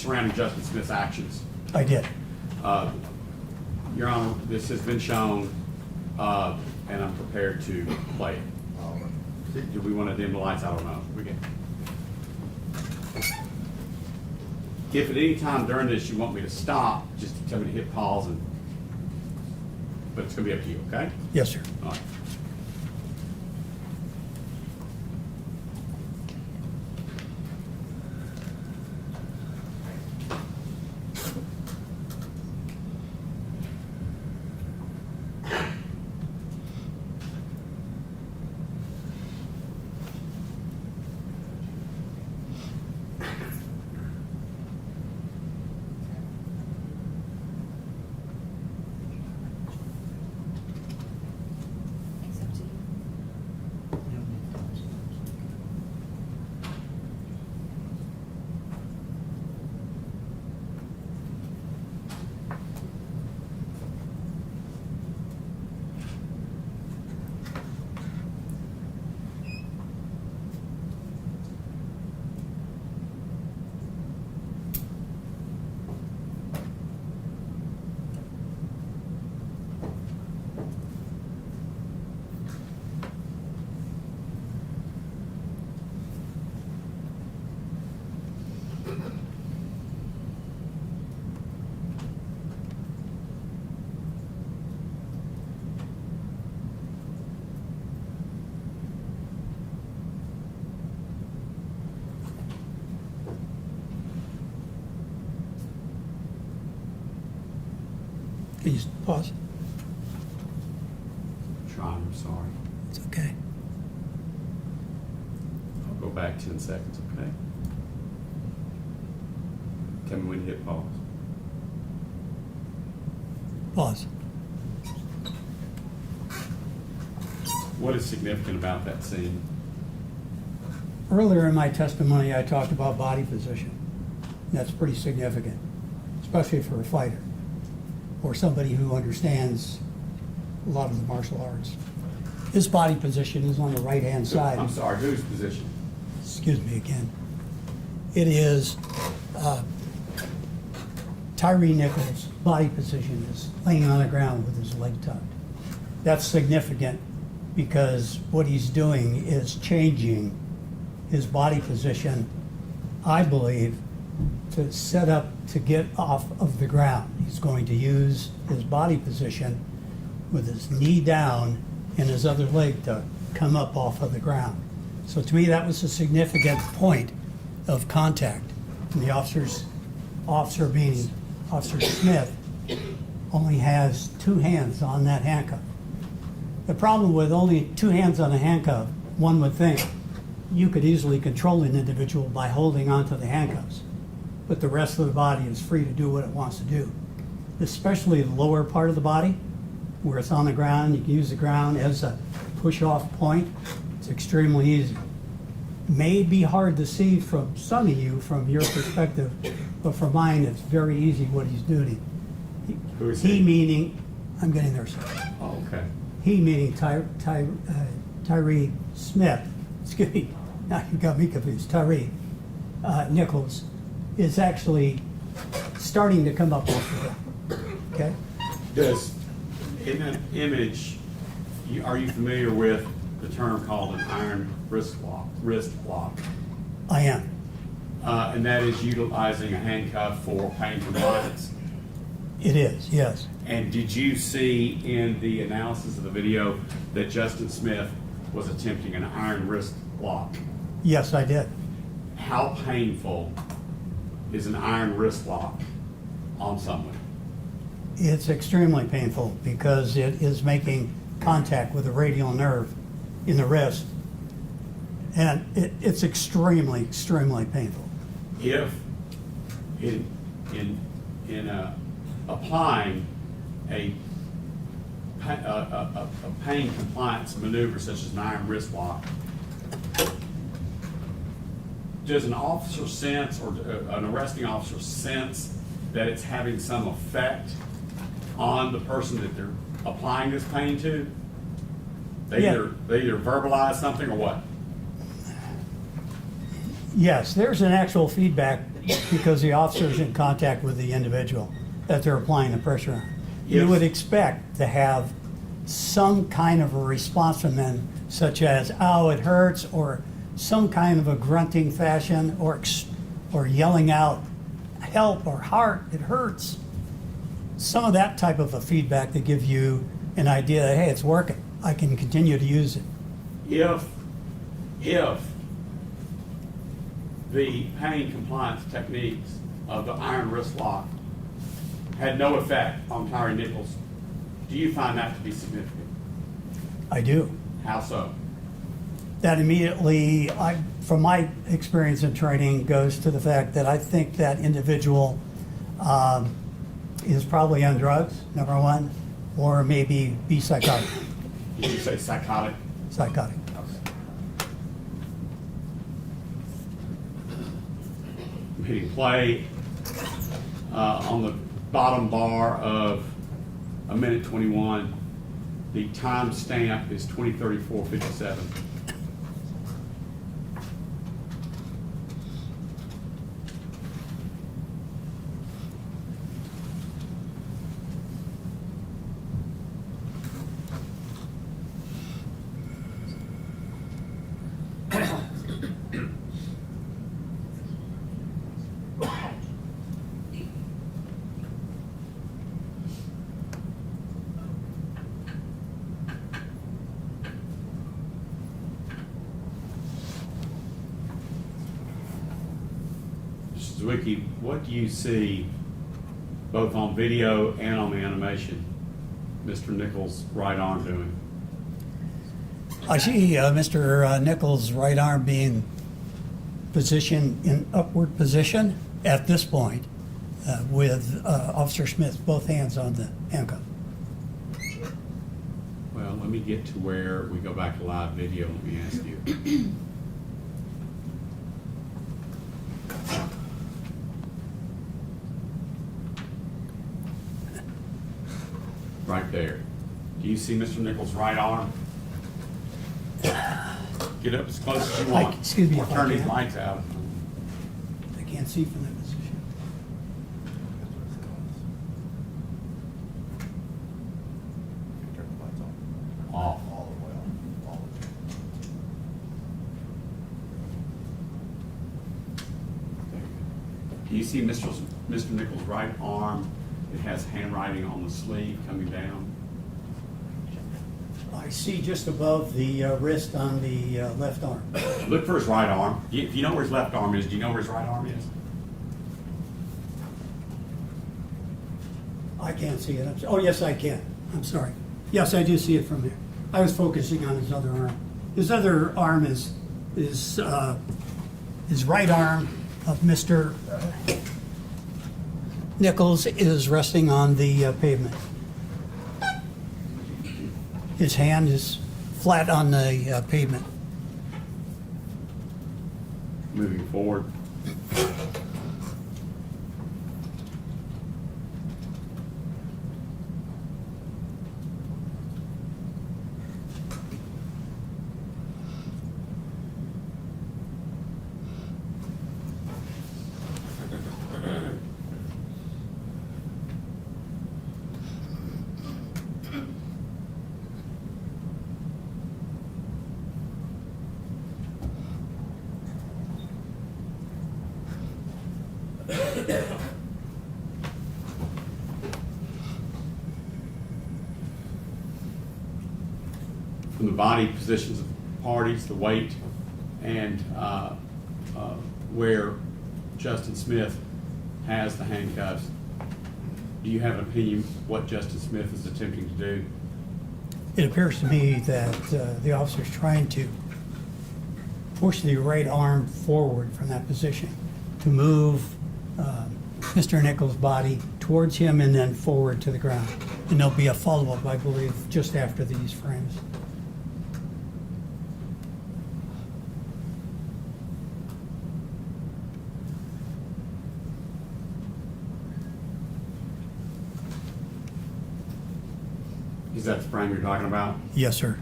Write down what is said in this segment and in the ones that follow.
surrounding Justin Smith's actions. I did. Your Honor, this has been shown, and I'm prepared to play it. Do we want to dim the lights? I don't know. We can. If at any time during this you want me to stop, just tell me to hit pause, but it's going to be up to you, okay? Yes, sir. All right. It's up to you. Please pause. Trying, I'm sorry. It's okay. I'll go back 10 seconds, okay? Tell me when to hit pause. Pause. What is significant about that scene? Earlier in my testimony, I talked about body position. That's pretty significant, especially for a fighter or somebody who understands a lot of the martial arts. His body position is on the right-hand side. I'm sorry, whose position? Excuse me again. It is Tyre Nichols' body position is laying on the ground with his leg tucked. That's significant because what he's doing is changing his body position, I believe, to set up to get off of the ground. He's going to use his body position with his knee down and his other leg to come up off of the ground. So to me, that was a significant point of contact. And the officer being Officer Smith, only has two hands on that handcuff. The problem with only two hands on a handcuff, one would think you could easily control an individual by holding onto the handcuffs, but the rest of the body is free to do what it wants to do, especially the lower part of the body where it's on the ground. You can use the ground as a push-off point. It's extremely easy. May be hard to see from some of you from your perspective, but from mine, it's very easy what he's doing. Who is He he? meaning, I'm getting there, sir. Oh, okay. He meaning Tyre Smith, excuse me, now you got me confused, Tyre Nichols is actually starting to come up off the ground, okay? Does, in that image, are you familiar with the term called an iron wrist lock? I am. And that is utilizing a handcuff for pain compliance. It is, yes. And did you see in the analysis of the video that Justin Smith was attempting an iron wrist lock? Yes, I did. How painful is an iron wrist lock on someone? It's extremely painful because it is making contact with the radial nerve in the wrist. And it's extremely, extremely painful. If in applying a pain compliance maneuver such as an iron wrist lock, does an officer sense, or an arresting officer sense, that it's having some effect on the person that they're applying this pain to? They Yeah. either verbalize something or what? Yes, there's an actual feedback because the officer's in contact with the individual that they're applying the pressure on. You Yes. would expect to have some kind of a response from them, such as, "Oh, it hurts," or some kind of a grunting fashion, or yelling out, "Help," or "Heart, it hurts." Some of that type of a feedback to give you an idea that, hey, it's working. I can continue to use it. If the pain compliance techniques of the iron wrist lock had no effect on Tyre Nichols, do you find that to be significant? I do. How so? That immediately, from my experience in training, goes to the fact that I think that individual is probably on drugs, number one, or maybe be psychotic. Did you say psychotic? Psychotic. Okay. I'm hitting play on the bottom bar of 1:21. The time stamp is 20:34:57. Zwicky, what do you see both on video and on the animation, Mr. Nichols' right arm doing? I see Mr. Nichols' right arm being positioned in upward position at this point with Officer Smith, both hands on the handcuff. Well, let me get to where we go back to live video. Let me ask you. Right there. Do you see Mr. Nichols' right arm? Get up as close as you want. Excuse me Or if I turn these can. lights out. I can't see from that position. Turn the lights on. Off. All the way on. All the way. Do you see Mr. Nichols' right arm? It has handwriting on the sleeve coming down. I see just above the wrist on the left arm. Look for his right arm. If you know where his left arm is, do you know where his right arm is? I can't see it. Oh, yes, I can. I'm sorry. Yes, I do see it from here. I was focusing on his other arm. His other arm is his right arm of Mr. Nichols is resting on the pavement. His hand is flat on the pavement. Moving forward. From the body positions of the parties, the weight, and where Justin Smith has the handcuffs, do you have an opinion what Justin Smith is attempting to do? It appears to me that the officer's trying to push the right arm forward from that position to move Mr. Nichols' body towards him and then forward to the ground. And there'll be a follow-up, I believe, just after these frames. Is that the frame you're talking about? Yes, sir.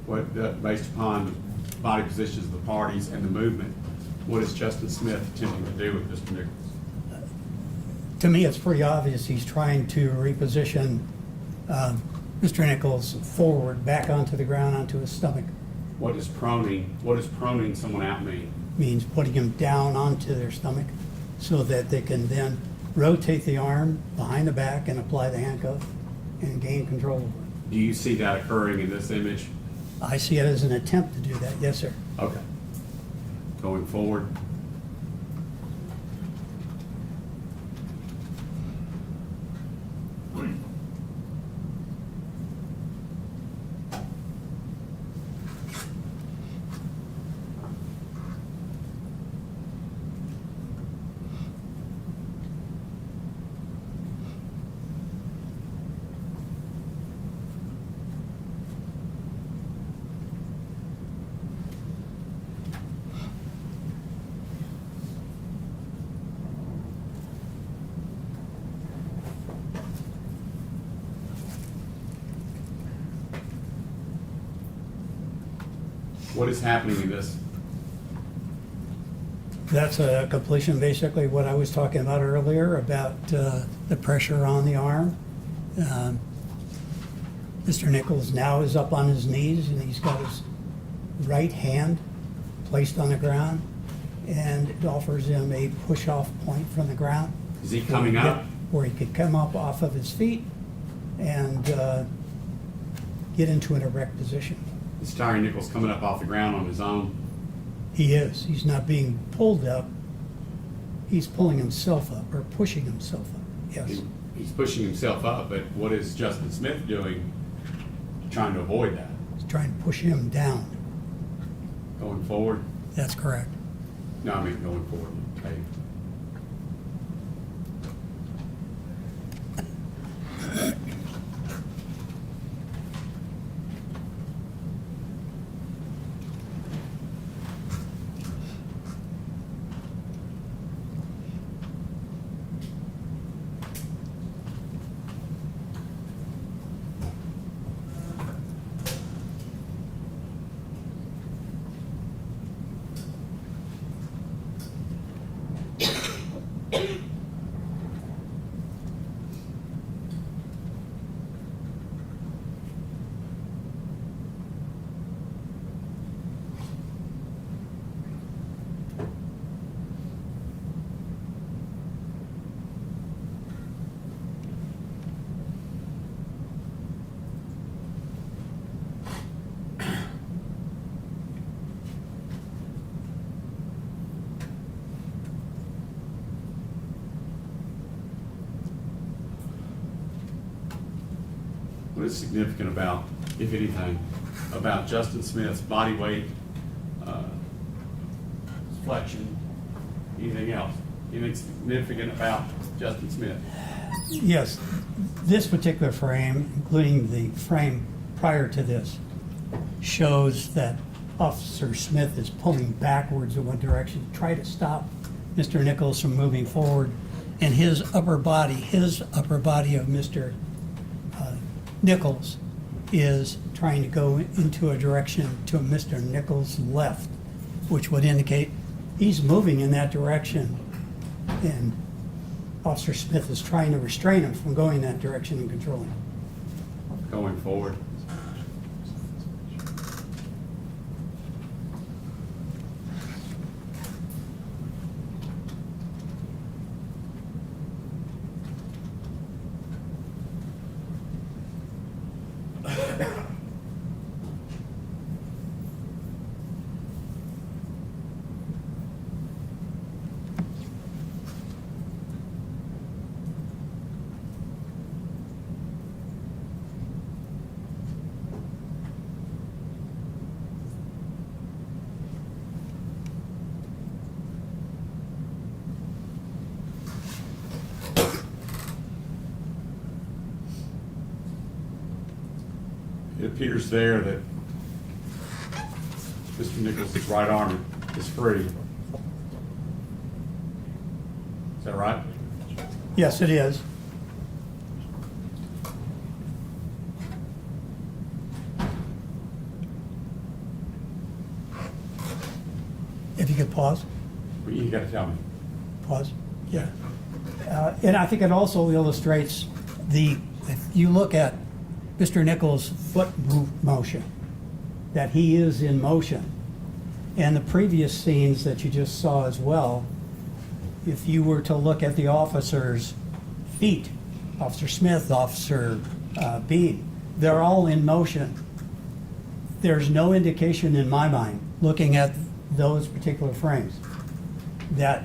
What, based upon the body positions of the parties and the movement, What is Justin Smith attempting to do with Mr. Nichols? To me, it's pretty obvious he's trying to reposition Mr. Nichols forward, back onto the ground, onto his stomach. What does proning someone out mean? Means putting him down onto their stomach so that they can then rotate the arm behind the back and apply the handcuff and gain control over it. Do you see that occurring in this image? I see it as an attempt to do that, yes, sir. Okay. Going forward. What is happening in this? That's a completion, basically what I was talking about earlier, about the pressure on the arm. Mr. Nichols now is up on his knees, and he's got his right hand placed on the ground, and it offers him a push-off point from the ground. Is he coming up? Where he could come up off of his feet and get into an erect position. Is Tyre Nichols coming up off the ground on his own? He is. He's not being pulled up. He's pulling himself up, or pushing himself up, yes. He's pushing himself up, but what is Justin Smith doing trying to avoid that? He's trying to push him down. Going forward? That's correct. No, I mean going forward. Okay. What is significant about, if anything, about Justin Smith's body weight, flexion, anything else? Anything significant about Justin Smith? Yes, this particular frame, including the frame prior to this, shows that Officer Smith is pulling backwards in one direction to try to stop Mr. Nichols from moving forward. And his upper body of Mr. Nichols is trying to go into a direction to Mr. Nichols' left, which would indicate he's moving in that direction. And Officer Smith is trying to restrain him from going that direction and controlling him. Going forward. It appears there that Mr. Nichols' right arm is free. Is that right? Yes, it is. If you could pause. You gotta tell me. Pause. Yeah. And I think it also illustrates if you look at Mr. Nichols' foot motion, that he is in motion. And the previous scenes that you just saw as well, if you were to look at the officers' feet, Officer Smith, Officer Bean, they're all in motion. There's no indication in my mind, looking at those particular frames, that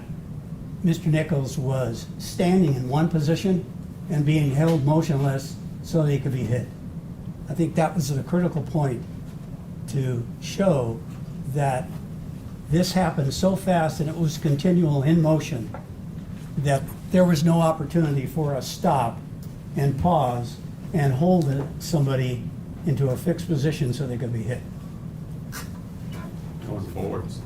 Mr. Nichols was standing in one position and being held motionless so that he could be hit. I think that was the critical point to show that this happened so fast and it was continual in motion that there was no opportunity for a stop and pause and hold somebody into a fixed position so they could be hit. Going forwards.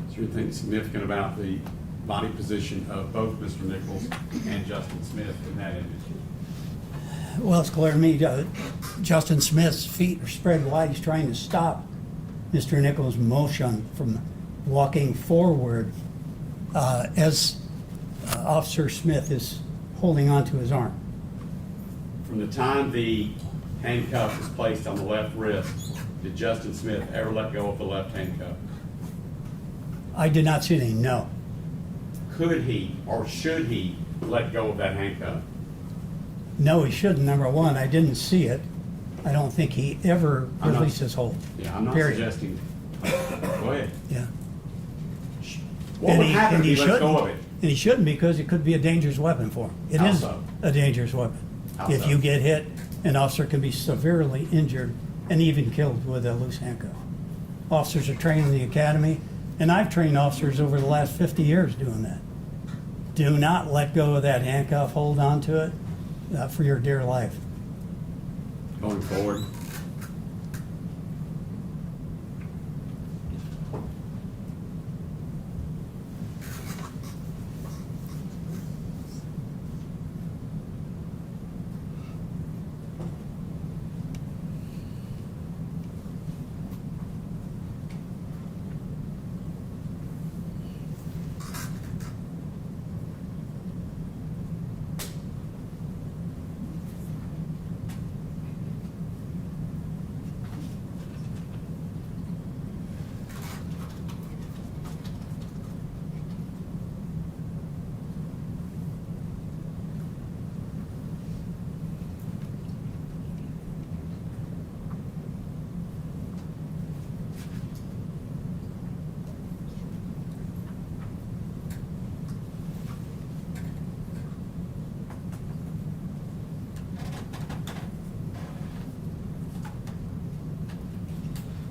Is there anything significant about the body position of both Mr. Nichols and Justin Smith in that image? Well, it's clear to me, Justin Smith's feet are spread wide. He's trying to stop Mr. Nichols' motion from walking forward as Officer Smith is holding onto his arm. From the time the handcuff was placed on the left wrist, did Justin Smith ever let go of the left handcuff? I did not see any, no. Could he or should he let go of that handcuff? No, he shouldn't, number one. I didn't see it. I don't think he ever I'm not- released his hold. Yeah, I'm not Period. suggesting. Go ahead. Yeah. What would happen if he let go of shouldn't. it? And he shouldn't, because it could be a dangerous weapon for him. It How is so? a dangerous weapon. How If so? you get hit, an officer can be severely injured and even killed with a loose handcuff. Officers are trained in the academy, and I've trained officers over the last 50 years doing that. Do not let go of that handcuff. Hold on to it for your dear life. Going forward.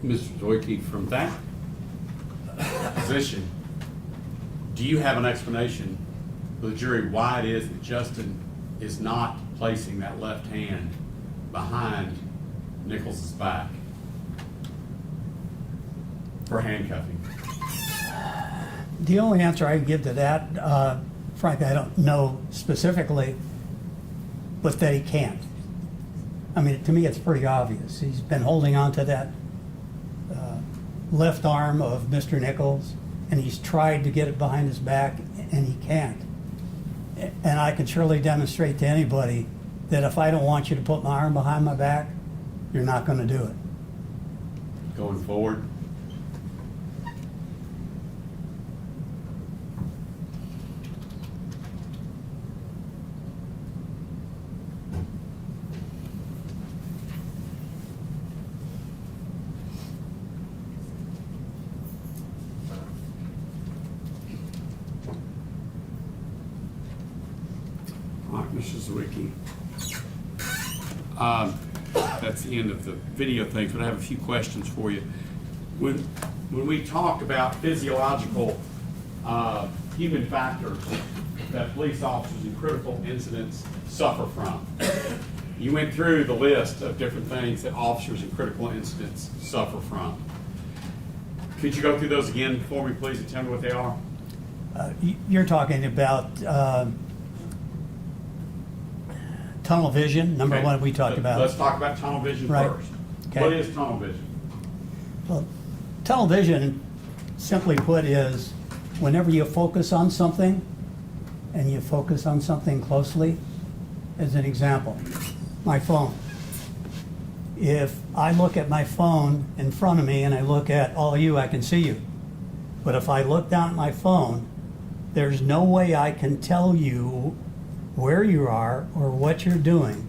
Mr. Zoyke, from that position, do you have an explanation for the jury why it is that Justin is not placing that left hand behind Nichols's back for handcuffing? The only answer I can give to that, frankly, I don't know specifically, but that he can't. I mean, to me, it's pretty obvious. He's been holding on to that left arm of Mr. Nichols, and he's tried to get it behind his back, and he can't. And I can surely demonstrate to anybody that if I don't want you to put my arm behind my back, you're not going to do it. Going forward? All right, Mrs. Zwicky. That's the end of the video things, but I have a few questions for you. When we talk about physiological human factors that police officers in critical incidents suffer from, you went through the list of different things that officers in critical incidents suffer from. Could you go through those again for me, please, and tell me what they are? You're talking about tunnel vision, number Okay. one we talked about. Let's talk about tunnel vision Right. first. Okay. What is tunnel vision? Well, tunnel vision, simply put, is whenever you focus on something and you focus on something closely, as an example, my phone. If I look at my phone in front of me and I look at all of you, I can see you. But if I look down at my phone, there's no way I can tell you where you are or what you're doing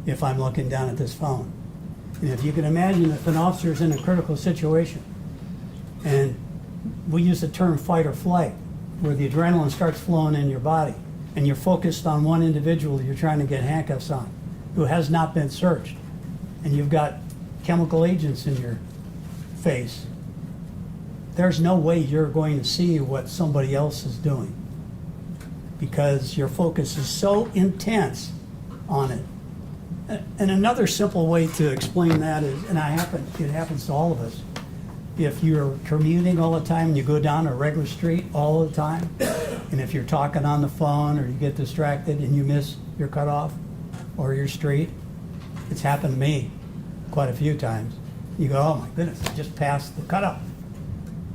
if I'm looking down at this phone. And if you can imagine if an officer is in a critical situation, and we use the term fight or flight, where the adrenaline starts flowing in your body, and you're focused on one individual you're trying to get handcuffs on, who has not been searched, and you've got chemical agents in your face, there's no way you're going to see what somebody else is doing, because your focus is so intense on it. And another simple way to explain that is, and it happens to all of us, if you're commuting all the time and you go down a regular street all the time, and if you're talking on the phone or you get distracted and you miss your cutoff or your street, it's happened to me quite a few times. You go, oh my goodness, I just passed the cutoff.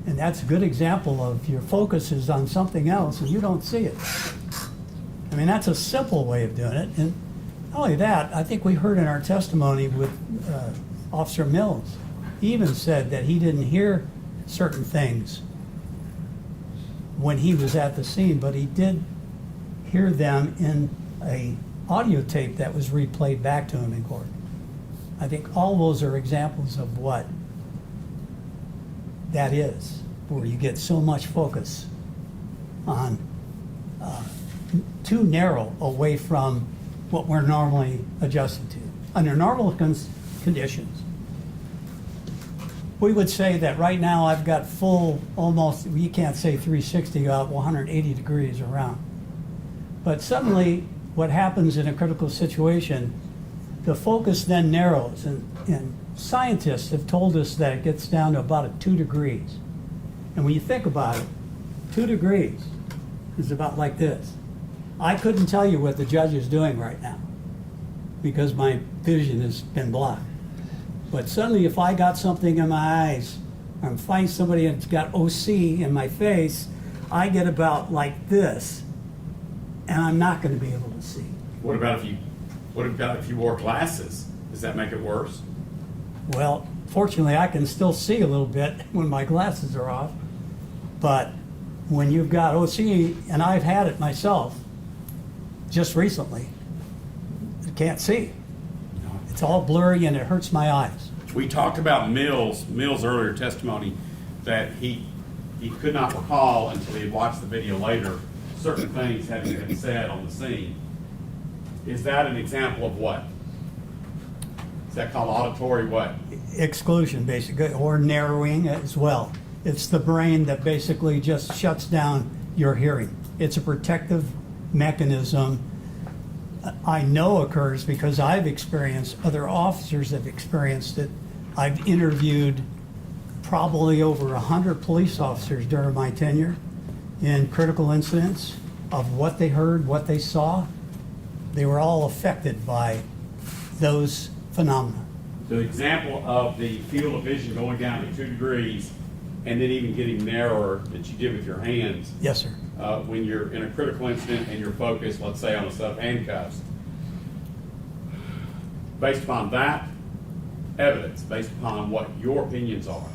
And that's a good example of your focus is on something else and you don't see it. I mean, that's a simple way of doing it. And not only that, I think we heard in our testimony with Officer Mills, he even said that he didn't hear certain things when he was at the scene, but he did hear them in a audio tape that was replayed back to him in court. I think all those are examples of what that is, where you get so much focus on too narrow away from what we're normally adjusted to. Under normal conditions, we would say that right now I've got full, almost, you can't say 360, 180 degrees around. But suddenly, what happens in a critical situation, the focus then narrows, and scientists have told us that it gets down to about 2 degrees. And when you think about it, 2 degrees is about like this. I couldn't tell you what the judge is doing right now because my vision has been blocked. But suddenly if I got something in my eyes, or I'm fighting somebody that's got OC in my face, I get about like this, and I'm not going to be able to see. What about if you wore glasses? Does that make it worse? Well, fortunately, I can still see a little bit when my glasses are off. But when you've got OC, and I've had it myself just recently, you can't see. It's all blurry and it hurts my eyes. We talked about Mills' earlier testimony that he could not recall until he had watched the video later certain things having been said on the scene. Is that an example of what? Is that called auditory what? Exclusion, basically, or narrowing as well. It's the brain that basically just shuts down your hearing. It's a protective mechanism. I know occurs because I've experienced, other officers have experienced it. I've interviewed probably over 100 police officers during my tenure in critical incidents of what they heard, what they saw. They were all affected by those phenomena. The example of the field of vision going down to 2 degrees and then even getting narrower that you did with your hands. Yes, sir. When you're in a critical incident and you're focused, let's say, on a set of handcuffs. Based upon that evidence, based upon what your opinions are,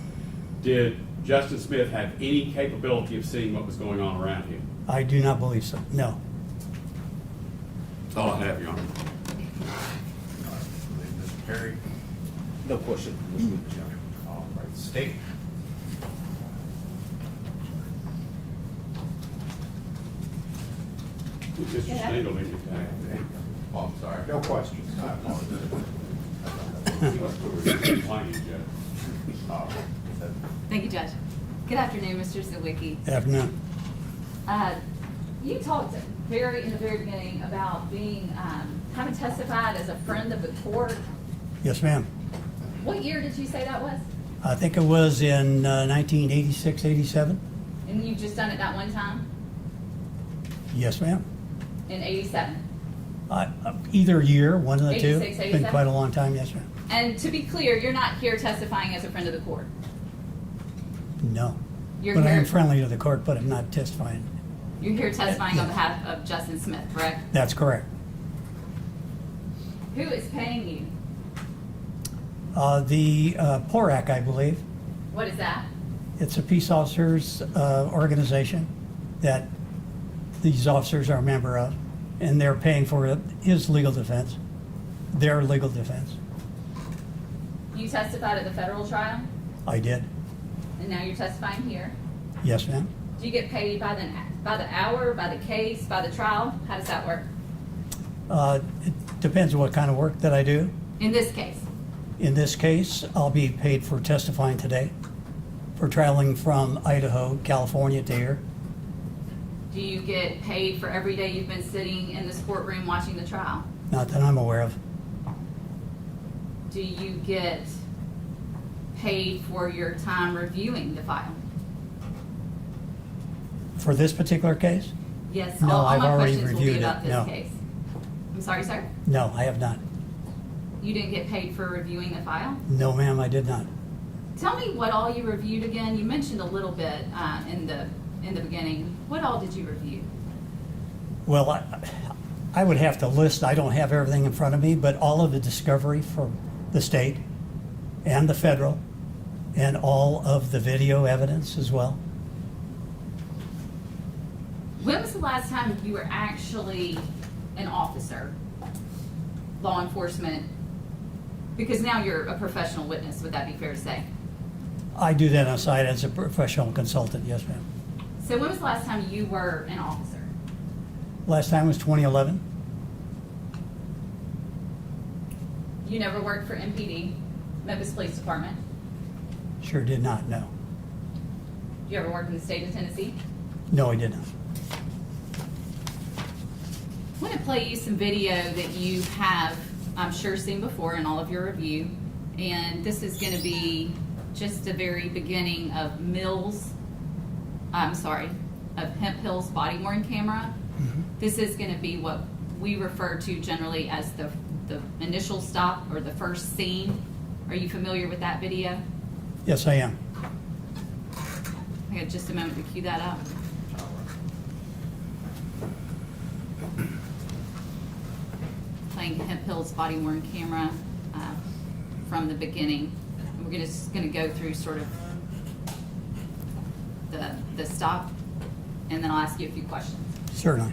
did Justin Smith have any capability of seeing what was going on around him? I do not believe so, no. That's all I have, Your Honor. Mr. Perry? No question. Mr. Williams, all right, State. Mr. Stengel, maybe you can. Oh, I'm sorry. No questions. I apologize. Fine, Judge. Uh, Thank you, Judge. Good afternoon, Mr. Zawicki. Afternoon. You talked in the very beginning about being, having testified as a friend of the court. Yes, ma'am. What year did you say that was? I think it was in 1986, 87. In And you've just done it that one time Yes, ma'am. in 87? Either year, one of the two. 86, Been 87? quite a long time, yes, ma'am. And to be clear, you're not here testifying as a friend of the court. No. You're But I here, am friendly to the court, but I'm not testifying. you're here testifying on Yes. behalf of Justin Smith, correct? That's correct. Who is paying you? The PORAC, I believe, What is that? it's a peace officers organization that these officers are a member of, and they're paying for his legal defense, their legal defense. You testified at the federal trial, I did. and now you're testifying here. Yes, ma'am. Do you get paid by the hour, by the case, by the trial? How does that work? It depends on what kind of work that I do. In this case, In this case, I'll be paid for testifying today, for traveling from Idaho, California to here. do you get paid for every day you've been sitting in this courtroom watching the trial? Not that I'm aware of. Do you get paid for your time reviewing the file? For this particular case? Yes, No, all I've my already questions will be reviewed it. about this No. case. I'm sorry, sir? No, I have not. You didn't get paid for reviewing the file? No, ma'am, I did not. Tell me what all you reviewed again. You mentioned a little bit in the beginning. What all did you review? Well, I would have to list, I don't have everything in front of me, but all of the discovery from the state and the federal, and all of the video evidence as well. When was the last time you were actually an officer, law enforcement? Because now you're a professional witness, would that be fair to say? I do that on the side as a professional consultant, yes, ma'am. So when was the last time you were an officer? Last time was 2011. You never worked for MPD, Memphis Police Department? Sure did not, no. You ever worked in the state of Tennessee? No, I did not. I want to play you some video that you have, I'm sure, seen before in all of your review. And this is going to be just the very beginning of Hemp Hill's body worn camera. This is going to be what we refer to generally as the initial stop or the first scene. Are you familiar with that video? Yes, I am. I got just a moment to cue that up. Playing Hemp Hill's body worn camera from the beginning. And we're just going to go through sort of the stop, and then I'll ask you a few questions. Certainly.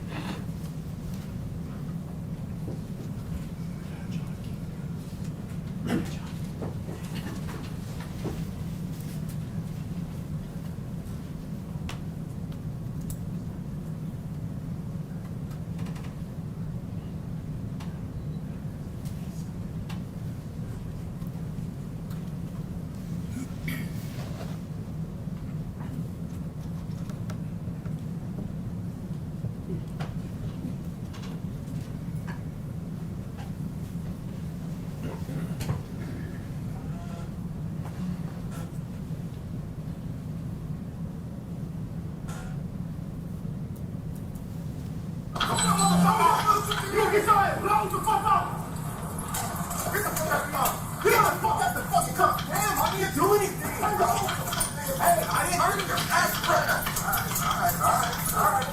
Get your ass blown the fuck up! Get the fuck out of here! Get the fuck out the fucking car! Damn, I didn't do anything! Hey, I didn't hurt you! That's better! Alright.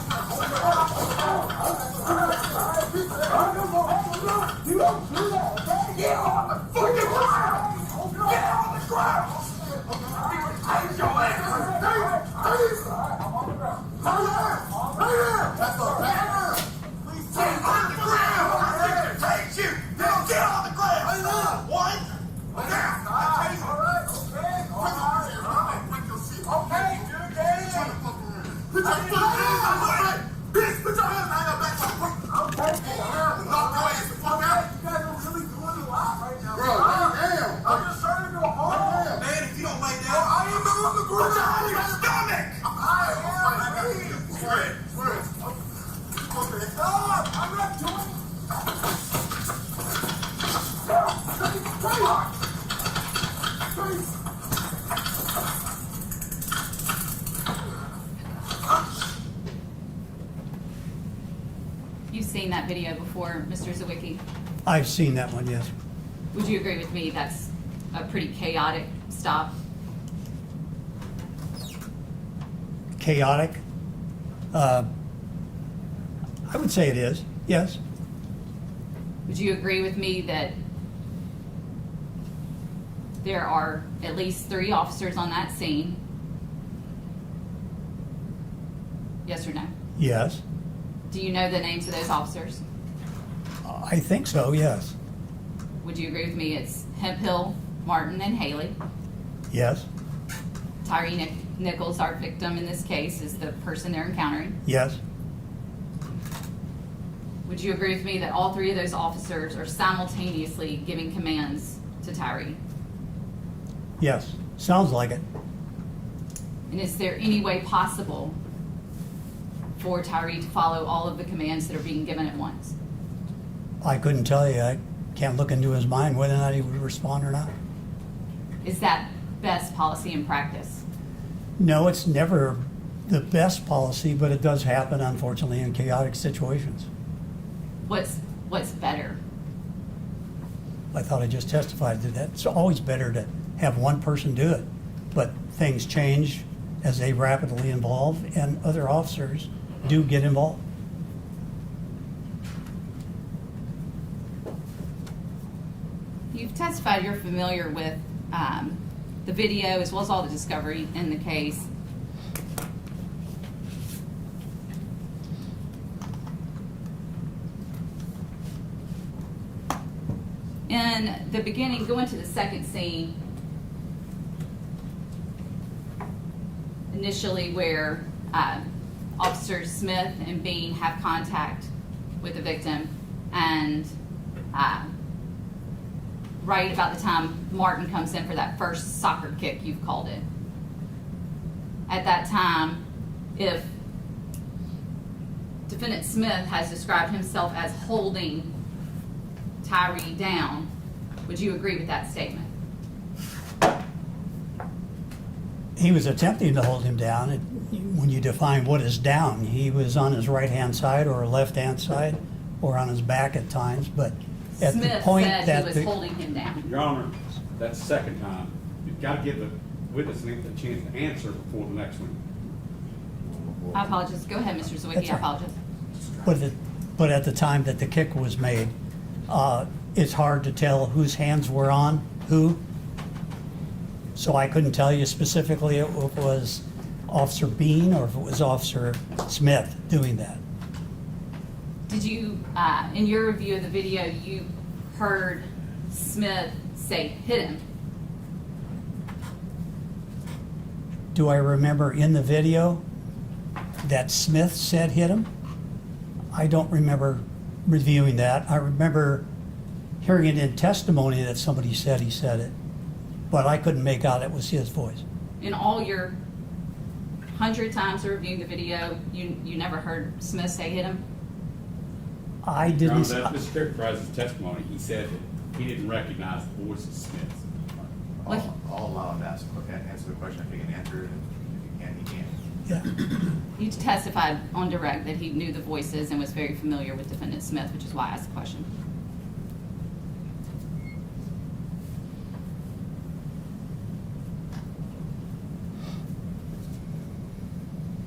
You don't do that, okay? Get on the fucking ground! Get on the ground! Take your ass! I'm on the ground. That's a banner! Get on the ground! Take you! Get on the ground! One! Now! Alright, okay. Alright. Okay, dude, get in! Put your foot down! Bitch, put your hands behind your back! Okay, knock your ass the fuck out! You guys are really doing a lot right now. Bro, damn! I'm just trying to go home! Man, if you don't lay down, I am on the ground! Put your hand in your stomach! I am! Swear it. Stop! I'm not doing You've seen that video before, Mr. Zawicki. I've seen that one, yes. Would you agree with me that's a pretty chaotic stop? Chaotic? I would say it is, yes. Would you agree with me that there are at least 3 officers on that scene? Yes or no? Yes. Do you know the names of those officers? I think so, yes. Would you agree with me it's Hemphill, Martin, and Haley? Yes. Tyre Nichols, our victim in this case, is the person they're encountering. Yes. Would you agree with me that all 3 of those officers are simultaneously giving commands to Tyre? Yes. Sounds like it. And is there any way possible for Tyre to follow all of the commands that are being given at once? I couldn't tell you. I can't look into his mind whether or not he would respond or not. Is that best policy in practice? No, it's never the best policy, but it does happen, unfortunately, in chaotic situations. What's better? I thought I just testified to that. It's always better to have one person do it, but things change as they rapidly evolve, and other officers do get involved. You've testified you're familiar with the video as well as all the discovery in the case. In the beginning, going to the second scene, initially where Officers Smith and Bean have contact with the victim, and right about the time Martin comes in for that first soccer kick, you've called it. At that time, if Defendant Smith has described himself as holding Tyre down, would you agree with that statement? He was attempting to hold him down. When you define what is down, he was on his right-hand side or left-hand side or on his back at times, but at the Smith point said that he was the, holding him down. Your Honor, that's the second time. You've got to give the witness a chance to answer before the next one. I apologize. Go ahead, Mr. Zawicki. That's I right. apologize. but at the time that the kick was made, it's hard to tell whose hands were on who. So I couldn't tell you specifically if it was Officer Bean or if it was Officer Smith doing that. Did you, in your review of the video, you heard Smith say, hit him? Do I remember in the video that Smith said hit him? I don't remember reviewing that. I remember hearing it in testimony that somebody said he said it, but I couldn't make out it was his voice. In all your 100 times of reviewing the video, you never heard Smith say hit him? I Your Honor, didn't. that Mr. Characterizes testimony. He said that he didn't recognize the voice of Smith. What? I'll allow him to answer the question if he can answer it, and if he can, he can. Yeah. You testified on direct that he knew the voices and was very familiar with Defendant Smith, which is why I asked the question.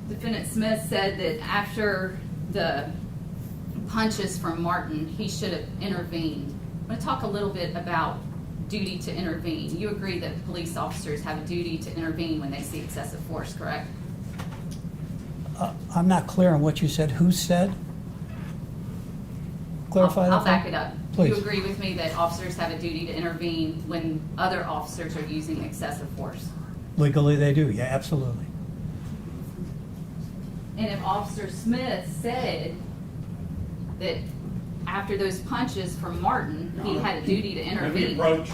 Defendant Smith said that after the punches from Martin, he should have intervened. I want to talk a little bit about duty to intervene. You agree that police officers have a duty to intervene when they see excessive force, correct? I'm not clear on what you said. Who said? Clarify that. I'll back it up. Please. You agree with me that officers have a duty to intervene when other officers are using excessive force? Legally, they do. Yeah, absolutely. And if Officer Smith said that after those punches from Martin, he had a duty to Let me intervene. approach.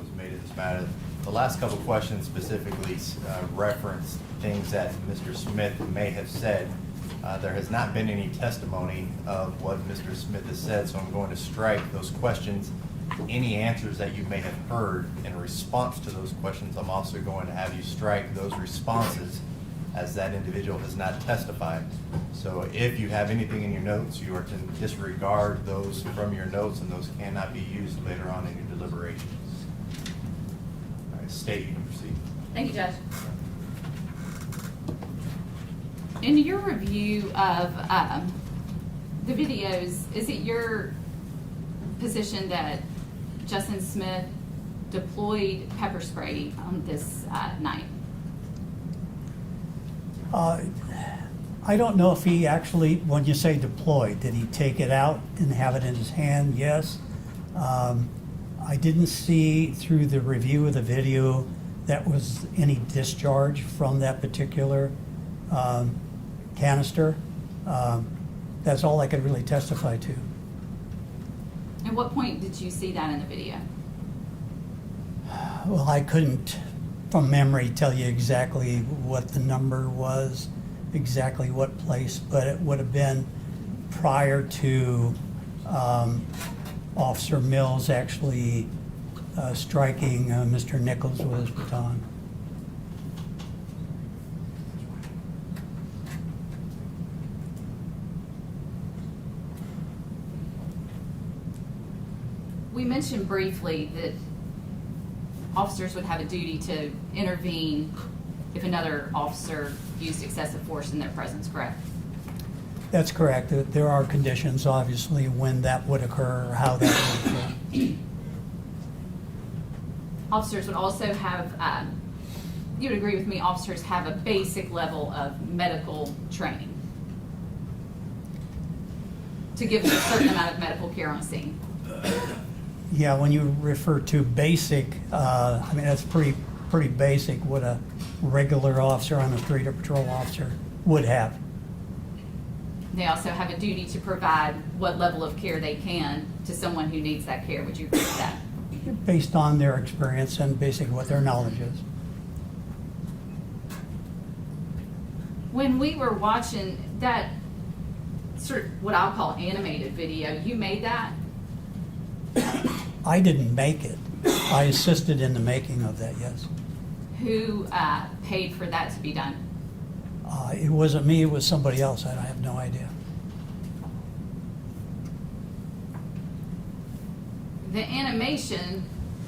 was made in this matter. The last couple of questions specifically referenced things that Mr. Smith may have said. There has not been any testimony of what Mr. Smith has said, so I'm going to strike those questions. Any answers that you may have heard in response to those questions, I'm also going to have you strike those responses, as that individual has not testified. So if you have anything in your notes, you are to disregard those from your notes, and those cannot be used later on in your deliberations. All right, State, you can proceed. Thank you, Judge. In your review of the videos, is it your position that Justin Smith deployed pepper spray on this night? I don't know if he actually, when you say deployed, did he take it out and have it in his hand? Yes. I didn't see through the review of the video that was any discharge from that particular canister. That's all I could really testify to. At what point did you see that in the video? Well, I couldn't, from memory, tell you exactly what the number was, exactly what place, but it would have been prior to Officer Mills actually striking Mr. Nichols with his baton. We mentioned briefly that officers would have a duty to intervene if another officer used excessive force in their presence, correct? That's correct. There are conditions, obviously, when that would occur or how that would occur. Officers would also have, you would agree with me, officers have a basic level of medical training to give a certain amount of medical care on scene. Yeah, when you refer to basic, I mean, that's pretty basic what a regular officer on the street or patrol officer would have. They also have a duty to provide what level of care they can to someone who needs that care. Would you agree with that? Based on their experience and basically what their knowledge is. When we were watching that sort of what I'll call animated video, you made that? I didn't make it. I assisted in the making of that, yes. Who paid for that to be done? It wasn't me, it was somebody else. I have no idea. The animation,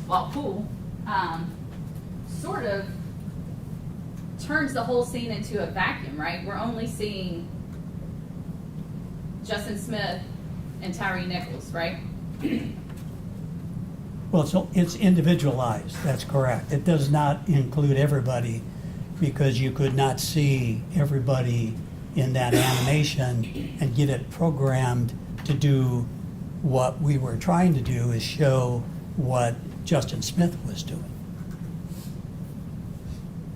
while cool, sort of turns the whole scene into a vacuum, right? We're only seeing Justin Smith and Tyre Nichols, right? Well, it's individualized, that's correct. It does not include everybody because you could not see everybody in that animation and get it programmed to do what we were trying to do, is show what Justin Smith was doing.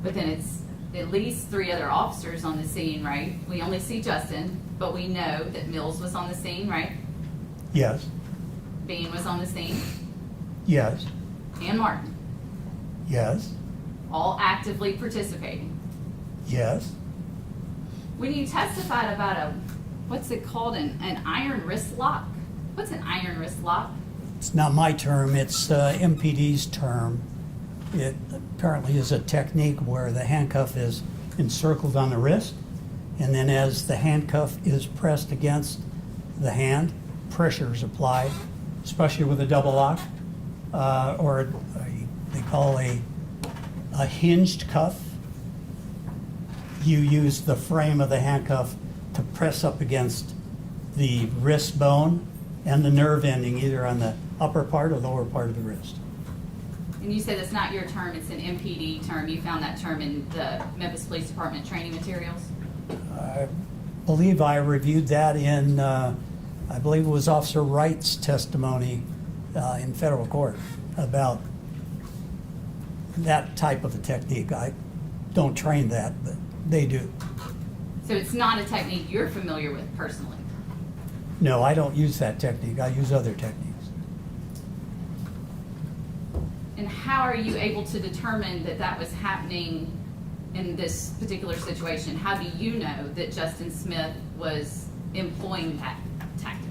But then it's at least 3 other officers on the scene, right? We only see Justin, but we know that Mills was on the scene, right? Yes, Bean was on the scene, yes, and Martin, yes, all actively participating. yes. When you testified about what's it called, an iron wrist lock? What's an iron wrist lock? It's not my term, it's MPD's term. It apparently is a technique where the handcuff is encircled on the wrist, and then as the handcuff is pressed against the hand, pressure is applied, especially with a double lock, they call a hinged cuff. You use the frame of the handcuff to press up against the wrist bone and the nerve ending, either on the upper part or lower part of the wrist. And you said it's not your term, it's an MPD term. You found that term in the Memphis Police Department training materials? I believe I reviewed that in, I believe it was Officer Wright's testimony in federal court about that type of a technique. I don't train that, but they do. So it's not a technique you're familiar with personally? No, I don't use that technique. I use other techniques. And how are you able to determine that that was happening in this particular situation? How do you know that Justin Smith was employing that tactic?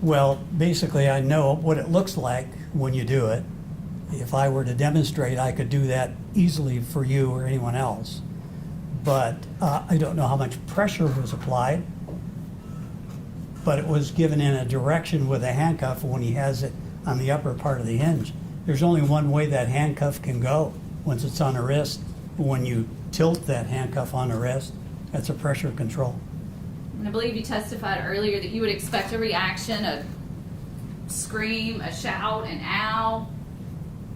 Well, basically, I know what it looks like when you do it. If I were to demonstrate, I could do that easily for you or anyone else. But I don't know how much pressure was applied, but it was given in a direction with a handcuff when he has it on the upper part of the hinge. There's only one way that handcuff can go once it's on the wrist. When you tilt that handcuff on the wrist, that's a pressure control. And I believe you testified earlier that you would expect a reaction, a scream, a shout, an ow,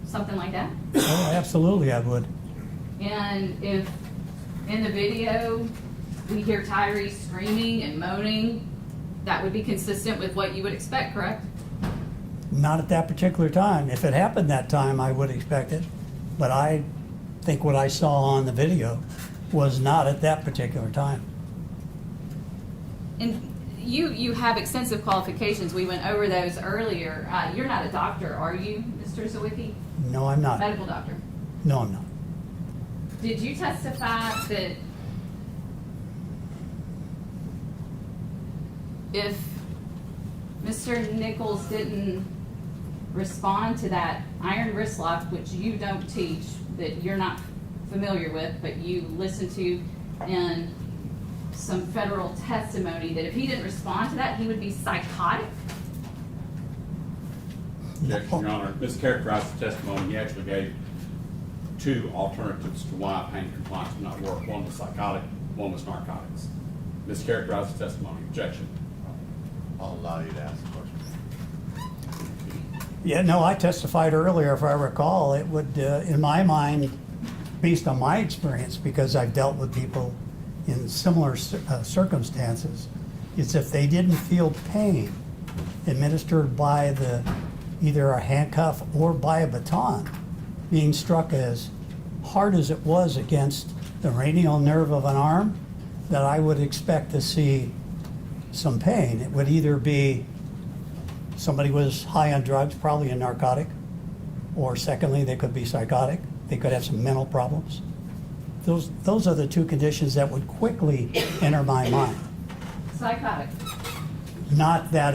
something like that. Oh, absolutely, I would. And if in the video we hear Tyre screaming and moaning, that would be consistent with what you would expect, correct? Not at that particular time. If it happened that time, I would expect it. But I think what I saw on the video was not at that particular time. And you have extensive qualifications. We went over those earlier. You're not a doctor, are you, Mr. Zawicki? No, I'm not. Medical doctor. No, I'm not. Did you testify that if Mr. Nichols didn't respond to that iron wrist lock, which you don't teach, that you're not familiar with, but you listened to in some federal testimony, that if he didn't respond to that, he would be psychotic? Objection, Your Honor. Mischaracterized the testimony. He actually gave two alternatives to why pain compliance would not work. One was psychotic, one was narcotics. Mischaracterized the testimony. Objection. I'll allow you to ask the question. Yeah, no, I testified earlier, if I recall. It would, in my mind, based on my experience, because I've dealt with people in similar circumstances, is if they didn't feel pain administered by either a handcuff or by a baton being struck as hard as it was against the radial nerve of an arm, that I would expect to see some pain. It would either be somebody was high on drugs, probably a narcotic, or secondly, they could be psychotic. They could have some mental problems. Those are the two conditions that would quickly enter my mind. Psychotic. Not that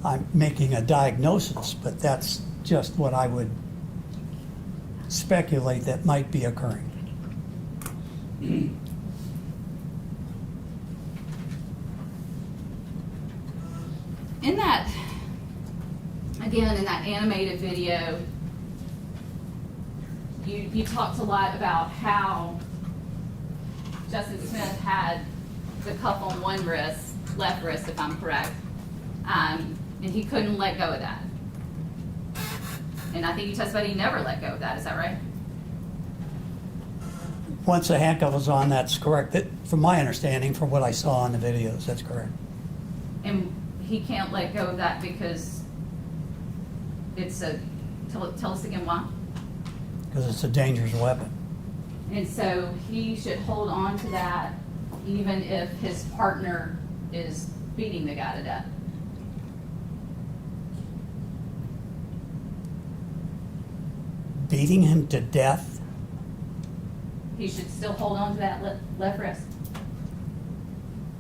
I'm making a diagnosis, but that's just what I would speculate that might be occurring. In that, again, in that animated video, you talked a lot about how Justin Smith had the cuff on one wrist, left wrist, if I'm correct, and he couldn't let go of that. And I think you testified he never let go of that. Is that right? Once the handcuff was on, that's correct. From my understanding, from what I saw in the videos, that's correct. And he can't let go of that because it's tell us again why? Because it's a dangerous weapon. And so he should hold on to that even if his partner is beating the guy to death. Beating him to death? He should still hold on to that left wrist.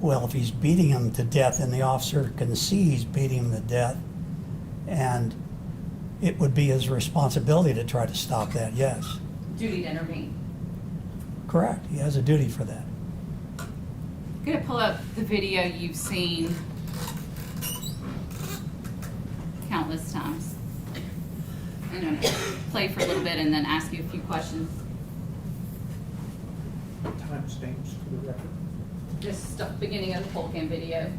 Well, if he's beating him to death and the officer can see he's beating him to death, and it would be his responsibility to try to stop that, yes. Duty to intervene. Correct, he has a duty for that. I'm gonna pull up the video you've seen countless times. I'm gonna play for a little bit and then ask you a few questions. Timestamps for the record. Just the beginning of the poll cam video.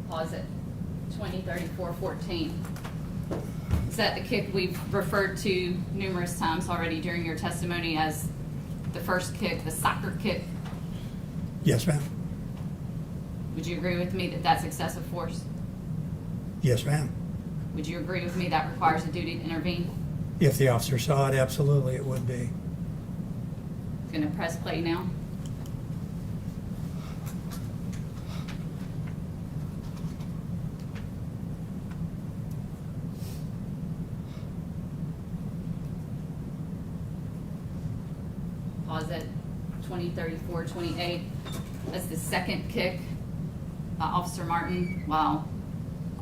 Pause it. 20-34-14. Is that the kick we've referred to numerous times already during your testimony as the first kick, the soccer kick, Yes, ma'am. would you agree with me that that's excessive force? Yes, ma'am. Would you agree with me that requires a duty to intervene? If the officer saw it, absolutely it would be. Gonna press play now. Pause at 20:34, 28. That's the second kick by Officer Martin while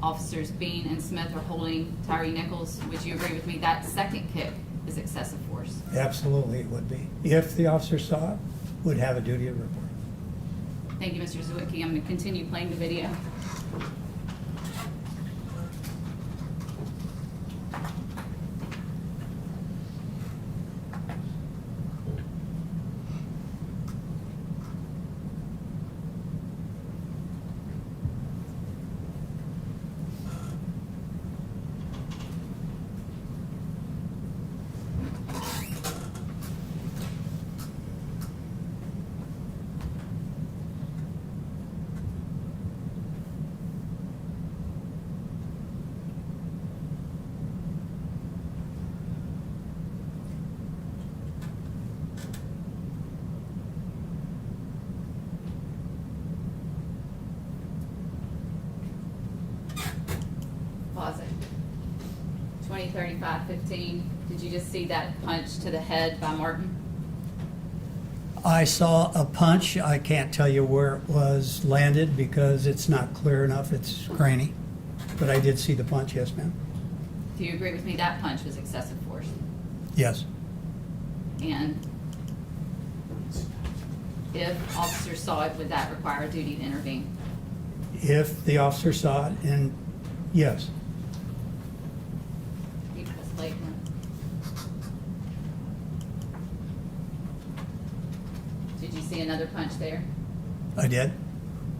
Officers Bean and Smith are holding Tyre Nichols. Would you agree with me that second kick is excessive force? Absolutely it would be. If the officer saw it, would have a duty to report. Thank you, Mr. Zwicky. I'm going to continue playing the video. Pause it. 20:35:15. Did you just see that punch to the head by Martin? I saw a punch. I can't tell you where it was landed because it's not clear enough. It's grainy. But I did see the punch, yes, ma'am. Do you agree with me that punch was excessive force? Yes. And if officers saw it, would that require a duty to intervene? If the officer saw it, and yes. You press play again. Did you see another punch there? I did.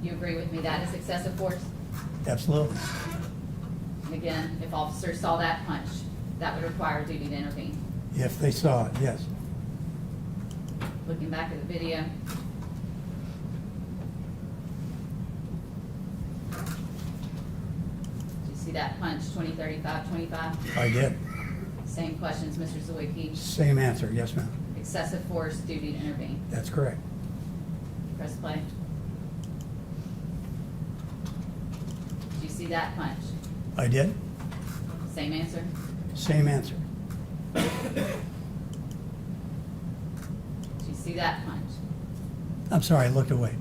You agree with me that is excessive force? Absolutely. And again, if officers saw that punch, that would require a duty to intervene. If they saw it, yes. Looking back at the video. Did you see that punch, 20:35:25? I did. Same questions, Mr. Zawicki. Same answer, yes, ma'am. Excessive force, duty to intervene. That's correct. Press play. Did you see that punch? I did. Same answer? Same answer. Did you see that punch? I'm sorry, I looked away.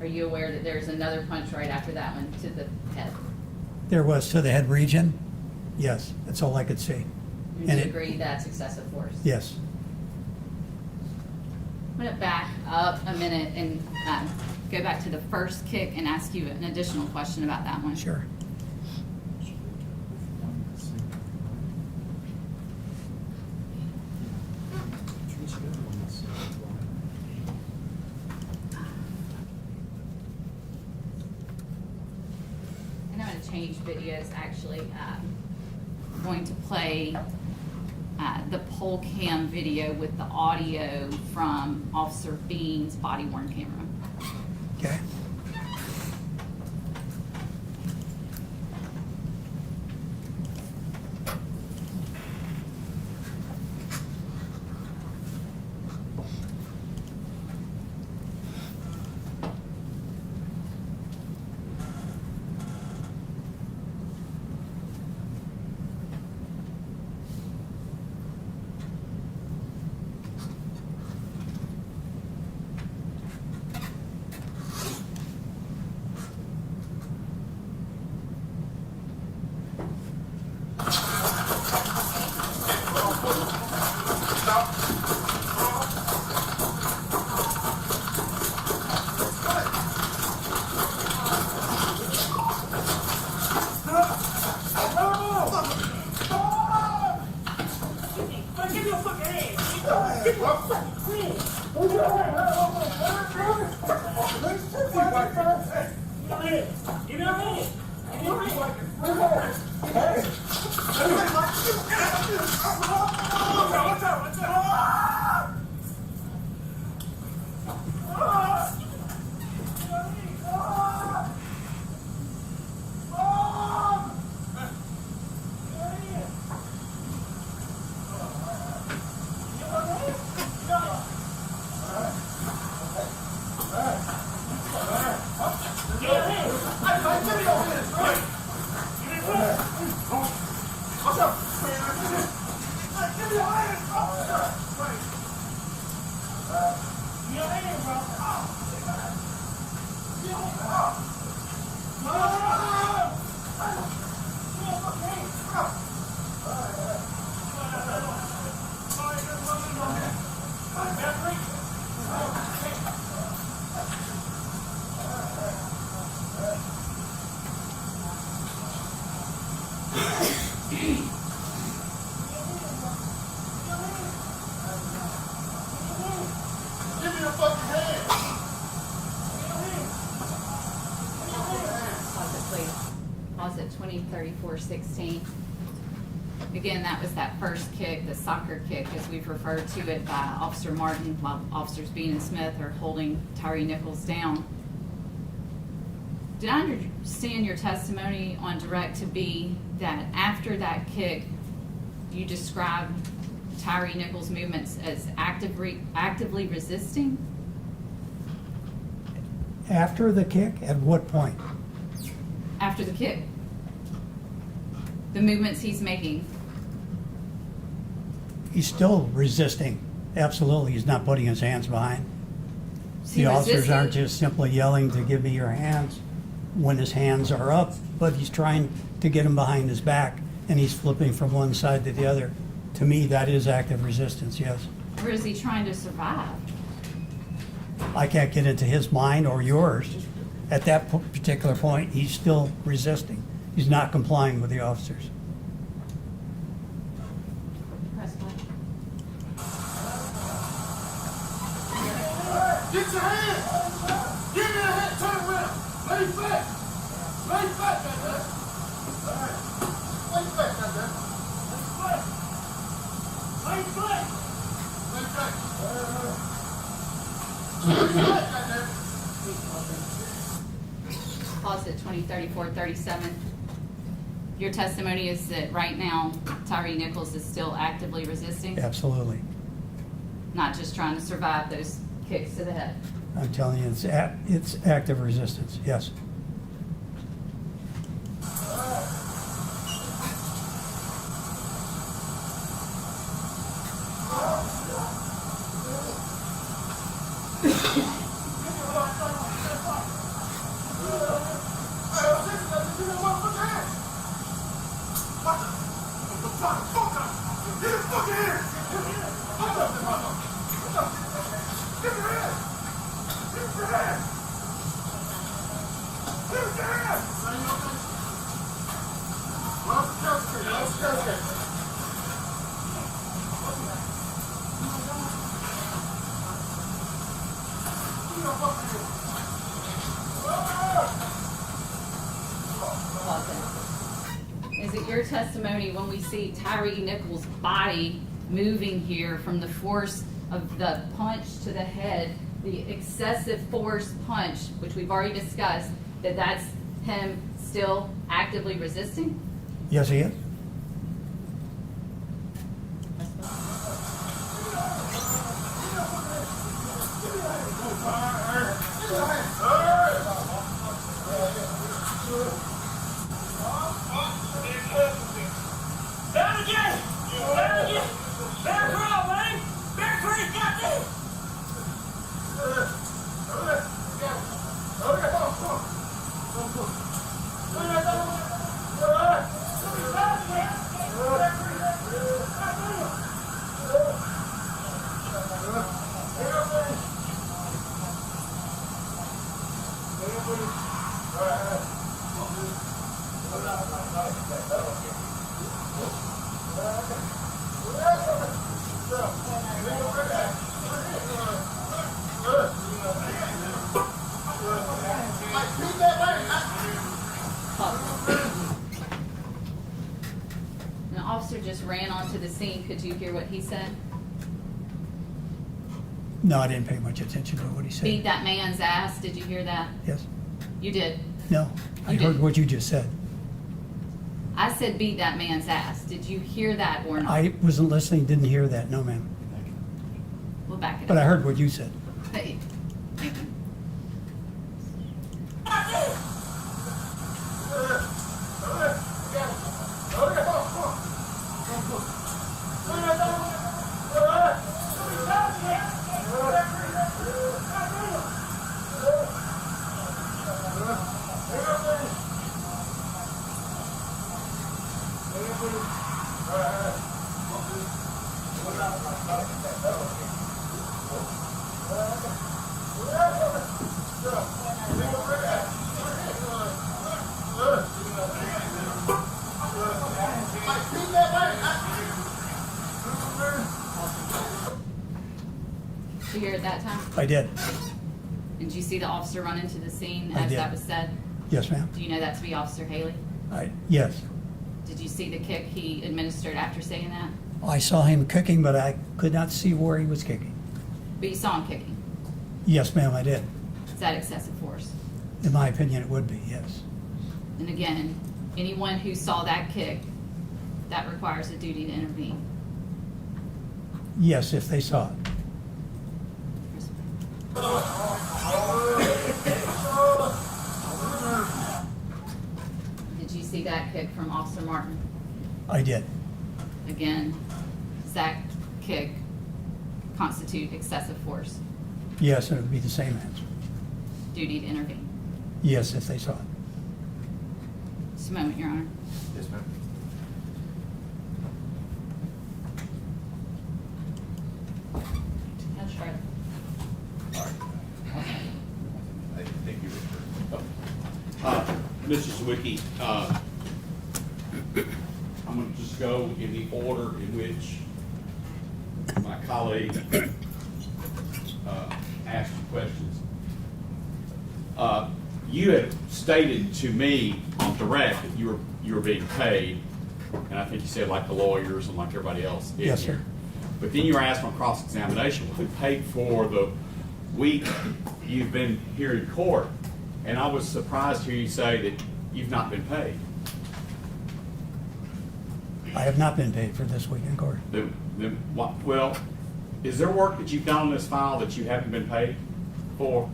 Are you aware that there's another punch right after that one to the head? There was to the head region. Yes, that's all I could see. Would And you it- agree that's excessive force? Yes. I'm going to back up a minute and go back to the first kick and ask you an additional question about that one. Sure. And I'm going to change videos actually. I'm going to play the poll cam video with the audio from Officer Bean's body worn camera. Okay. What's up? Give me your fucking hand. Pause it, please. Pause at 20:34:16. Again, that was that first kick, the soccer kick, as we've referred to it by Officer Martin, while Officers Bean and Smith are holding Tyre Nichols down. Did I understand your testimony on direct to be that after that kick, you described Tyre Nichols' movements as actively resisting? After the kick, at what point? After the kick? The movements he's making. He's still resisting. Absolutely, he's not putting his hands behind. Is The he officers resisting? aren't just simply yelling to give me your hands when his hands are up, but he's trying to get him behind his back, and he's flipping from one side to the other. To me, that is active resistance, yes. Or is he trying to survive? I can't get into his mind or yours. At that particular point, he's still resisting. He's not complying with the officers. Press play. Get your hand. Give me a hand. Turn around. Lay back. Lay back, goddamn. All right. Lay back, goddamn. Lay back. Lay back. Lay back. Lay back, goddamn. Pause at 20:34:37. Your testimony is that right now Tyre Nichols is still actively resisting, Absolutely. not just trying to survive those kicks to the head. I'm telling you, it's active resistance, yes. Is it your testimony when we see Tyre Nichols' body moving here from the force of the punch to the head, the excessive force punch, which we've already discussed, that that's him still actively resisting? Yes, he is. An officer just ran onto the scene. Could you hear what he said? No, I didn't pay much attention to what he Beat said. that man's ass. Did you hear that? Yes? You did. No, I You heard did. what you just said. I said beat that man's ass. Did you hear that or not? I wasn't listening, didn't hear that, no ma'am. We'll back it But I up. heard what you said. Hey. keep that way. Did you hear it that time? I did. Did you see the officer run into the scene I as did. that was said? Yes, ma'am. Do you know that to be Officer Haley? Yes. Did you see the kick he administered after saying that? I saw him kicking, but I could not see where he was kicking. But you saw him kicking. Yes, ma'am, I did. Is that excessive force? In my opinion, it would be, yes. And again, anyone who saw that kick, that requires a duty to intervene. Yes, if they saw it. Did you see that kick from Officer Martin? I did. Again, does that kick constitute excessive force? Yes, it would be the same answer. Duty to intervene. Yes, if they saw it. Just a moment, Your Honor. Yes, ma'am. That's right. I think you were. Mr. Sawicki, I'm going to just go in the order in which my colleague asked you questions. You had stated to me on direct that you were being paid, and I think you said like the lawyers and like everybody else in Yes, here. sir. But then you were asked on cross-examination, who paid for the week you've been here in court? And I was surprised to hear you say that you've not been paid. I have not been paid for this week in court. Well, is there work that you've done on this file that you haven't been paid for?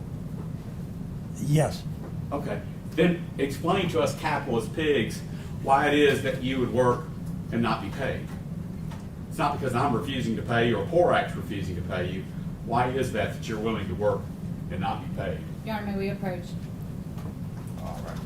Yes. Okay, then explain to us capitalist pigs why it is that you would work and not be paid. It's not because I'm refusing to pay you or Poor Act's refusing to pay you. Why is that you're willing to work and not be paid? Your Honor, may we approach? All right.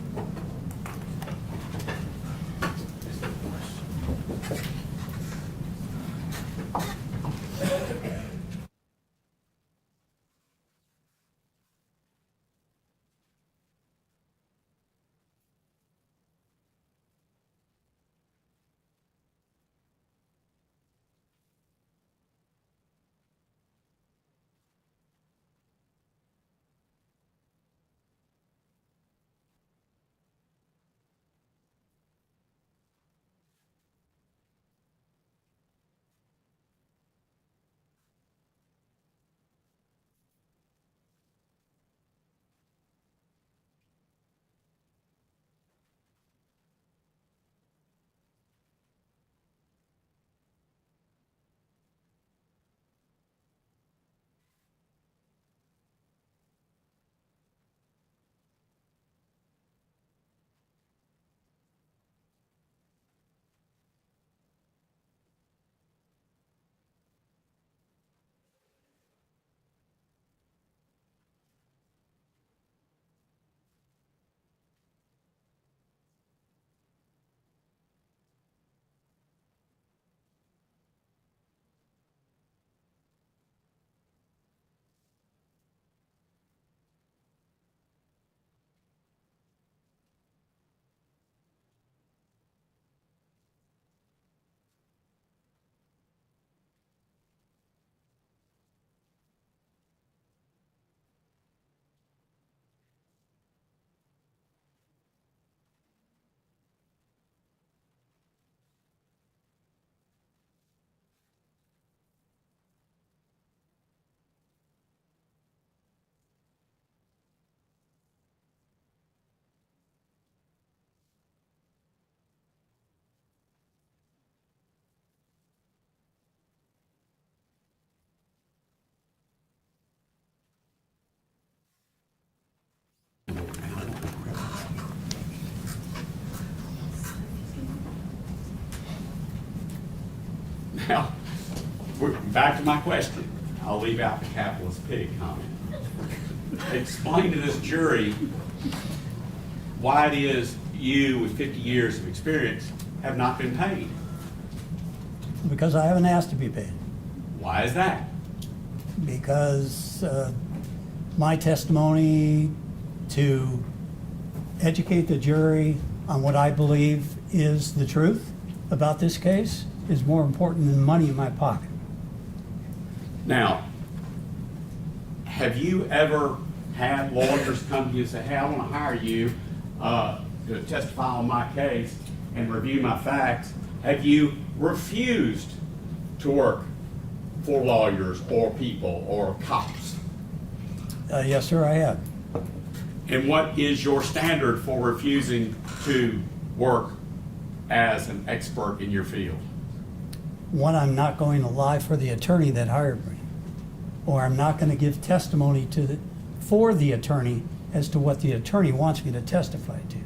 Now, back to my question. I'll leave out the capitalist pig comment. Explain to this jury why it is you, with 50 years of experience, have not been paid. Because I haven't asked to be paid. Why is that? Because my testimony to educate the jury on what I believe is the truth about this case is more important than money in my pocket. Now, have you ever had lawyers come to you and say, hey, I want to hire you to testify on my case and review my facts? Have you refused to work for lawyers or people or cops? Yes, sir, I have. And what is your standard for refusing to work as an expert in your field? One, I'm not going to lie for the attorney that hired me, or I'm not going to give testimony for the attorney as to what the attorney wants me to testify to.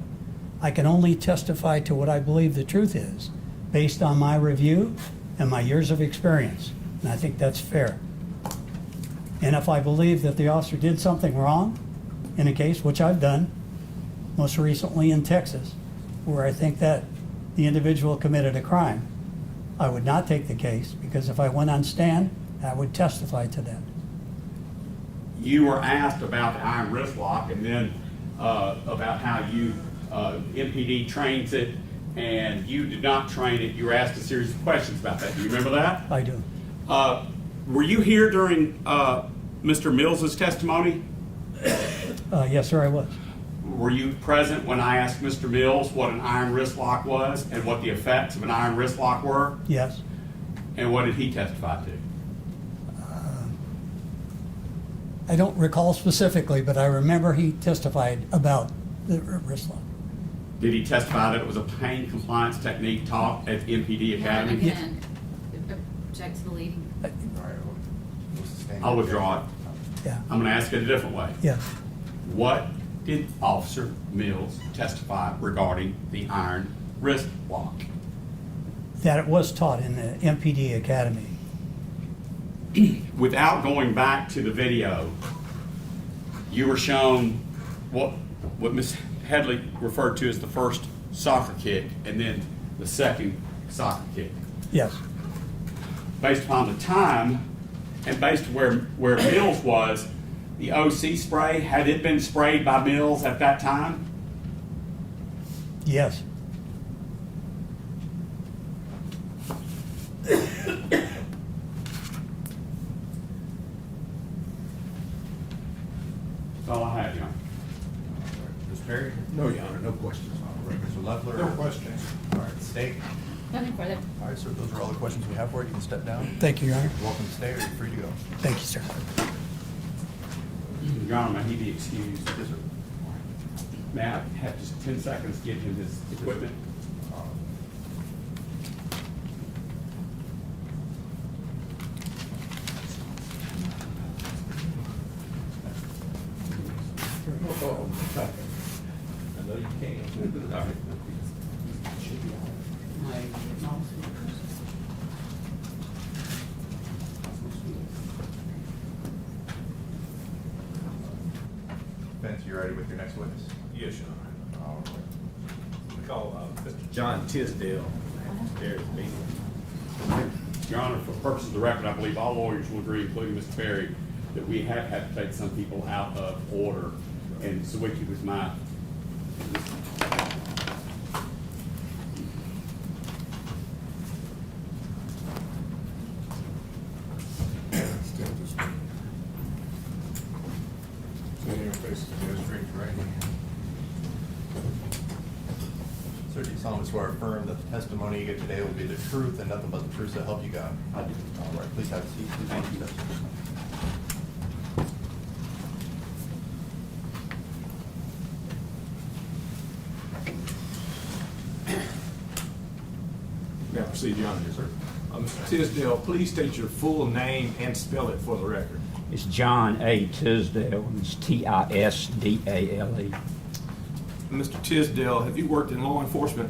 I can only testify to what I believe the truth is, based on my review and my years of experience, and I think that's fair. And if I believe that the officer did something wrong in a case, which I've done, most recently in Texas, where I think that the individual committed a crime, I would not take the case, because if I went on stand, I would testify to that. You were asked about the iron wrist lock and then about how you, MPD trains it, and you did not train it. You were asked a series of questions about that. Do you remember that? I do. Were you here during Mr. Mills's testimony? Yes, sir, I was. Were you present when I asked Mr. Mills what an iron wrist lock was and what the effects of an iron wrist lock were? Yes. And what did he testify to? I don't recall specifically, but I remember he testified about the wrist lock. Did he testify that it was a pain compliance technique taught at MPD Academy? Again, object to the leading. All right, we'll sustain I'll it. withdraw it. Yeah, I'm going to ask it a different way. yes. What did Officer Mills testify regarding the iron wrist lock? That it was taught in the MPD Academy. Without going back to the video, you were shown what Ms. Headley referred to as the first soccer kick and then the second soccer kick. Yes, Based upon the time and based where Mills was, the OC spray, had it been sprayed by Mills at that time? yes. That's all I have, John. Mr. Perry? No, Your Honor, no questions. Mr. Leffler? No questions. All right, State? Nothing further. All right, sir, those are all the questions we have for you. You can step down. Thank you, Your Honor. You're welcome to stay, or you're free to go. Thank you, sir. Your Honor, may he be excused? Yes, sir. May I have just 10 seconds to get him his equipment? I know you can. All right. Vince, you ready with your next witness? Yes, Your Honor. All right. We call Mr. John Tisdale. There is me. Your Honor, for purposes of the record, I believe all lawyers will agree, including Mr. Perry, that we have had to take some people out of order. And Sawicki was my. Stand this way. Stand your face to the straight right hand. Sir, do you solemnly swear or affirm that the testimony you give today will be the truth and nothing but the truth so help you God? I do. All right, please have a seat. Please Thank you. stand. Now proceed, Your Honor. Yes, sir. Mr. Tisdale, please state your full name and spell it for the record. It's John A. Tisdale, and it's Tisdale. Mr. Tisdale, have you worked in law enforcement?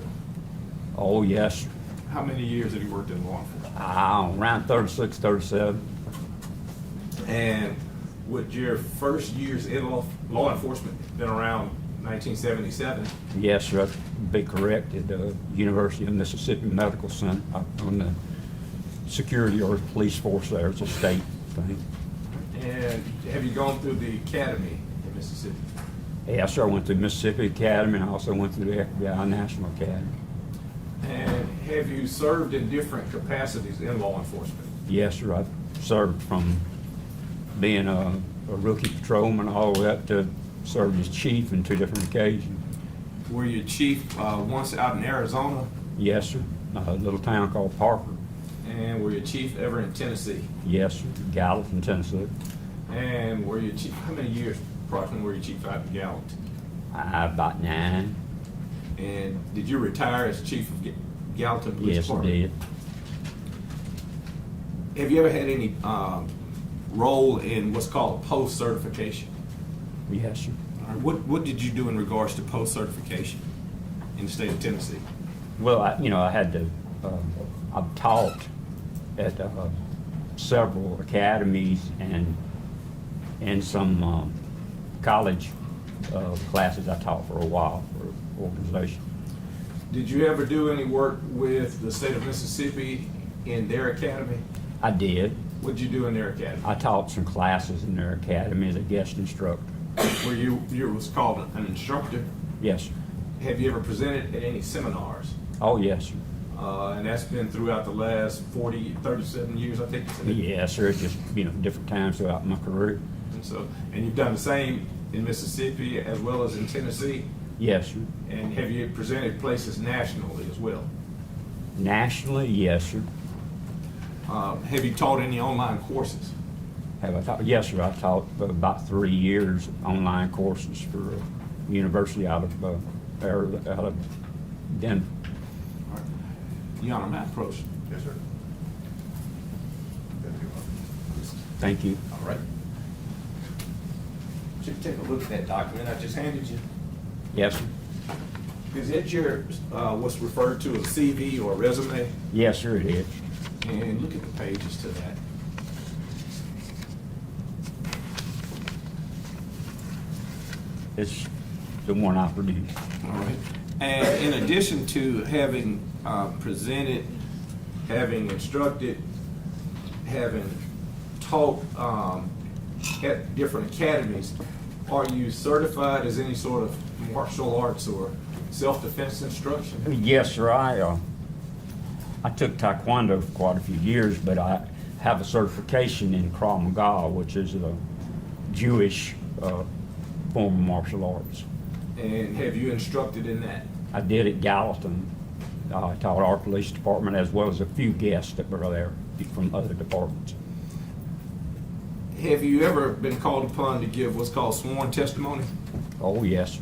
Oh, yes, How many years have you worked in law enforcement? around 36, 37. And would your first years in law enforcement been around 1977? Yes, sir, that'd be correct, at the University of Mississippi Medical Center, on the security or police force there, it's a state thing. And have you gone through the academy in Mississippi? Yes, sir, I went to Mississippi Academy, and I also went to the FBI National Academy. And Have you served in different capacities in law enforcement? Yes, sir. I've served from being a rookie patrolman all the way up to served as chief in 2 different occasions. Were you chief once out in Arizona? Yes, sir. A little town called Parker. And were you chief ever in Tennessee? Yes, sir. Gallatin, Tennessee. And were you chief, how many years approximately were you chief out in Gallatin? About 9. And did you retire as chief of Gallatin Police Yes, I Department? did. Have you ever had any role in what's called post-certification? Yes, sir. What did you do in regards to post-certification in the state of Tennessee? Well, I had to, I've taught at several academies and in some college classes I taught for a while for organization. Did you ever do any work with the state of Mississippi in their academy? I did. What did you do in their academy? I taught some classes in their academy as a guest instructor. Were you was called an instructor? Yes, sir. Have you ever presented at any seminars? Oh, yes, sir. And that's been throughout the last 37 years, I think you said. Yes, sir. It's just, different times throughout my career. And you've done the same in Mississippi as well as in Tennessee? Yes, sir. And have you presented places nationally as well? Nationally, yes, sir. Have you taught any online courses? Have I taught? Yes, sir. I taught for about 3 years online courses for a university out of Denver. All right. Your Honor, may I approach? Yes, sir. Thank you. All right. Should take a look at that document I just handed you. Yes, sir. Is it your, what's referred to as CV or resume? Yes, sir, it is. And look at the pages to that. It's the one I produced. All right. And in addition to having presented, having instructed, having taught at different academies, are you certified as any sort of martial arts or self-defense instruction? Yes, sir. I took Taekwondo for quite a few years, but I have a certification in Krav Maga, which is a Jewish form of martial arts. And have you instructed in that? I did at Gallatin. I taught our police department as well as a few guests that were there from other departments. Have you ever been called upon to give what's called sworn testimony? Oh, yes, sir.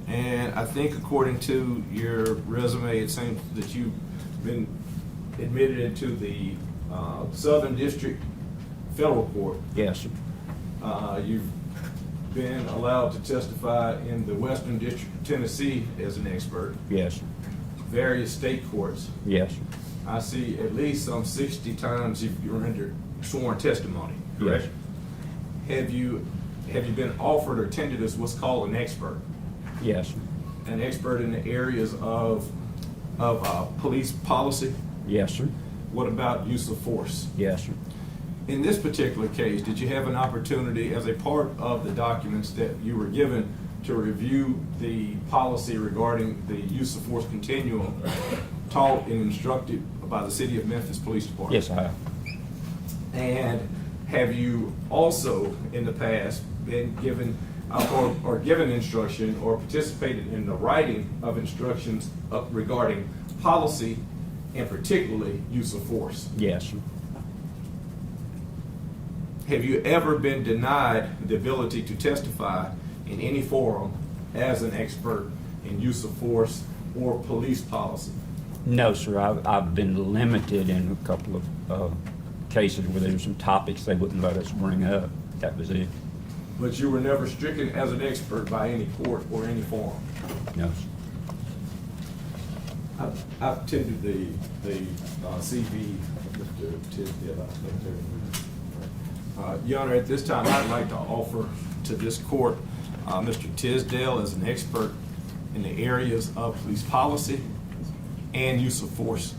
And I think according to your resume, it seems that you've been admitted into the Southern District Federal Court. Yes, sir. You've been allowed to testify in the Western District of Tennessee as an expert, Yes, sir. various state courts. Yes, sir. I see at least some 60 times you rendered sworn testimony, correct? Yes. Have you been offered or attended as what's called an expert? Yes, sir. An expert in the areas of police policy? Yes, sir. What about use of force? Yes, sir. In this particular case, did you have an opportunity as a part of the documents that you were given to review the policy regarding the use of force continuum taught and instructed by the City of Memphis Police Department? Yes, I have. And have you also in the past been given or given instruction or participated in the writing of instructions regarding policy and particularly use of force? Yes, sir. Have you ever been denied the ability to testify in any forum as an expert in use of force or police policy? No, sir. I've been limited in a couple of cases where there were some topics they wouldn't let us bring up. That was it. But you were never stricken as an expert by any court or any forum? No, sir. I've attended the CV of Mr. Tisdale. Your Honor, at this time, I'd like to offer to this court Mr. Tisdale as an expert in the areas of police policy and use of force.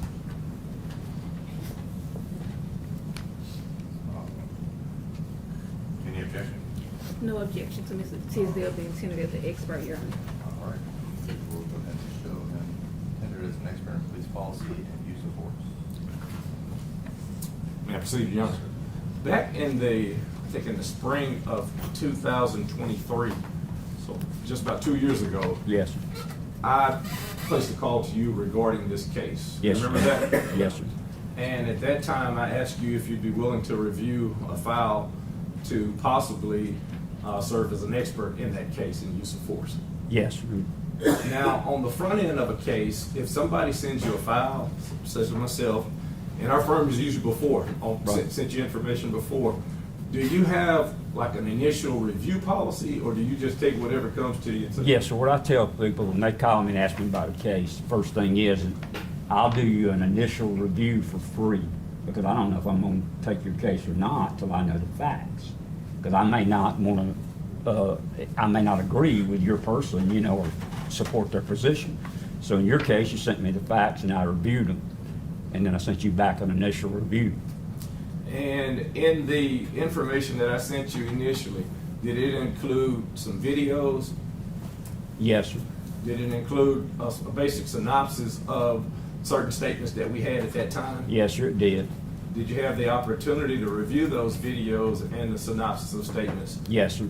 Any objection? No objection to Mr. Tisdale being tendered as the expert, Your Honor. All right. We'll go ahead and show him tendered as an expert in police his policy and use of force. May I proceed, Your Honor? Back in I think in the spring of 2023, so just about 2 years ago, Yes, sir. I placed a call to you regarding this case. Yes, Remember sir. that? Yes, sir. And at that time, I asked you if you'd be willing to review a file to possibly serve as an expert in that case in use of force. Yes, sir. Now, on the front end of a case, if somebody sends you a file, such as myself, and our firm has used you before, Right. sent you information before, do you have like an initial review policy, or do you just take whatever comes to you? And say, Yes, so what I tell people when they call me and ask me about a case, first thing is, I'll do you an initial review for free, because I don't know if I'm gonna take your case or not till I know the facts. Because I may not wanna, I may not agree with your person, you know, or support their position. So in your case, you sent me the facts and I reviewed them, and then I sent you back an initial review. And in the information that I sent you initially, did it include some videos? Yes, sir. Did it include a basic synopsis of certain statements that we had at that time? Yes, sir, it did. Did you have the opportunity to review those videos and the synopsis of statements? Yes, sir.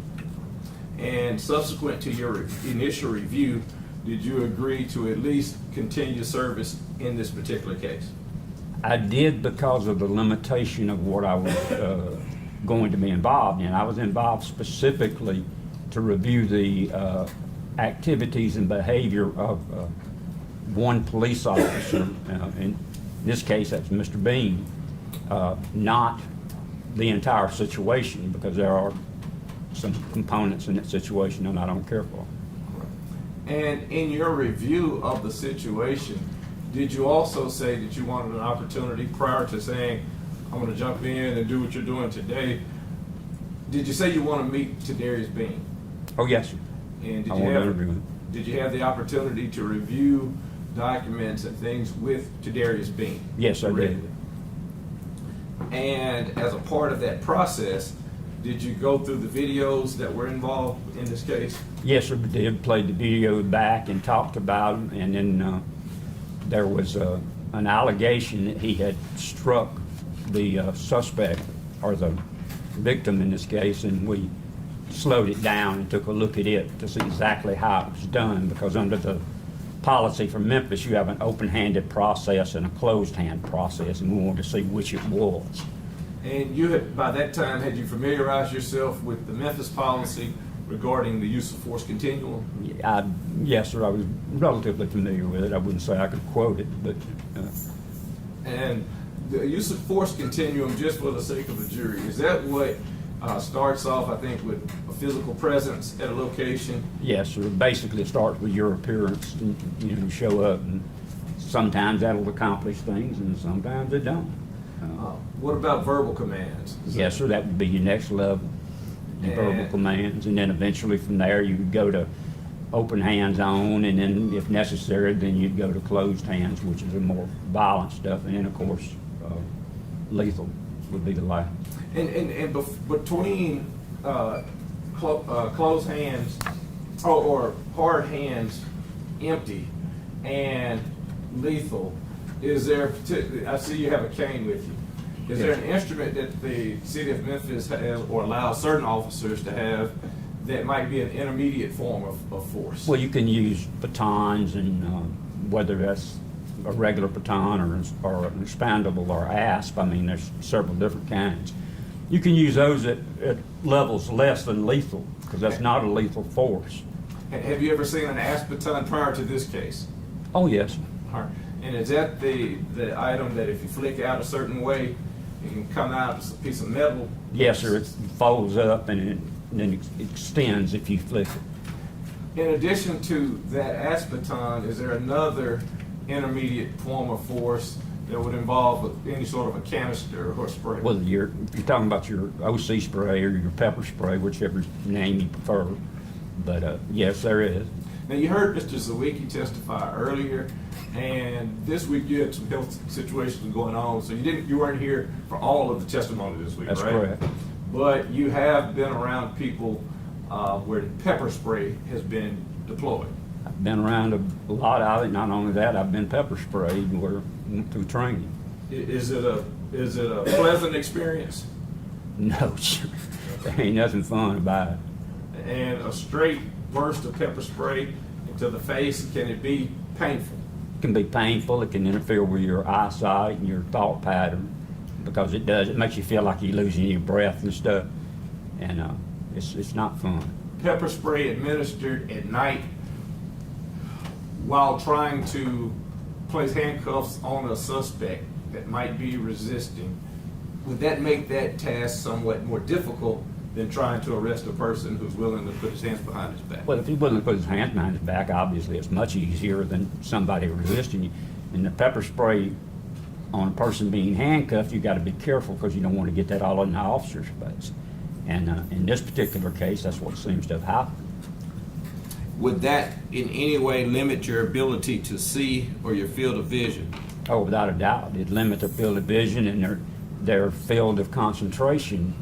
And subsequent to your initial review, did you agree to at least continue service in this particular case? I did because of the limitation of what I was going to be involved in. I was involved specifically to review the activities and behavior of one police officer. In this case, that's Mr. Bean, not the entire situation, because there are some components in that situation that I don't care for. And in your review of the situation, did you also say that you wanted an opportunity prior to saying, I'm going to jump in and do what you're doing today? Did you say you want to meet Tadarius Bean? Oh, yes, sir. And I want to interview him. did you have the opportunity to review documents and things with Tadarius Bean? Yes, I did. And as a part of that process, did you go through the videos that were involved in this case? Yes, sir, we did. Played the video back and talked about him, and then there was an allegation that he had struck the suspect, or the victim in this case, and we slowed it down and took a look at it to see exactly how it was done, because under the policy from Memphis, you have an open-handed process and a closed-hand process, and we wanted to see which it was. And you had, by that time, had you familiarized yourself with the Memphis policy regarding the use of force continuum? Yes, sir, I was relatively familiar with it. I wouldn't say I could quote it, but And the use of force continuum, just for the sake of the jury, is that what starts off, I think, with a physical presence at a location? yes, sir. Basically, it starts with your appearance, and you show up, and sometimes that'll accomplish things, and sometimes it don't. What about verbal commands? Yes, sir, that would be your next level, your verbal And- commands, and then eventually from there, you would go to open hands on, and then if necessary, then you'd go to closed hands, which is the more violent stuff, and then, of course, lethal would be the last. And between closed hands or hard hands, empty, and lethal, is there? I see you have a cane with you. Is there an instrument that the city of Memphis has or allows certain officers to have that might be an intermediate form of force? Well, you can use batons, and whether that's a regular baton or an expandable or asp, I mean, there's several different kinds. You can use those at levels less than lethal, because that's not a lethal force. Have you ever seen an asp baton prior to this case? Oh, yes. All right. And is that the item that if you flick out a certain way, it can come out as a piece of metal? Yes, sir. It folds up and then it extends if you flick it. In addition to that asp baton, is there another intermediate form of force that would involve any sort of a canister or spray? Whether if you're talking about your OC spray or your pepper spray, whichever name you prefer. But yes, there is. Now, you heard Mr. Zawicki testify earlier, and this week you had some health situations going on, so you weren't here for all of the testimony this week, That's right? correct. But you have been around people where pepper spray has been deployed. I've been around a lot of it. Not only that, I've been pepper sprayed through training. Is it a pleasant experience? No, sir. There ain't nothing fun about it. And a straight burst of pepper spray into the face, can it be painful? It can be painful. It can interfere with your eyesight and your thought pattern because it does. It makes you feel like you're losing your breath and stuff, and it's not fun. Pepper spray administered at night while trying to place handcuffs on a suspect that might be resisting, would that make that task somewhat more difficult than trying to arrest a person who's willing to put his hands behind his back? Well, if he's willing to put his hands behind his back, obviously it's much easier than somebody resisting you. And the pepper spray on a person being handcuffed, you got to be careful because you don't want to get that all in the officer's face. And in this particular case, that's what seems to have happened. Would that in any way limit your ability to see or your field of vision? Oh, without a doubt, it'd limit their field of vision and their field of concentration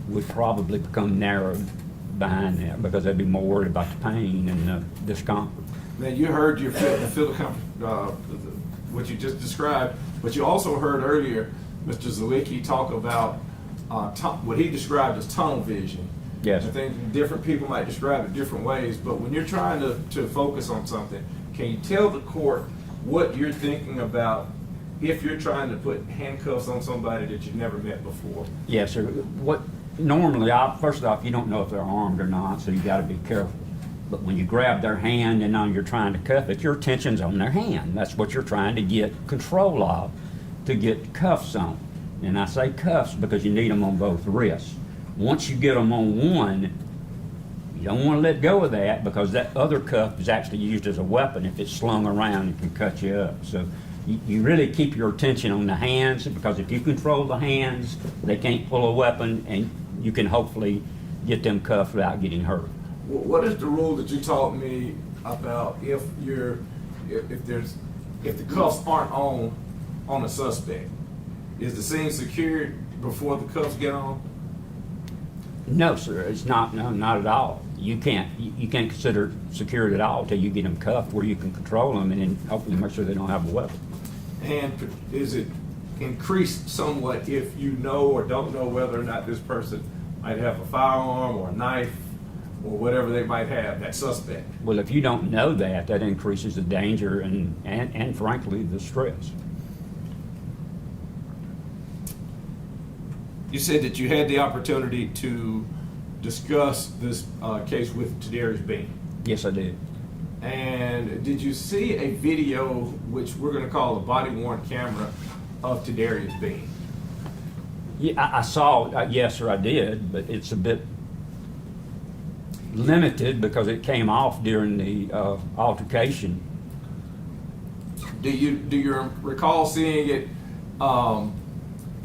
would probably become narrowed behind that because they'd be more worried about the pain and the discomfort. Now, you heard your field of comfort, what you just described, but you also heard earlier Mr. Zwicky talk about what he described as tunnel vision. Yes. I think different people might describe it different ways, but when you're trying to focus on something, can you tell the court what you're thinking about if you're trying to put handcuffs on somebody that you've never met before? Yes, sir. What normally, first off, you don't know if they're armed or not, so you got to be careful. But when you grab their hand and now you're trying to cuff it, your attention's on their hand. That's what you're trying to get control of, to get cuffs on. And I say cuffs because you need them on both wrists. Once you get them on one, you don't want to let go of that because that other cuff is actually used as a weapon. If it's slung around, it can cut you up. So you really keep your attention on the hands because if you control the hands, they can't pull a weapon and you can hopefully get them cuffed without getting hurt. What is the rule that you taught me about if the cuffs aren't on a suspect? Is the scene secured before the cuffs get on? No, sir, it's not. No, not at all. You can't consider it secured at all until you get them cuffed where you can control them and then hopefully make sure they don't have a weapon. And is it increased somewhat if you know or don't know whether or not this person might have a firearm or a knife or whatever they might have, that suspect? Well, if you don't know that increases the danger and frankly, the stress. You said that you had the opportunity to discuss this case with Tadarius Bean. Yes, I did. And did you see a video, which we're going to call a body-worn camera, of Tadarius Bean? Yeah, I saw it. Yes, sir, I did, but it's a bit limited because it came off during the altercation. Do you recall seeing it?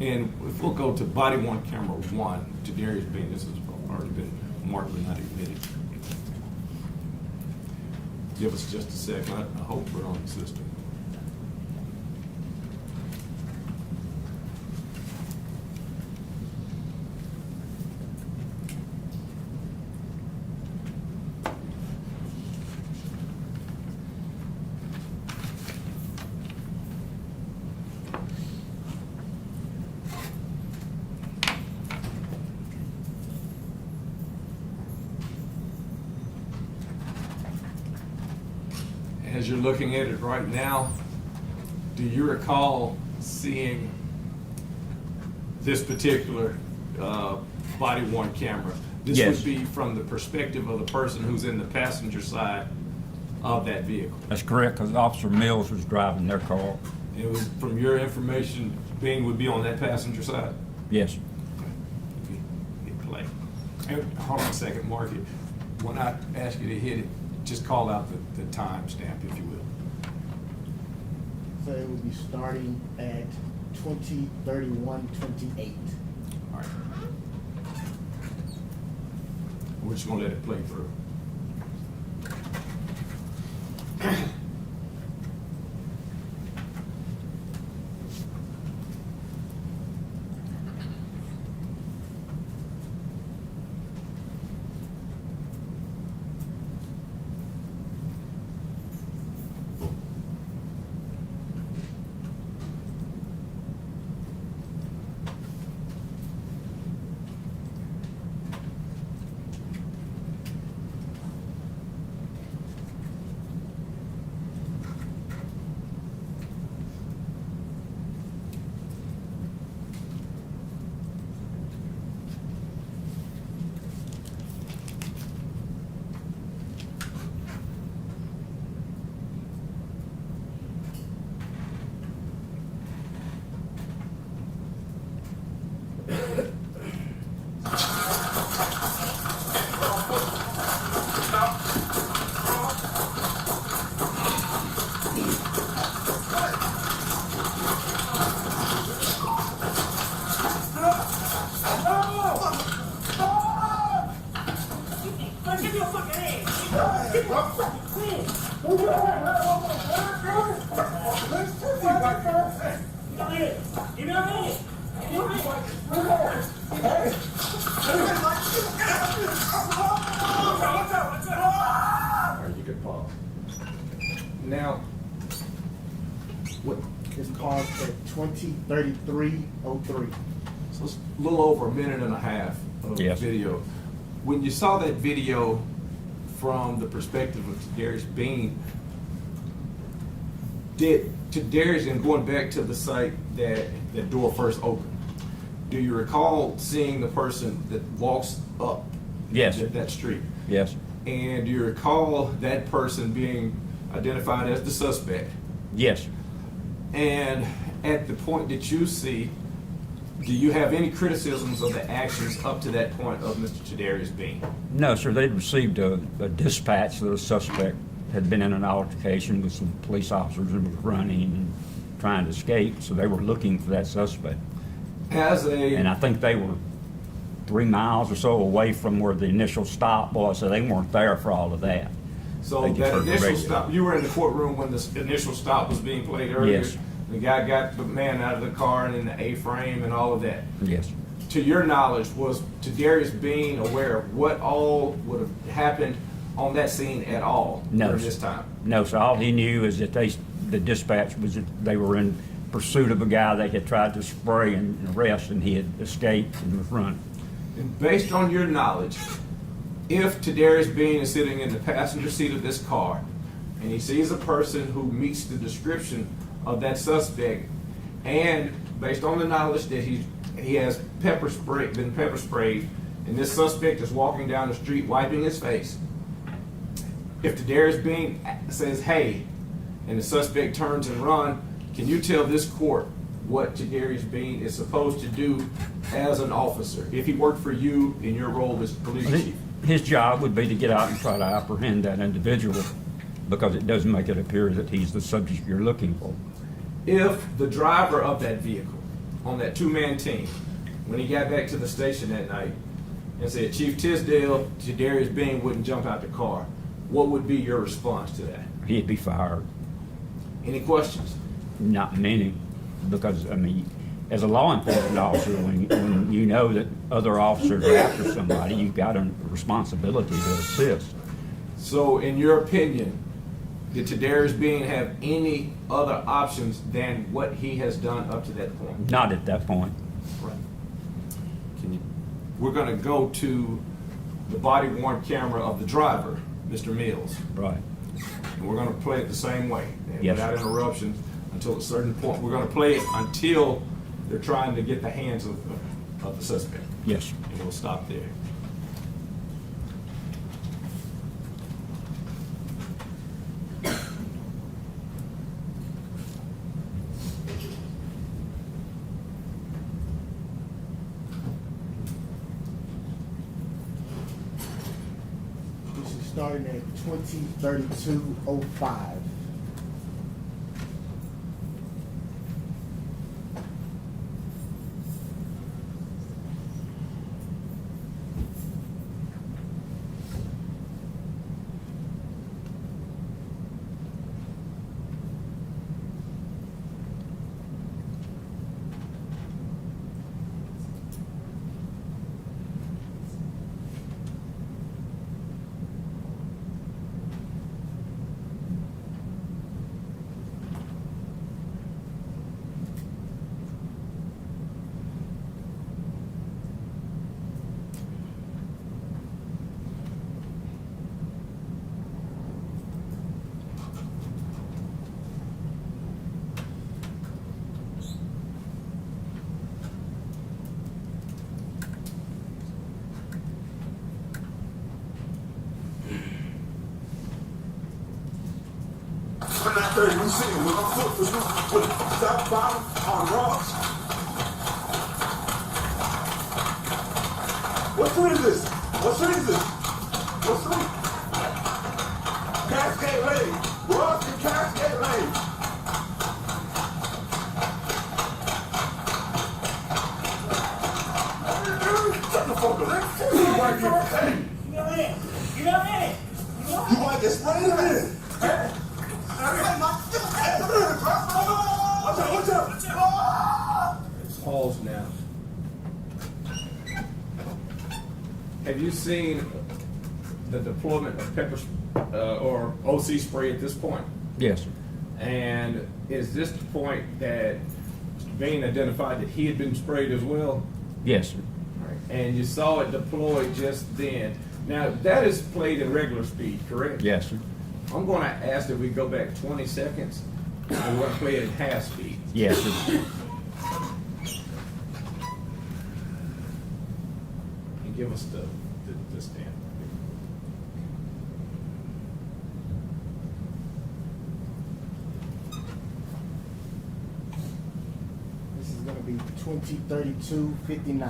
And if we'll go to body-worn camera 1, Tadarius Bean, this has already been marked but not admitted. Give us just a second. I hope we're on the system. As you're looking at it right now, do you recall seeing this particular body-worn camera? This Yes. would be from the perspective of the person who's in the passenger side of that vehicle. That's correct, because Officer Mills was driving their car. It was, from your information, Bing would be on that passenger side? Yes, sir. If you hit play. And hold on a second, Mark. When I ask you to hit it, just call out the time stamp, if you will. So it would be starting at 20:31:28. All right. We're just gonna let it play through. All right, you can pause. Now, what, This car at 203303. so it's a little over a minute and a half of Yes. video. When you saw that video from the perspective of Darius Bean, did to Darius, and going back to the site that the door first opened, do you recall seeing the person that walks up Yes. that street? Yes, And do you recall that person being identified as the suspect? yes. And at the point that you see, do you have any criticisms of the actions up to that point of Mr. Tadarius Bean? No, sir, they'd received a dispatch that a suspect had been in an altercation with some police officers and was running and trying to escape, so they were looking for that suspect. As And I a, think they were 3 miles or so away from where the initial stop was, so they weren't there for all of that. so They just that heard the initial radio. stop, you were in the courtroom when this initial stop was being played earlier? Yes. The guy got the man out of the car and in the A-frame and all of that. Yes. To your knowledge, was Tadarius Bean aware of what all would have happened on that scene at all No, during sir. this time? No, so all he knew is that the dispatch was that they were in pursuit of a guy they had tried to spray and arrest, and he had escaped and was running. And based on your knowledge, if Tadarius Bean is sitting in the passenger seat of this car and he sees a person who meets the description of that suspect, and based on the knowledge that he has been pepper sprayed, and this suspect is walking down the street wiping his face, if Tadarius Bean says, "Hey," and the suspect turns and run, can you tell this court what Tadarius Bean is supposed to do as an officer if he worked for you in your role as police chief? His job would be to get out and try to apprehend that individual, because it does make it appear that he's the subject you're looking for. If the driver of that vehicle on that two-man team, when he got back to the station that night and said, "Chief Tisdale, Tadarius Bean wouldn't jump out the car," what would be your response to that? He'd be fired. Any questions? Not many, because, I mean, as a law enforcement officer, when you know that other officers are after somebody, you've got a responsibility to assist. So, in your opinion, did Tadarius Bean have any other options than what he has done up to that point? Not at that point. Right. We're going to go to the body-worn camera of the driver, Mr. Mills. Right. And we're going to play it the same way, Yes, without sir. interruptions, until a certain point. We're going to play it until they're trying to get the hands of the suspect. Yes. And we'll stop there. This is starting at 203205. When that 30, we see him with a foot for with a stop bottom on rocks. What street is this? What street is this? What street? Cascade Lane. Ross and Cascade Lane. Shut the fuck up. Hey, you might get sprayed. You might get sprayed. Pause now. Have you seen the deployment of pepper or OC spray at this point? Yes, sir. And is this the point that Bean identified that he had been sprayed as well? Yes, sir. And you saw it deployed just then. Now, that is played in regular speed, correct? Yes, sir. I'm going to ask that we go back 20 seconds and we're going to play it in half speed. Yes, sir. And give us the stamp. This is gonna be 2032-59.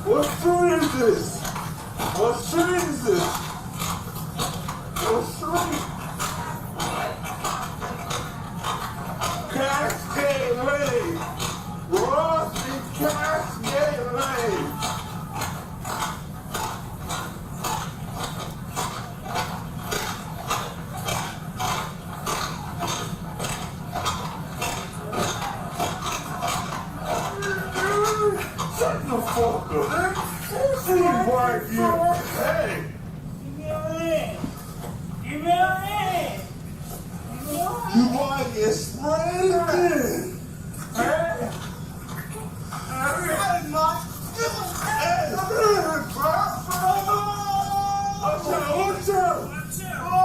What street is this? What street is this? What street? Cascade Lane. Ross and Cascade Lane. Shut the fuck up. See right here. Hey. Give me a hand. Give me a hand. You want to get sprayed again? Hey. Hey, my. Hey. Watch out, watch out. Watch out.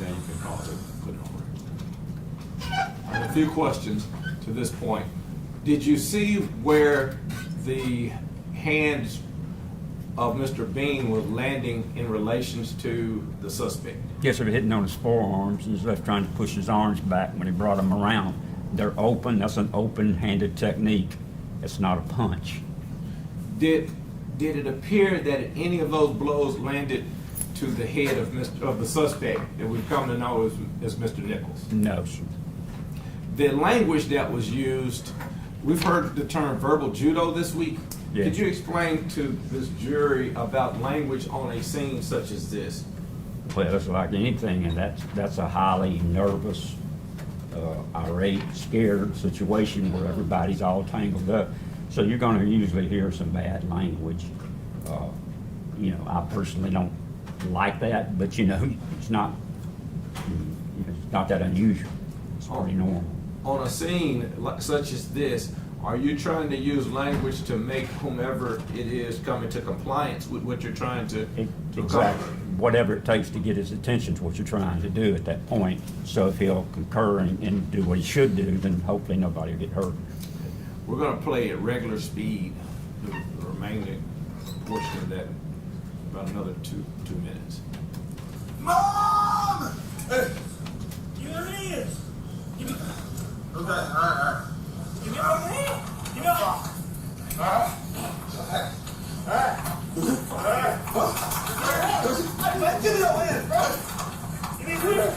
Now you can call it, put it on. I have a few questions to this point. Did you see where the hands of Mr. Bean were landing in relations to the suspect? Yes, sir. Hitting on his forearms. He was left trying to push his arms back when he brought them around. They're open. That's an open-handed technique. It's not a punch. Did it appear that any of those blows landed to the head of the suspect that we've come to know as Mr. Nichols? No, sir. The language that was used, we've heard the term verbal judo this week. Yes. Could you explain to this jury about language on a scene such as this? Well, it's like anything, and that's a highly nervous, irate, scared situation where everybody's all tangled up. So you're going to usually hear some bad language. I personally don't like that, but it's not that unusual. It's pretty normal. On a scene such as this, are you trying to use language to make whomever it is come into compliance with what you're trying to Exactly. accomplish? Whatever it takes to get his attention to what you're trying to do at that point. So if he'll concur and do what he should do, then hopefully nobody will get hurt. We're going to play at regular speed, the remaining portion of that, about another two minutes. Mom! Hey. Give me your hands. Give me. Okay, all right. Give me your hand. Give me your hand. All right. All right. Give me your hand, bro. Give me your hand.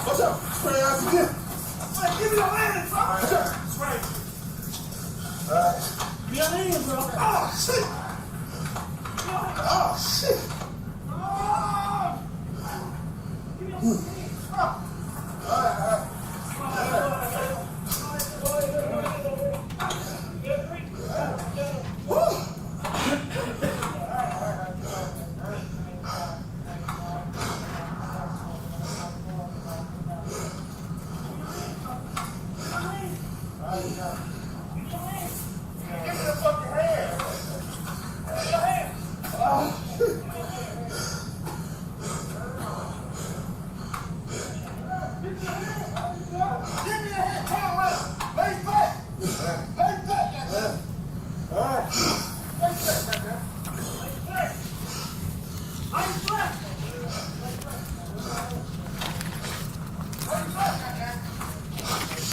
Watch out. Spray ass again. Give me your hand, bro. Watch out. Spray. All right. Give me your hand, bro. Oh, shit. Oh, shit. Oh. Give me your hand. All right.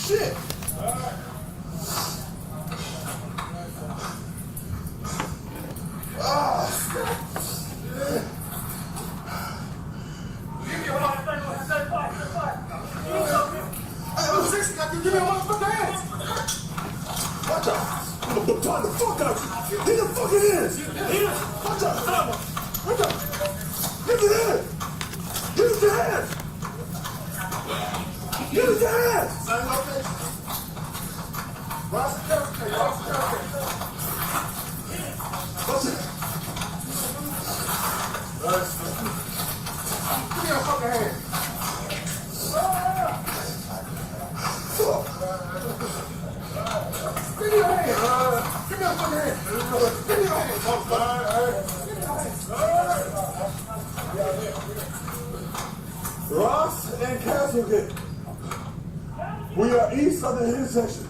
Shit! the fuck out of you. Get the fucking hands. Watch out. Watch out. Get the hands. Give us your hands. Give us your hands. Watch it. Give me your fucking hand. Give me your hand. Give me your fucking hand. Give me your hand. Ross and Castlegate. We are east of the intersection.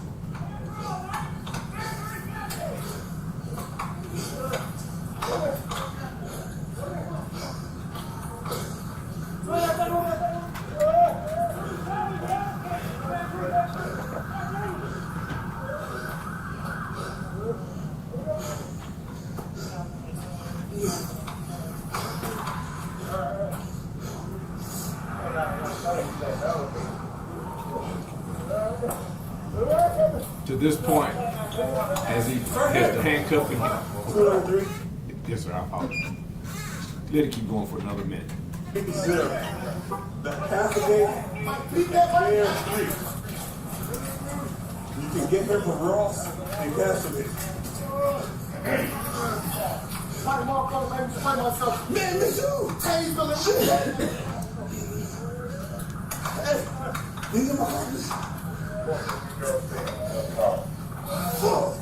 To this point, as he has the handcuffing him. 203. Yes, sir, I apologize. Let it keep going for another minute. 50. The Castlegate Pier Street. You can get here from Ross and Castlegate. Man, miss you! Hey, you feeling shit? Hey, these are my homies. Fuck.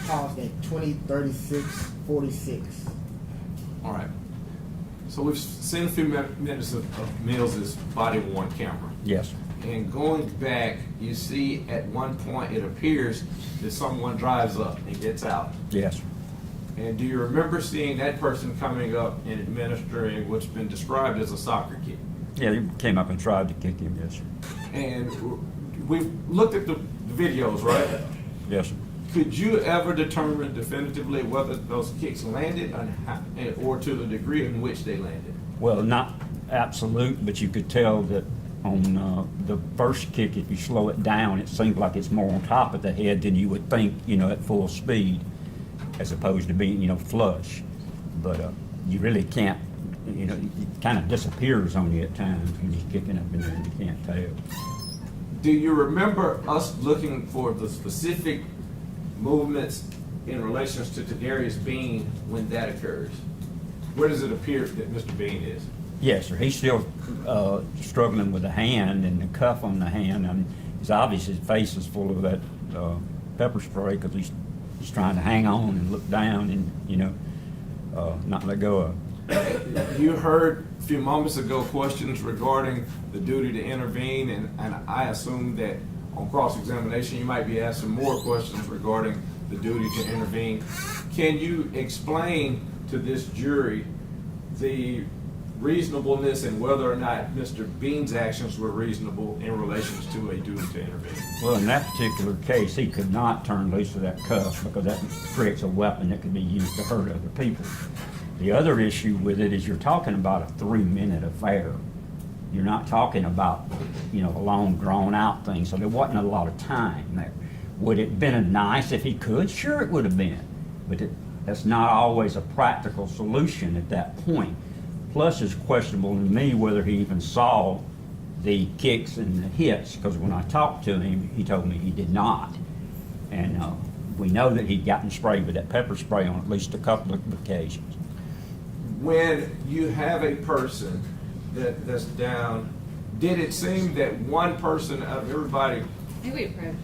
Calls at 203646. All right. So we've seen a few minutes of Mills's body-worn camera. Yes. And going back, you see at one point it appears that someone drives up and gets out. Yes. And do you remember seeing that person coming up and administering what's been described as a soccer kick? Yeah, he came up and tried to kick him, yes, sir. And we've looked at the videos, right? Yes, sir. Could you ever determine definitively whether those kicks landed or to the degree in which they landed? Well, not absolute, but you could tell that on the first kick, if you slow it down, it seems like it's more on top of the head than you would think, at full speed, as opposed to being, flush. But you really can't, it kind of disappears on you at times when you're kicking up in there and you can't tell. Do you remember us looking for the specific movements in relation to Darius Bean when that occurs? Where does it appear that Mr. Bean is? Yes, sir. He's still struggling with the hand and the cuff on the hand. And it's obvious his face is full of that pepper spray because he's trying to hang on and look down and, not let go of. You heard a few moments ago questions regarding the duty to intervene, and I assume that on cross-examination you might be asked some more questions regarding the duty to intervene. Can you explain to this jury the reasonableness and whether or not Mr. Bean's actions were reasonable in relation to a duty to intervene? Well, in that particular case, he could not turn loose of that cuff because that creates a weapon that could be used to hurt other people. The other issue with it is you're talking about a 3-minute affair. You're not talking about, a long, drawn-out thing, so there wasn't a lot of time there. Would it have been nice if he could? Sure, it would have been. But that's not always a practical solution at that point. Plus, it's questionable to me whether he even saw the kicks and the hits, because when I talked to him, he told me he did not. And we know that he'd gotten sprayed with that pepper spray on at least a couple of occasions. When you have a person that's down, did it seem that one person out of everybody? Maybe we approach.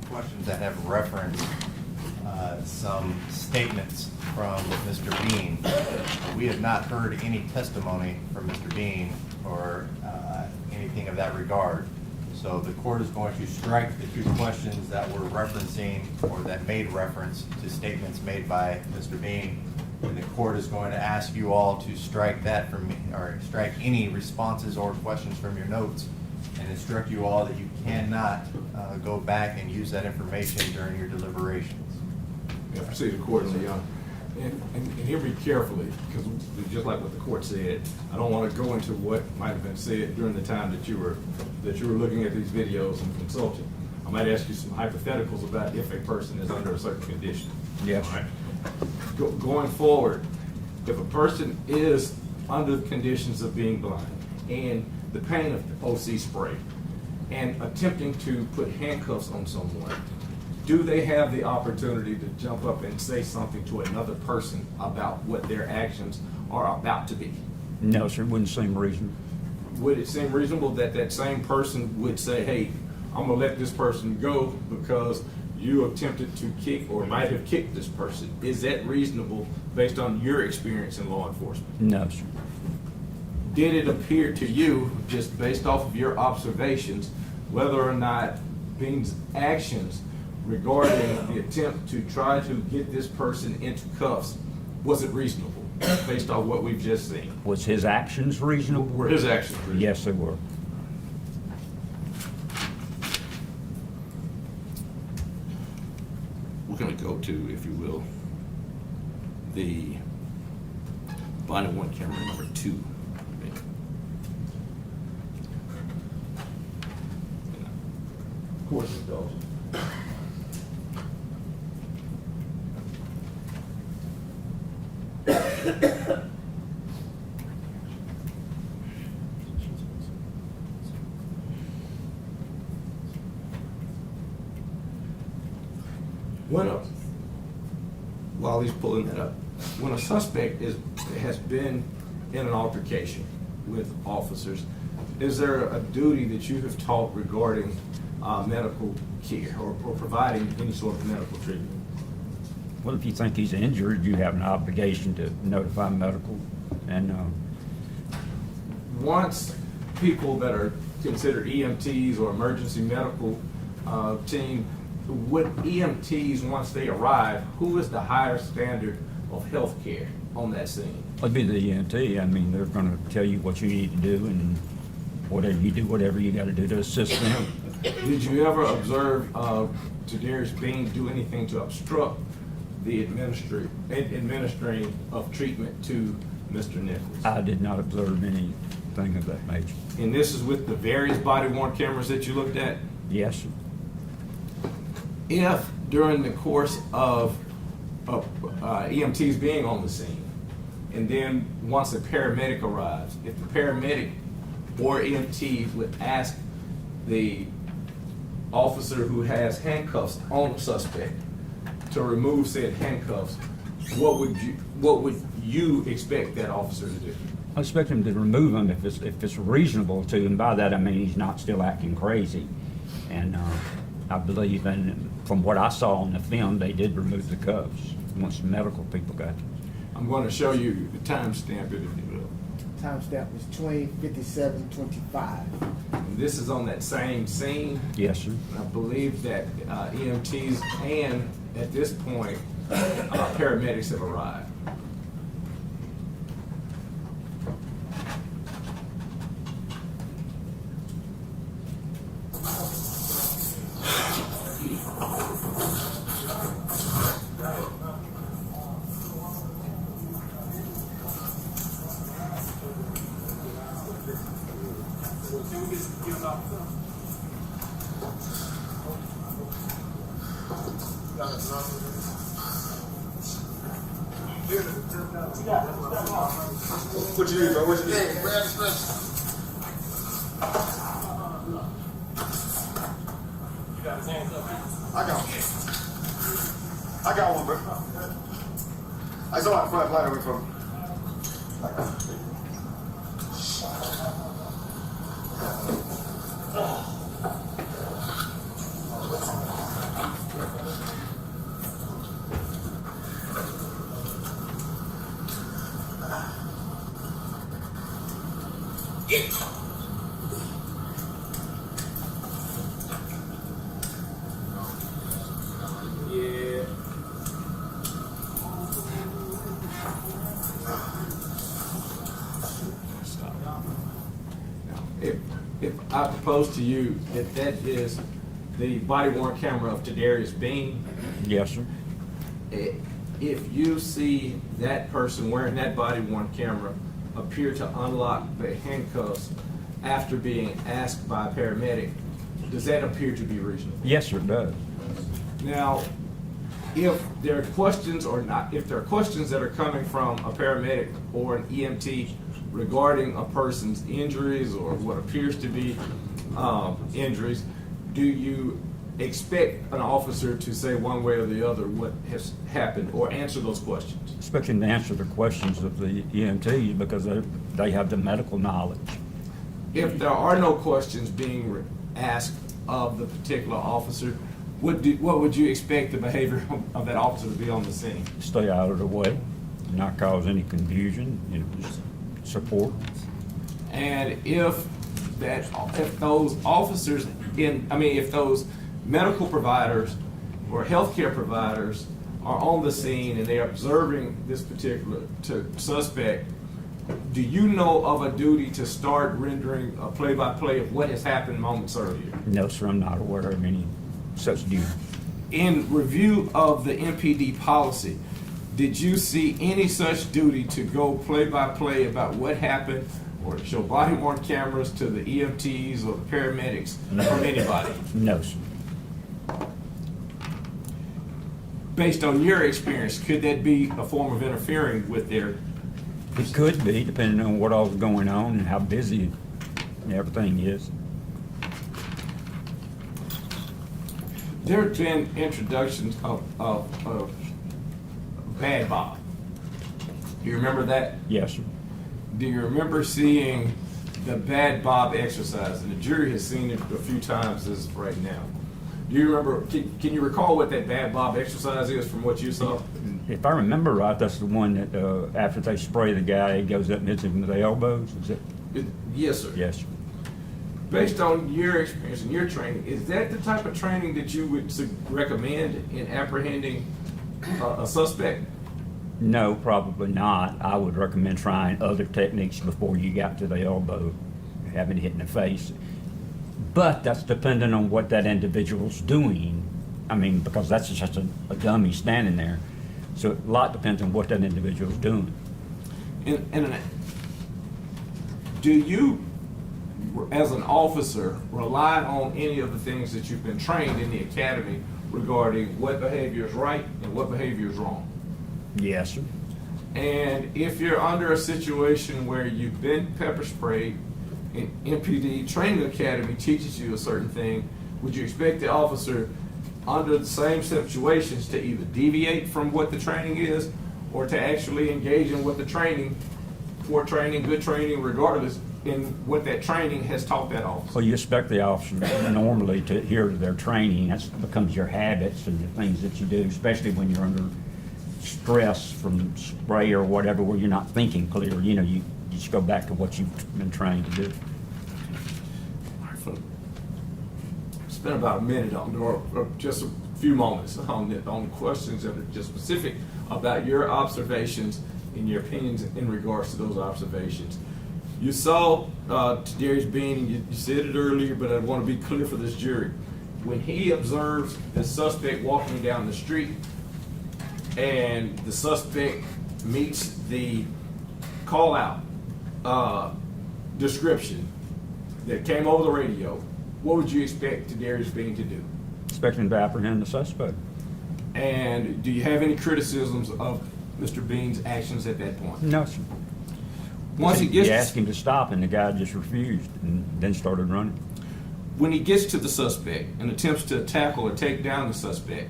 questions that have referenced some statements from Mr. Bean. We have not heard any testimony from Mr. Bean or anything of that regard. So the court is going to strike the two questions that were referencing or that made reference to statements made by Mr. Bean. And the court is going to ask you all to strike that from me, or strike any responses or questions from your notes, and instruct you all that you cannot go back and use that information during your deliberations. Yeah, proceed accordingly, and hear me carefully, because just like what the court said, I don't want to go into what might have been said during the time that you were looking at these videos and consulting. I might ask you some hypotheticals about if a person is under a certain condition. Yes. All right? Going forward, if a person is under the conditions of being blind and the pain of OC spray and attempting to put handcuffs on someone, do they have the opportunity to jump up and say something to another person about what their actions are about to be? No, sir, it wouldn't seem reasonable. Would it seem reasonable that that same person would say, hey, I'm gonna let this person go because you attempted to kick or might have kicked this person? Is that reasonable based on your experience in law enforcement? No, sir. Did it appear to you, just based off of your observations, whether or not Bean's actions regarding the attempt to try to get this person into cuffs, was it reasonable based on what we've just seen? Was his actions reasonable? Were his actions reasonable? Yes, they were. We're going to go to, if you will, the body worn camera number 2. Of course it does. While he's pulling that up, when a suspect has been in an altercation with officers, is there a duty that you have taught regarding medical care or providing any sort of medical treatment? Well, if you think he's injured, you have an obligation to notify medical. And Once people that are considered EMTs or emergency medical team, with EMTs, once they arrive, who is the higher standard of health care on that scene? it'd be the EMT. I mean, they're going to tell you what you need to do, and whatever you do, whatever you got to do to assist them. Did you ever observe Jadarius Bean do anything to obstruct the administering of treatment to Mr. Nichols? I did not observe anything of that nature. And this is with the various body-worn cameras that you looked at? Yes, sir. If during the course of EMTs being on the scene, and then once a paramedic arrives, if the paramedic or EMT would ask the officer who has handcuffs on the suspect to remove said handcuffs, what would you expect that officer to do? I expect him to remove them if it's reasonable to, and by that I mean he's not still acting crazy. And I believe, and from what I saw on the film, they did remove the cuffs once the medical people got them. I'm going to show you the timestamp, if you will. Timestamp is 20:57:25. And this is on that same scene. Yes, sir. I believe that EMTs and, at this point, paramedics have arrived. What you need, bro? What you need? Hey, grab the stretcher. You got his hands up. I got one. I got one, bro. I saw it front light away from me. I got it. I propose to you that that is the body worn camera of Tadarius Bean. Yes, sir. If you see that person wearing that body worn camera appear to unlock the handcuffs after being asked by a paramedic, does that appear to be reasonable? Yes, sir, it does. Now, if there are questions or not, if there are questions that are coming from a paramedic or an EMT regarding a person's injuries or what appears to be injuries, do you expect an officer to say one way or the other what has happened or answer those questions? Expecting to answer the questions of the EMTs because they have the medical knowledge. If there are no questions being asked of the particular officer, what would you expect the behavior of that officer to be on the scene? Stay out of the way, not cause any confusion, just support. And if those officers if those medical providers or healthcare providers are on the scene and they're observing this particular suspect, do you know of a duty to start rendering a play-by-play of what has happened moments earlier? No, sir, I'm not aware of any such duty. In review of the MPD policy, did you see any such duty to go play-by-play about what happened or to show body-worn cameras to the EMTs or the paramedics or anybody? No, sir. Based on your experience, could that be a form of interfering with their... It could be, depending on what all's going on and how busy everything is. There have been introductions of Bad Bob. Do you remember that? Yes, sir. Do you remember seeing the Bad Bob exercise? And the jury has seen it a few times as of right now. Do you remember, can you recall what that Bad Bob exercise is from what you saw? If I remember right, that's the one that after they spray the guy, he goes up and hits him with the elbows. Is it? Yes, sir. Yes, sir. Based on your experience and your training, is that the type of training that you would recommend in apprehending a suspect? No, probably not. I would recommend trying other techniques before you got to the elbow, having it hit in the face. But that's dependent on what that individual's doing. I mean, because that's just a dummy standing there. So a lot depends on what that individual's doing. Do you, as an officer, rely on any of the things that you've been trained in the academy regarding what behavior is right and what behavior is wrong? Yes, sir. And if you're under a situation where you've been pepper sprayed, and MPD Training Academy teaches you a certain thing, would you expect the officer under the same situations to either deviate from what the training is or to actually engage in what the training, poor training, good training, regardless, in what that training has taught that officer? Well, you expect the officer normally to adhere to their training. That becomes your habits and the things that you do, especially when you're under stress from spray or whatever, where you're not thinking clear. You just go back to what you've been trained to do. Spend about a minute or just a few moments on the questions that are just specific about your observations and your opinions in regards to those observations. You saw Tadarius Bean, and you said it earlier, but I want to be clear for this jury. When he observes the suspect walking down the street and the suspect meets the call-out description that came over the radio, what would you expect Tadarius Bean to do? Expecting to apprehend the suspect. And do you have any criticisms of Mr. Bean's actions at that point? No, sir. Once he gets You asked him to stop, and the guy just refused, and then started running. when he gets to the suspect and attempts to tackle or take down the suspect,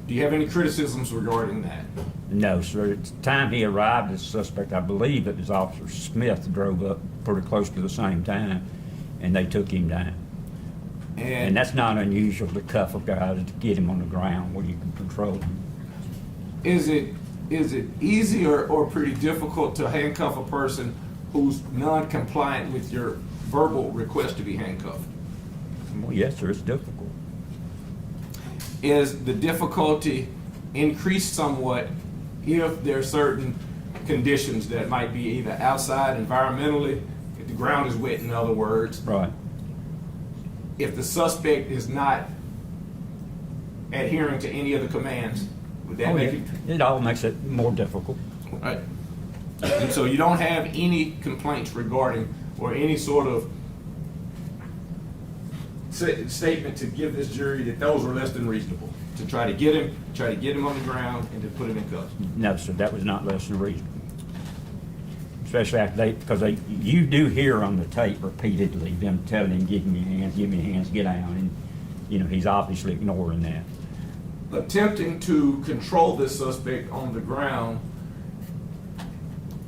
do you have any criticisms regarding that? No, sir. At the time he arrived as a suspect, I believe it was Officer Smith drove up pretty close to the same time, and they took him down. And that's not unusual to cuff a guy to get him on the ground where you can control him. Is it easy or pretty difficult to handcuff a person who's non-compliant with your verbal request to be handcuffed? Well, yes, sir, it's difficult. Is the difficulty increased somewhat if there are certain conditions that might be either outside environmentally, if the ground is wet, in other words, Right. if the suspect is not adhering to any of the commands? Would that Oh, make yeah. it? It all makes it more difficult. Right. And so you don't have any complaints regarding, or any sort of statement to give this jury that those were less than reasonable, to try to get him on the ground and to put him in cuffs? No, sir, that was not less than reasonable. Especially after you do hear on the tape repeatedly them telling him, give me your hands, get down, and, you know, he's obviously ignoring that. Attempting to control this suspect on the ground,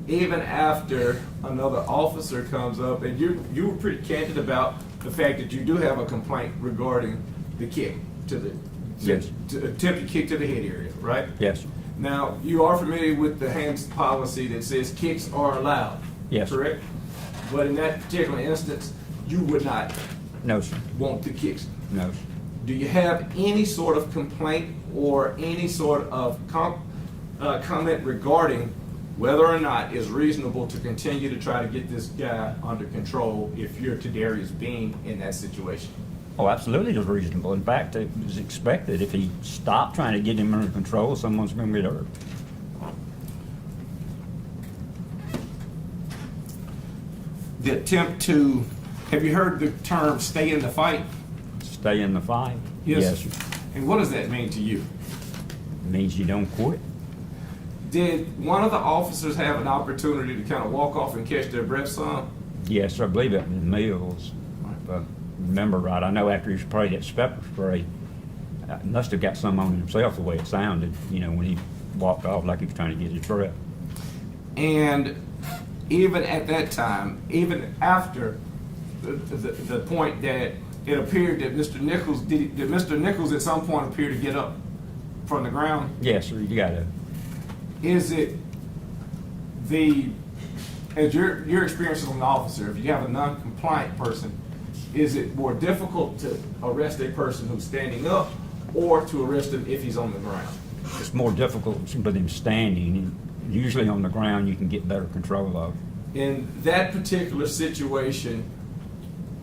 even after another officer comes up, and you were pretty candid about the fact that you do have a complaint regarding the kick to the Yes. to attempted kick to the head area, right? Yes, sir. Now, you are familiar with the hands policy that says kicks are allowed. Yes. Correct? But in that particular instance, you would not No, sir. want the kicks. No, sir. Do you have any sort of complaint or any sort of comment regarding whether or not it's reasonable to continue to try to get this guy under control if you're Tadarius Bean in that situation? Oh, absolutely, it was reasonable. In fact, it was expected. If he stopped trying to get him under control, someone's going to get hurt. The attempt to, have you heard the term stay in the fight? Stay in the fight. Yes. Sir. And what does that mean to you? It means you don't quit. Did one of the officers have an opportunity to kind of walk off and catch their breath some? Yes, sir, I believe it was Mills. If I remember right, I know after he sprayed that pepper spray, must have got some on himself the way it sounded, you know, when he walked off like he was trying to get his breath. And even at that time, even after the point that it appeared that Mr. Nichols, did Mr. Nichols at some point appear to get up from the ground? Yes, sir, you got to. Is it as your experience as an officer, if you have a non-compliant person, is it more difficult to arrest a person who's standing up or to arrest him if he's on the ground? It's more difficult with him standing. Usually on the ground you can get better control of. In that particular situation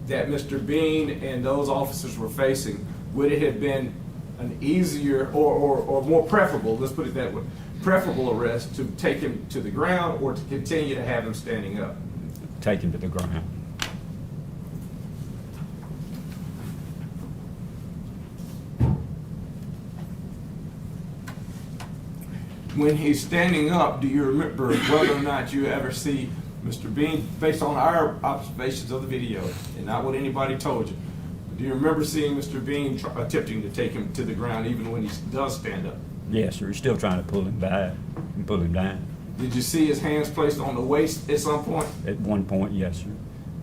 that Mr. Bean and those officers were facing, would it have been an easier or more preferable, let's put it that way, preferable arrest to take him to the ground or to continue to have him standing up? Take him to the ground. When he's standing up, do you remember whether or not you ever see Mr. Bean, based on our observations of the video and not what anybody told you, do you remember seeing Mr. Bean attempting to take him to the ground even when he does stand up? Yes, sir, he's still trying to pull him back and pull him down. Did you see his hands placed on the waist at some point? At one point, yes, sir.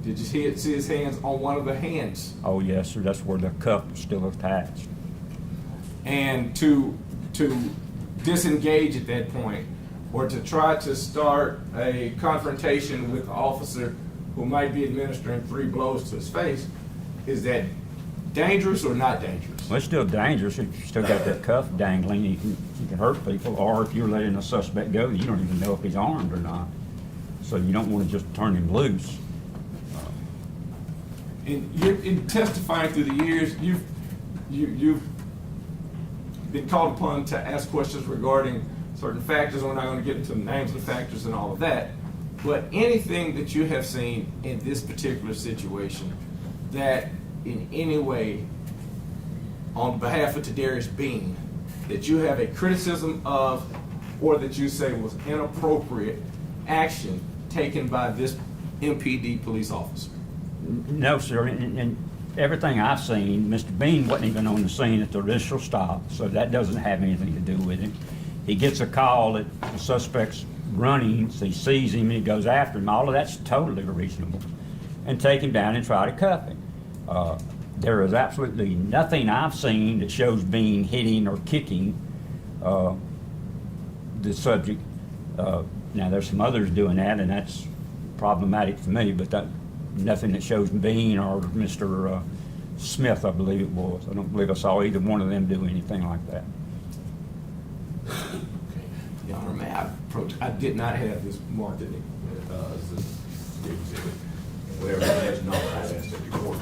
Did you see his hands on one of the hands? Oh, yes, sir, that's where the cuff was still attached. And to disengage at that point, or to try to start a confrontation with the officer who might be administering 3 blows to his face, is that dangerous or not dangerous? Well, it's still dangerous if you still got that cuff dangling. You can hurt people, or if you're letting a suspect go, you don't even know if he's armed or not. So you don't want to just turn him loose. And you're in testifying through the years, you've been called upon to ask questions regarding certain factors. We're not going to get into the names of the factors and all of that. But anything that you have seen in this particular situation that in any way, on behalf of Tadarius Bean, that you have a criticism of, or that you say was inappropriate action taken by this MPD police officer? No, sir, and everything I've seen, Mr. Bean wasn't even on the scene at the initial stop, so that doesn't have anything to do with it. He gets a call that the suspect's running, so he sees him and he goes after him. All of that's totally reasonable. And take him down and try to cuff him. There is absolutely nothing I've seen that shows Bean hitting or kicking the subject. Now, there's some others doing that, and that's problematic for me, but nothing that shows Bean or Mr. Smith, I believe it was. I don't believe I saw either one of them do anything like that. Your Honor, I did not have this marked in the exhibit. Whatever it is, no, I asked at the court.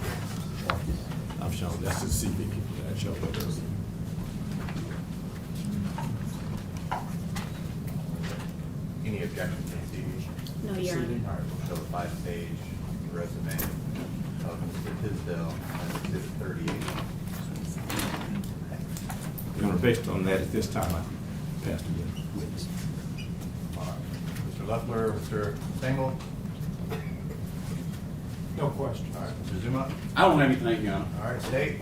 I've shown that to CV people that show that. Any objections to the CV? No, Your Honor. All right, we'll show the 5-page resume of Mr. Tisdale as Exhibit 38. Your Honor, based on that, at this time, I pass the witness. All right. Mr. Leffler, Mr. Stengel? No question. All right, Mr. Zuma? I don't have anything, Your Honor. All right, State?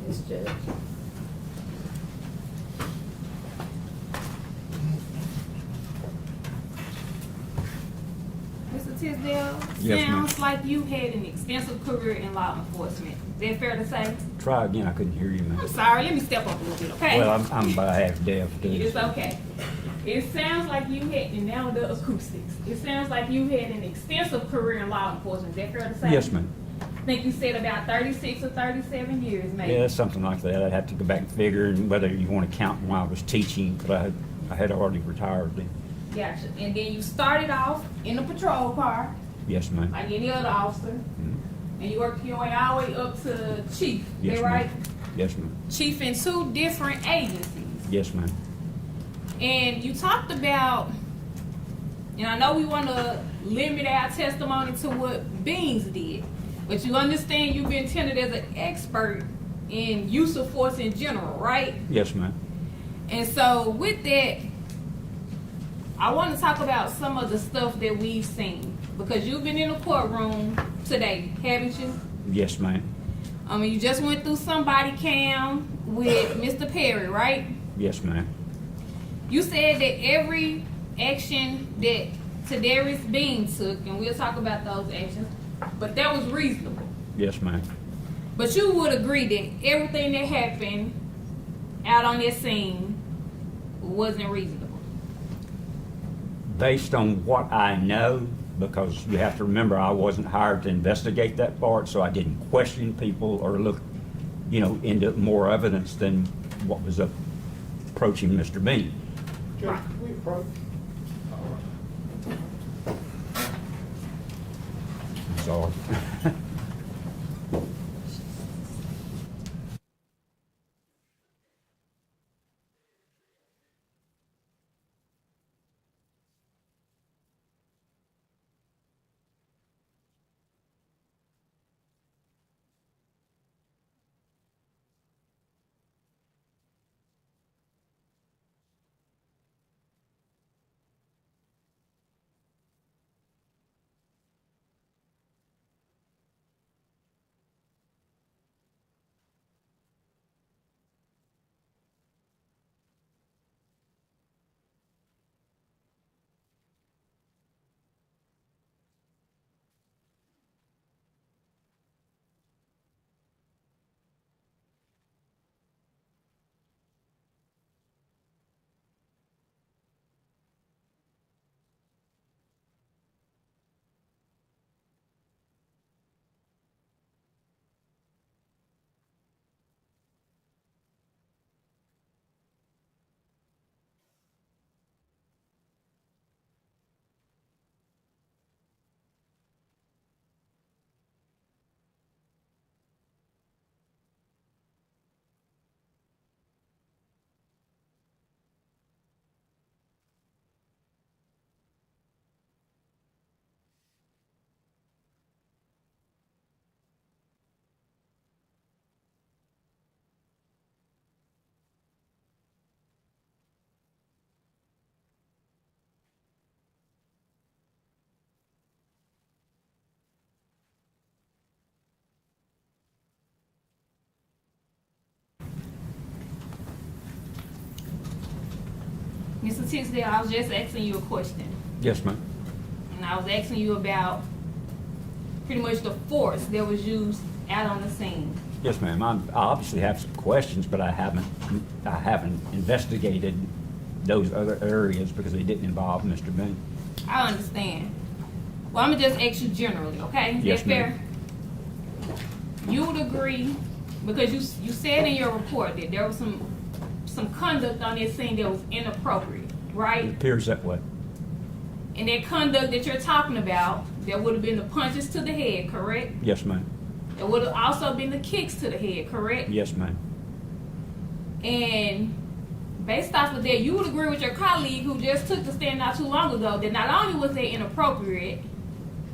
Yes, Judge. Mr. Tisdale, Yes, ma'am. sounds like you had an extensive career in law enforcement. Is that fair to say? Try again, I couldn't hear you, I'm man. sorry, let me step up a little bit, okay? Well, I'm about half deaf, It's too. okay. It sounds like you had, and now the acoustics. It sounds like you had an extensive career in law enforcement. Is that fair to say? Yes, ma'am. I think you said about 36 or 37 years, maybe. Yeah, something like that. I'd have to go back and figure, and whether you want to count when I was teaching, but I had already retired then. Gotcha. And then you started off in a patrol car, Yes, ma'am. like any other officer, Mhm. and you worked your way all the way up to chief. Yes, Is that ma'am. right? Yes, ma'am. Chief in 2 different agencies. Yes, ma'am. And you talked about, and I know we want to limit our testimony to what Beans did, but you understand you've been tendered as an expert in use of force in general, right? Yes, ma'am. And so with that, I want to talk about some of the stuff that we've seen, because you've been in the courtroom today, haven't you? Yes, ma'am. You just went through some body cam with Mr. Perry, right? Yes, ma'am. You said that every action that Tadarius Bean took, and we'll talk about those actions, but that was reasonable. Yes, ma'am. But you would agree that everything that happened out on that scene wasn't reasonable. Based on what I know, because you have to remember I wasn't hired to investigate that part, so I didn't question people or look, into more evidence than what was approaching Mr. Bean. Right. We approach. So, Mr. Tisdale, I was just asking you a question. yes, ma'am. And I was asking you about pretty much the force that was used out on the scene. Yes, ma'am. I obviously have some questions, but I haven't investigated those other areas because they didn't involve Mr. Bean. I understand. Well, I'm gonna just ask you generally, okay? Is Yes, that fair? You would agree, because you said in your report that there was some conduct on that scene that was inappropriate, It right? appears that way. And that conduct that you're talking about, there would have been the punches to the head, correct? Yes, ma'am. It would have also been the kicks to the head, correct? Yes, ma'am. And based off of that, you would agree with your colleague who just took the stand not too long ago that not only was that inappropriate,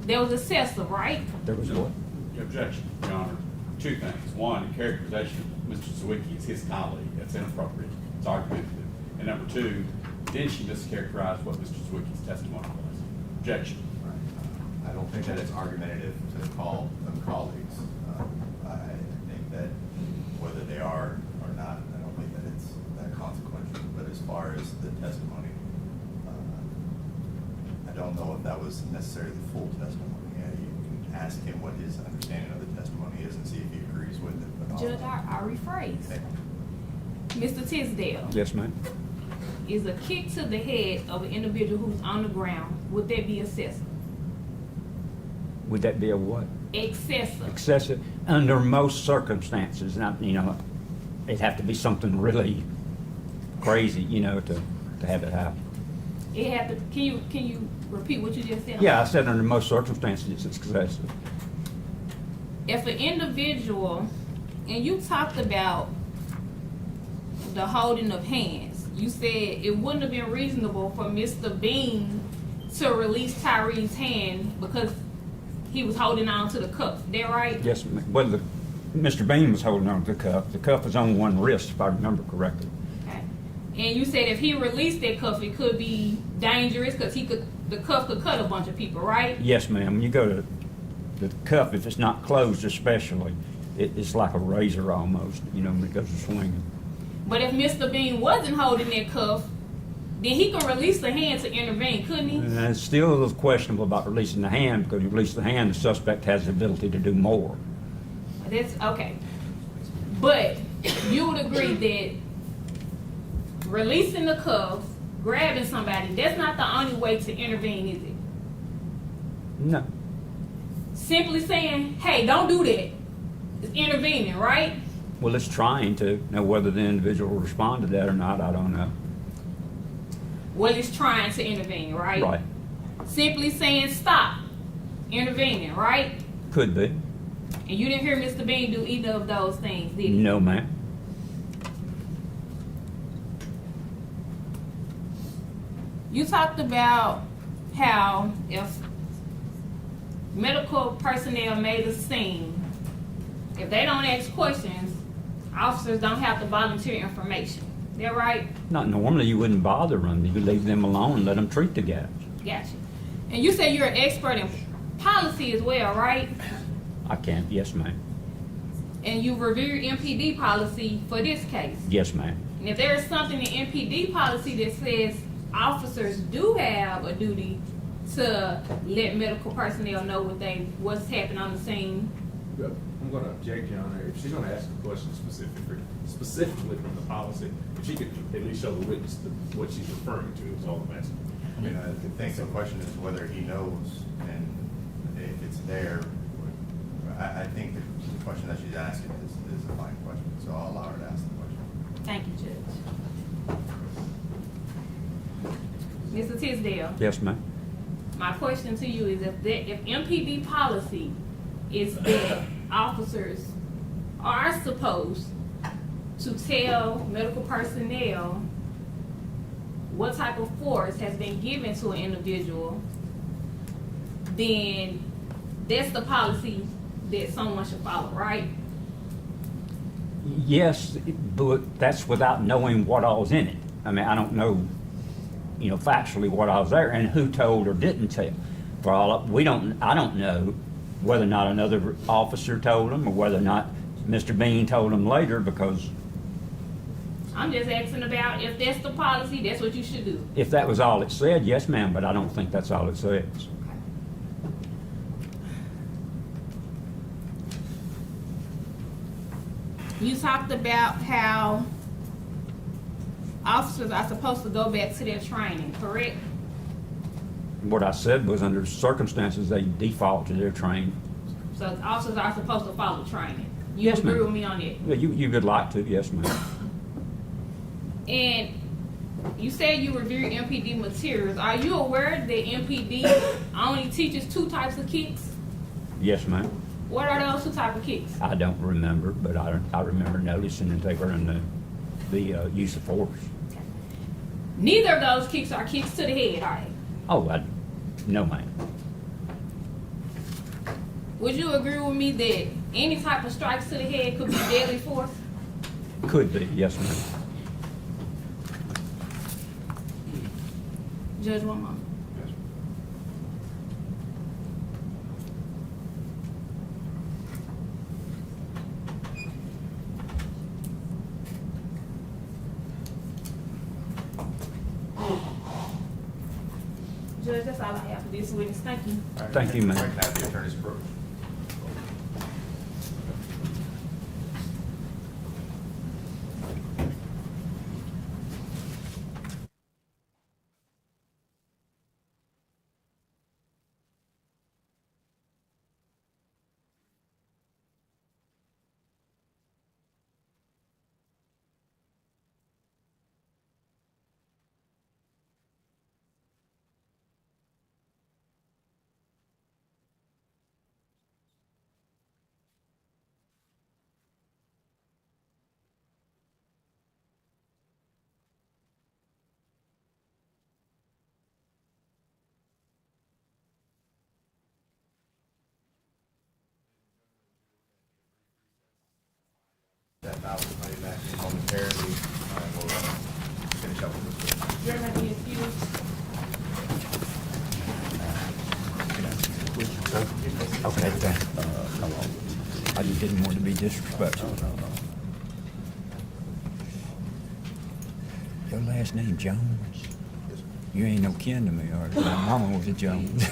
there was excessive, right? There was what? Objection, Your Honor. Two things. One, the characterization of Mr. Zwicky as his colleague. That's inappropriate. It's argumentative. And number two, then she mischaracterized what Mr. Zwicky's testimony was. Objection. I don't think that it's argumentative to call them colleagues. I think that whether they are or not, I don't think that it's that consequential. But as far as the testimony, I don't know if that was necessarily the full testimony. You can ask him what his understanding of the testimony is and see if he agrees with it. But Judge, I rephrase. Okay. Mr. Tisdale, Yes, ma'am. is a kick to the head of an individual who's on the ground, would that be excessive? Would that be a what? Excessive. Excessive? Under most circumstances, not, it'd have to be something really crazy, to have it happen. It had to, can you repeat what you just said? Yeah, I said under most circumstances, it's excessive. If an individual, and you talked about the holding of hands, you said it wouldn't have been reasonable for Mr. Bean to release Tyre's hand because he was holding on to the cuff. That right? Yes, ma'am. Well, Mr. Bean was holding on to the cuff. The cuff was on one wrist, if I remember correctly. Okay. And you said if he released that cuff, it could be dangerous because the cuff could cut a bunch of people, right? Yes, ma'am. When you go to the cuff, if it's not closed especially, it's like a razor almost, when it goes to swinging. But if Mr. Bean wasn't holding that cuff, then he could release the hand to intervene, couldn't he? And it's still a little questionable about releasing the hand, because you release the hand, the suspect has the ability to do more. That's okay. But you would agree that releasing the cuff, grabbing somebody, that's not the only way to intervene, is it? No. Simply saying, hey, don't do that, is intervening, right? Well, it's trying to. Now, whether the individual will respond to that or not, I don't know. Well, it's trying to intervene, right? Right. Simply saying stop, intervening, right? Could be. And you didn't hear Mr. Bean do either of those things, did you? No, ma'am. You talked about how if medical personnel made a scene, if they don't ask questions, officers don't have to volunteer information. Is that right? Not normally. You wouldn't bother them. You would leave them alone and let them treat the guys. Gotcha. And you say you're an expert in policy as well, right? I can't. Yes, ma'am. And you reviewed MPD policy for this case. Yes, ma'am. And if there is something in MPD policy that says officers do have a duty to let medical personnel know what's happening on the scene, I'm gonna object, Your Honor. If she's gonna ask a question specifically from the policy, if she could at least show the witness what she's referring to is all I'm asking. I mean, I think the question is whether he knows, and if it's there. I think the question that she's asking is a fine question, so I'll allow her to ask the question. thank you, Judge. Mr. Tisdale, Yes, ma'am. my question to you is if MPD policy is that officers are supposed to tell medical personnel what type of force has been given to an individual, then that's the policy that someone should follow, right? Yes, but that's without knowing what all's in it. I mean, I don't know, factually what all's there and who told or didn't tell. I don't know whether or not another officer told them or whether or not Mr. Bean told them later, because I'm just asking about if that's the policy, that's what you should do. if that was all it said, yes, ma'am, but I don't think that's all it says. You talked about how officers are supposed to go back to their training, correct? What I said was under circumstances, they default to their training. So officers are supposed to follow training. You Yes, agree ma'am. with me on that? Yeah, you would like to, yes, ma'am. And you said you reviewed MPD materials. Are you aware that MPD only teaches 2 types of kicks? Yes, ma'am. What are those two type of kicks? I don't remember, but I remember noticing that they were in the use of force. Neither of those kicks are kicks to the head, are they? Oh, no, ma'am. Would you agree with me that any type of strikes to the head could be deadly force? Could be, yes, ma'am. Judge, one moment. Judge, that's all I have for this witness. Thank you. Thank you, ma'am. Recognize the attorney's approach. That I will play back momentarily, and we'll finish up with this. You're gonna be excused. Okay, thank I just didn't want to be disrespectful. Your last name Jones? You ain't no kin to me, or my mama was a Jones.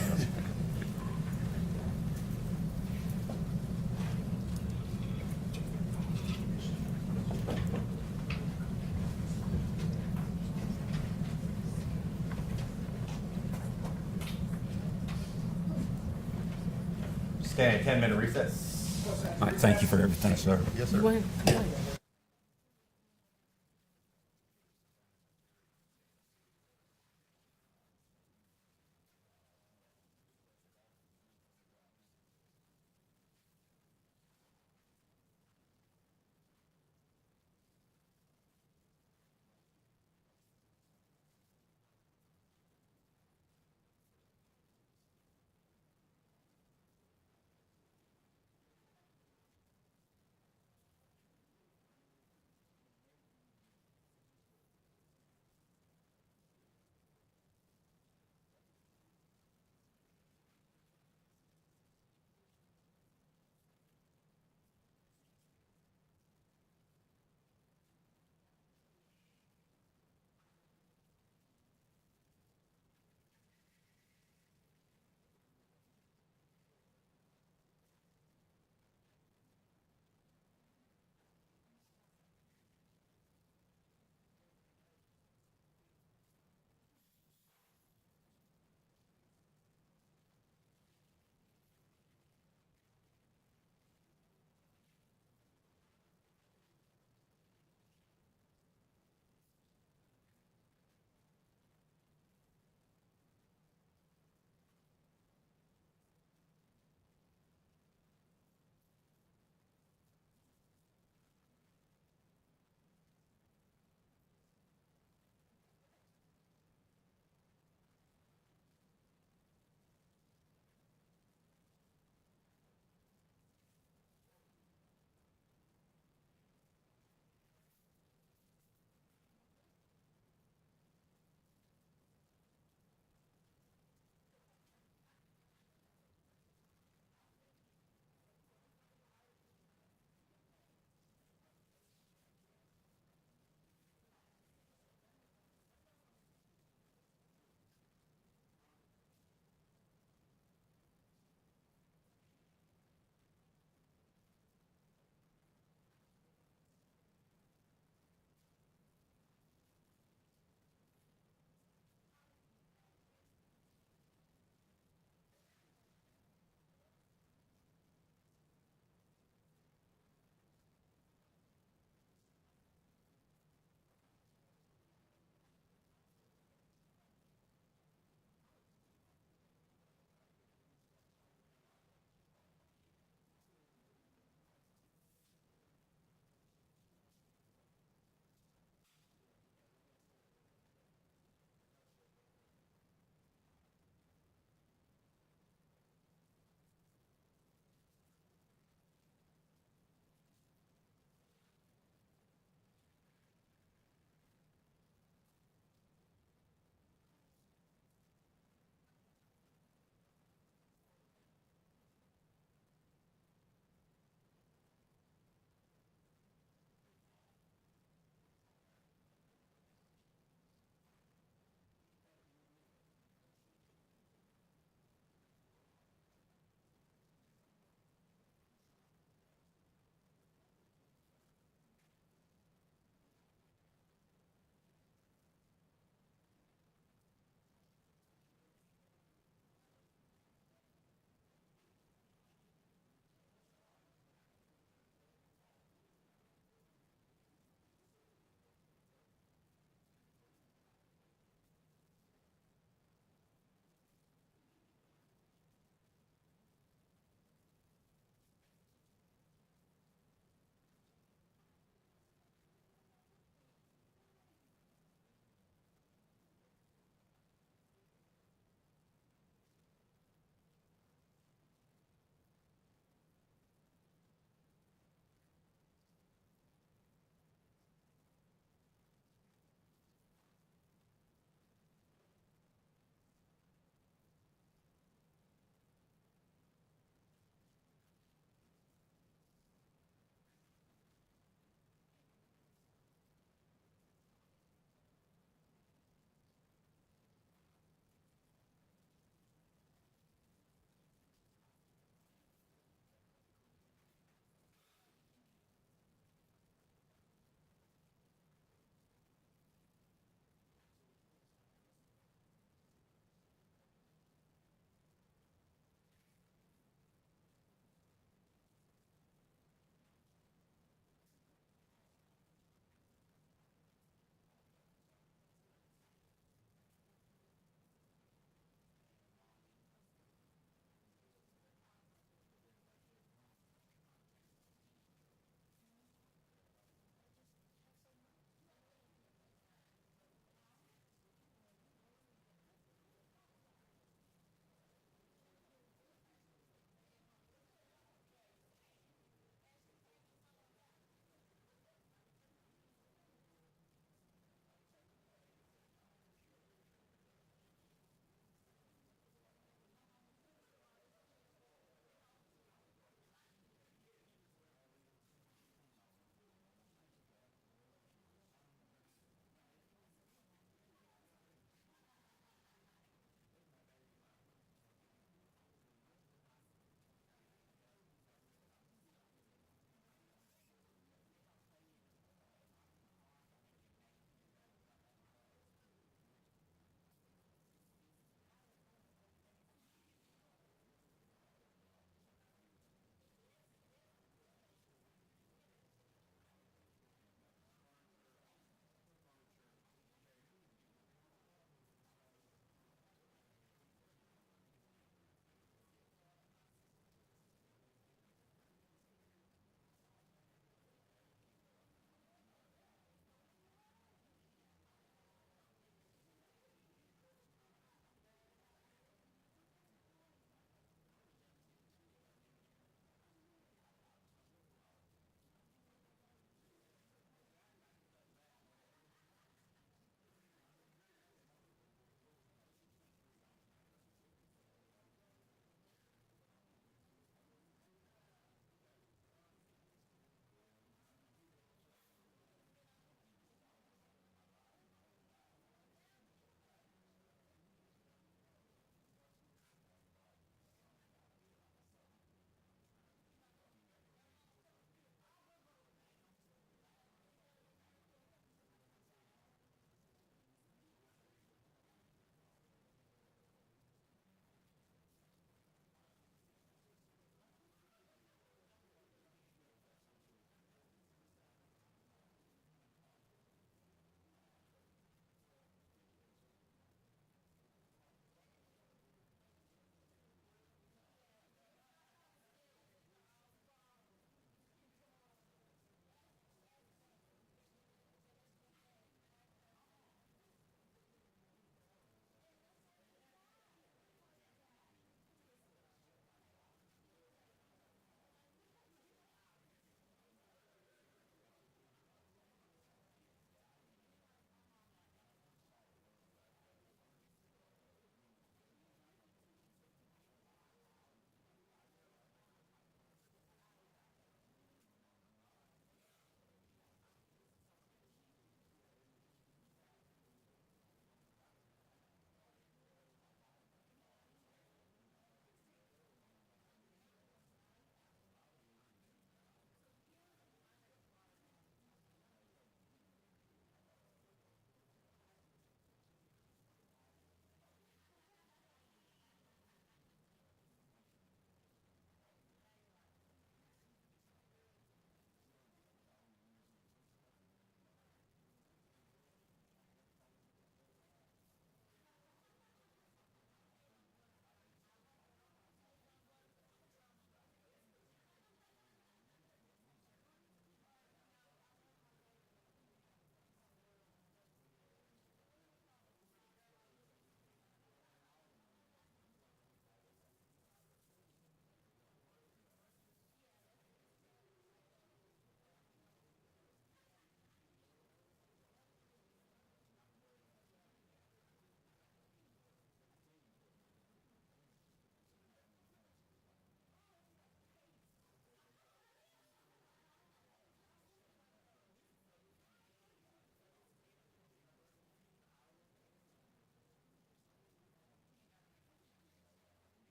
Stand 10-minute recess. All right, thank you for everything, sir. Yes, sir.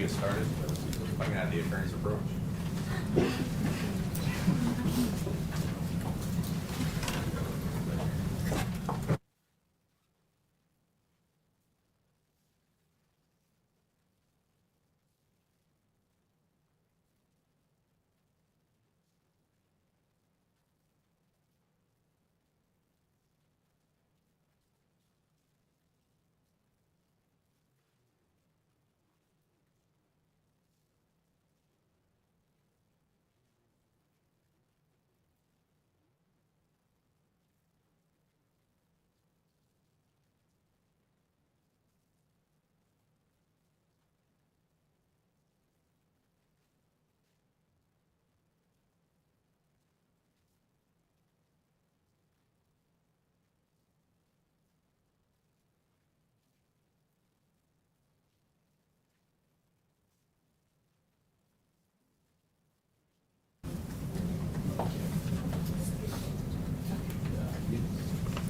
get started, if I can have the attorney's approach.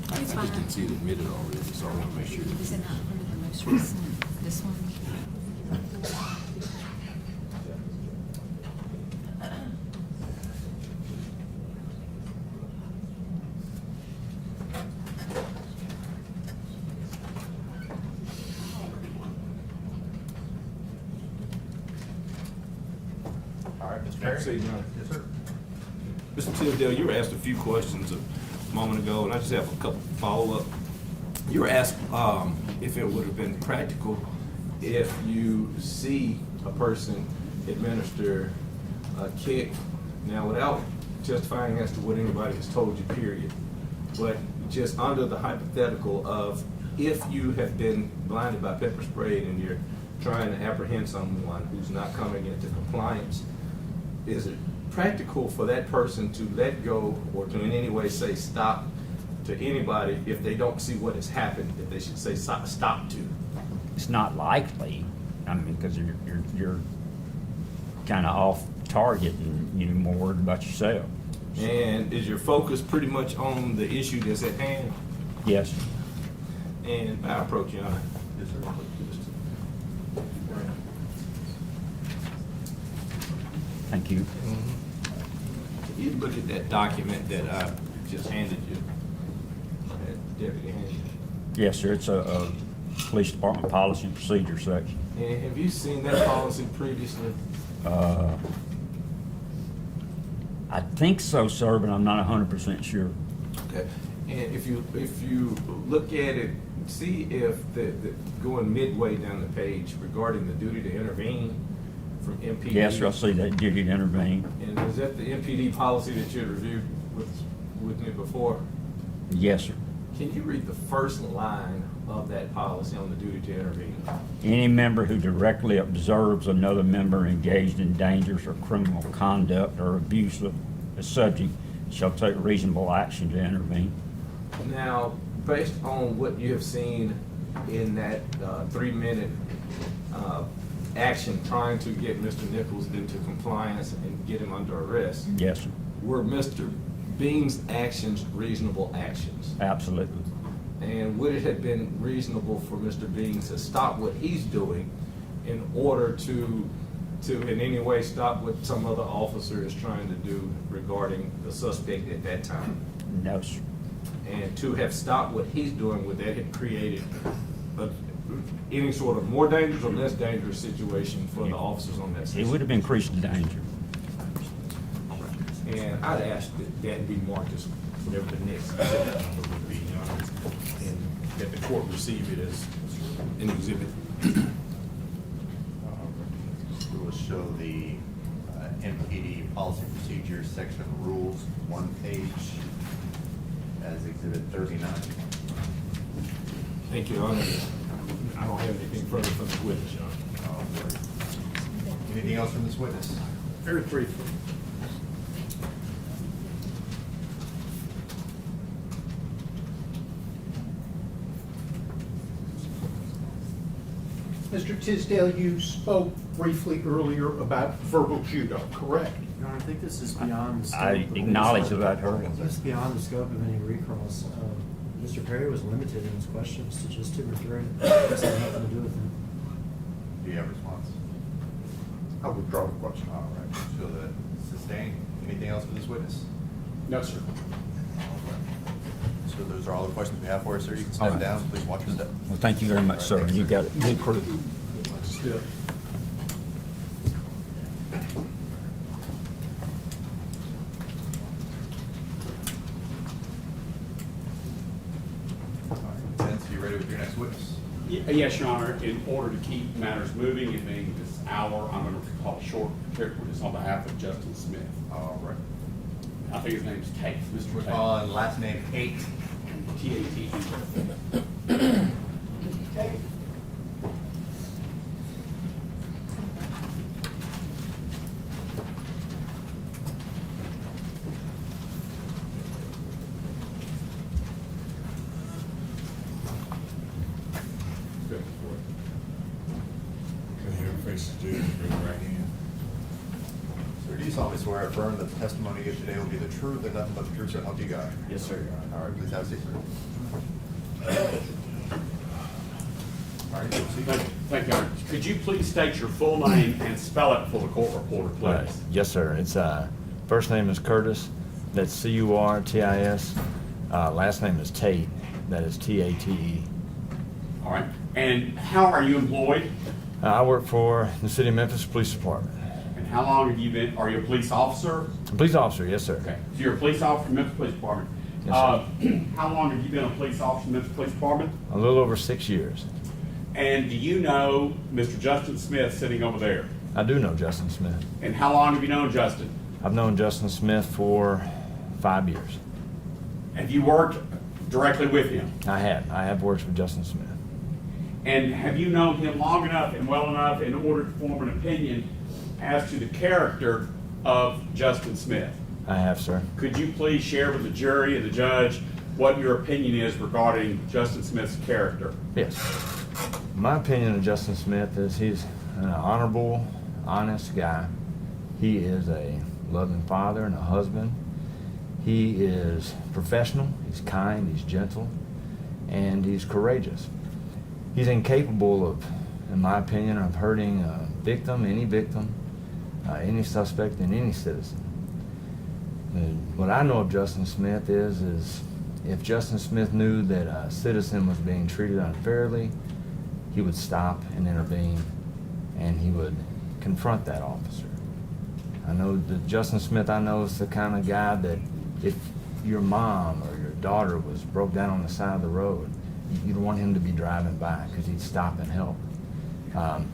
I just didn't see it admitted already, so I want to make sure. Is it not under the most recent, this one? All right, Mr. Perry? Perry? Yes, sir. Mr. Tisdale, you were asked a few questions a moment ago, and I just have a couple follow-up. You were asked if it would have been practical if you see a person administer a kick, now without justifying as to what anybody has told you, period, but just under the hypothetical of if you have been blinded by pepper spray and you're trying to apprehend someone who's not coming into compliance, is it practical for that person to let go or to in any way say stop to anybody if they don't see what has happened, if they should say stop to? It's not likely, I mean, because you're kind of off target and you're more worried about yourself. And is your focus pretty much on the issue that's at hand? Yes. And I approach you on it. Yes, sir. Thank you. You look at that document that I just handed you, that deputy handed you. Yes, sir. It's a police department policy and procedure section. And have you seen that policy previously? I think so, sir, but I'm not 100% sure. Okay. And if you look at it, see if going midway down the page regarding the duty to intervene from MPD. Yes, sir. I see that duty to intervene. And is that the MPD policy that you had reviewed with me before? Yes, sir. Can you read the first line of that policy on the duty to intervene? Any member who directly observes another member engaged in dangerous or criminal conduct or abuse of the subject shall take reasonable action to intervene. Now, based on what you have seen in that 3-minute action trying to get Mr. Nichols into compliance and get him under arrest, Yes, sir. were Mr. Bean's actions reasonable actions? Absolutely. And would it have been reasonable for Mr. Bean to stop what he's doing in order to in any way stop what some other officer is trying to do regarding the suspect at that time? No, sir. And to have stopped what he's doing, would that have created any sort of more dangerous or less dangerous situation for the officers on that It system? would have increased the danger. And I'd ask that be marked as whatever the next step would be, and that the court receive it as an exhibit. We will show the MPD policy procedure section of the rules, one page, as exhibit 39. Thank you, Your Honor. I don't have anything further from the witness, Your Honor. Anything else from this witness? Very briefly. Mr. Tisdale, you spoke briefly earlier about verbal judo, correct? Your Honor, I think this is beyond the scope. I of any acknowledge sort of- that hurdle. This is beyond the scope of any recross. Mr. Perry was limited in his questions to just 2 or 3. This had nothing to do with him. Do you have a response? I withdraw the question. All right, so that sustained. Anything else for this witness? No, sir. So those are all the questions we have for you, sir. You can All step right. down. Please watch your step. Well, thank you very much, sir. You got it. Good proof. Still. All right, Vince, you ready with your next witness? Yes, Your Honor, in order to keep matters moving, it being this hour, I'm going to call a short character witness on behalf of Justin Smith. All right. I think his name's Tate, Mr. We're Tate. calling last name Tate. T-A-T-E. Good. Sir, do you solemnly swear or affirm that the testimony you give today will be the truth and nothing but the truth, so help you God? Yes, sir. All right, please have a seat, sir. All right, proceed. Thank you, Your Honor. Could you please state your full name and spell it for the court reporter, please? Yes, sir. It's, first name is Curtis, that's C-U-R-T-I-S. Last name is Tate, that is T-A-T-E. All right. And how are you employed? I work for the City of Memphis Police Department. And how long have you been, are you a police officer? A police officer, yes, sir. Okay, so you're a police officer in Memphis Police Department. Yes, sir. How long have you been a police officer in Memphis Police Department? A little over 6 years. And do you know Mr. Justin Smith sitting over there? I do know Justin Smith. And how long have you known Justin? I've known Justin Smith for 5 years. Have you worked directly with him? I have worked with Justin Smith. And have you known him long enough and well enough in order to form an opinion as to the character of Justin Smith? I have, sir. Could you please share with the jury and the judge what your opinion is regarding Justin Smith's character? Yes. My opinion of Justin Smith is he's an honorable, honest guy. He is a loving father and a husband. He is professional, he's kind, he's gentle, and he's courageous. He's incapable of, in my opinion, of hurting a victim, any suspect, and any citizen. And what I know of Justin Smith is if Justin Smith knew that a citizen was being treated unfairly, he would stop and intervene, and he would confront that officer. I know that Justin Smith, I know, is the kind of guy that if your mom or your daughter was broke down on the side of the road, you'd want him to be driving by because he'd stop and help.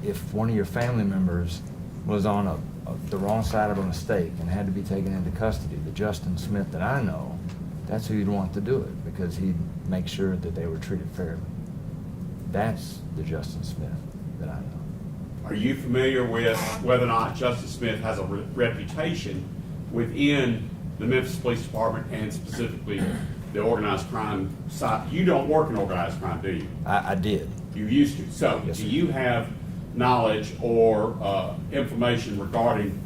If one of your family members was on the wrong side of a mistake and had to be taken into custody, the Justin Smith that I know, that's who you'd want to do it because he'd make sure that they were treated fairly. That's the Justin Smith that I know. Are you familiar with whether or not Justin Smith has a reputation within the Memphis Police Department and specifically the organized crime side? You don't work in organized crime, do you? I did. You used to. So Yes, do sir. you have knowledge or information regarding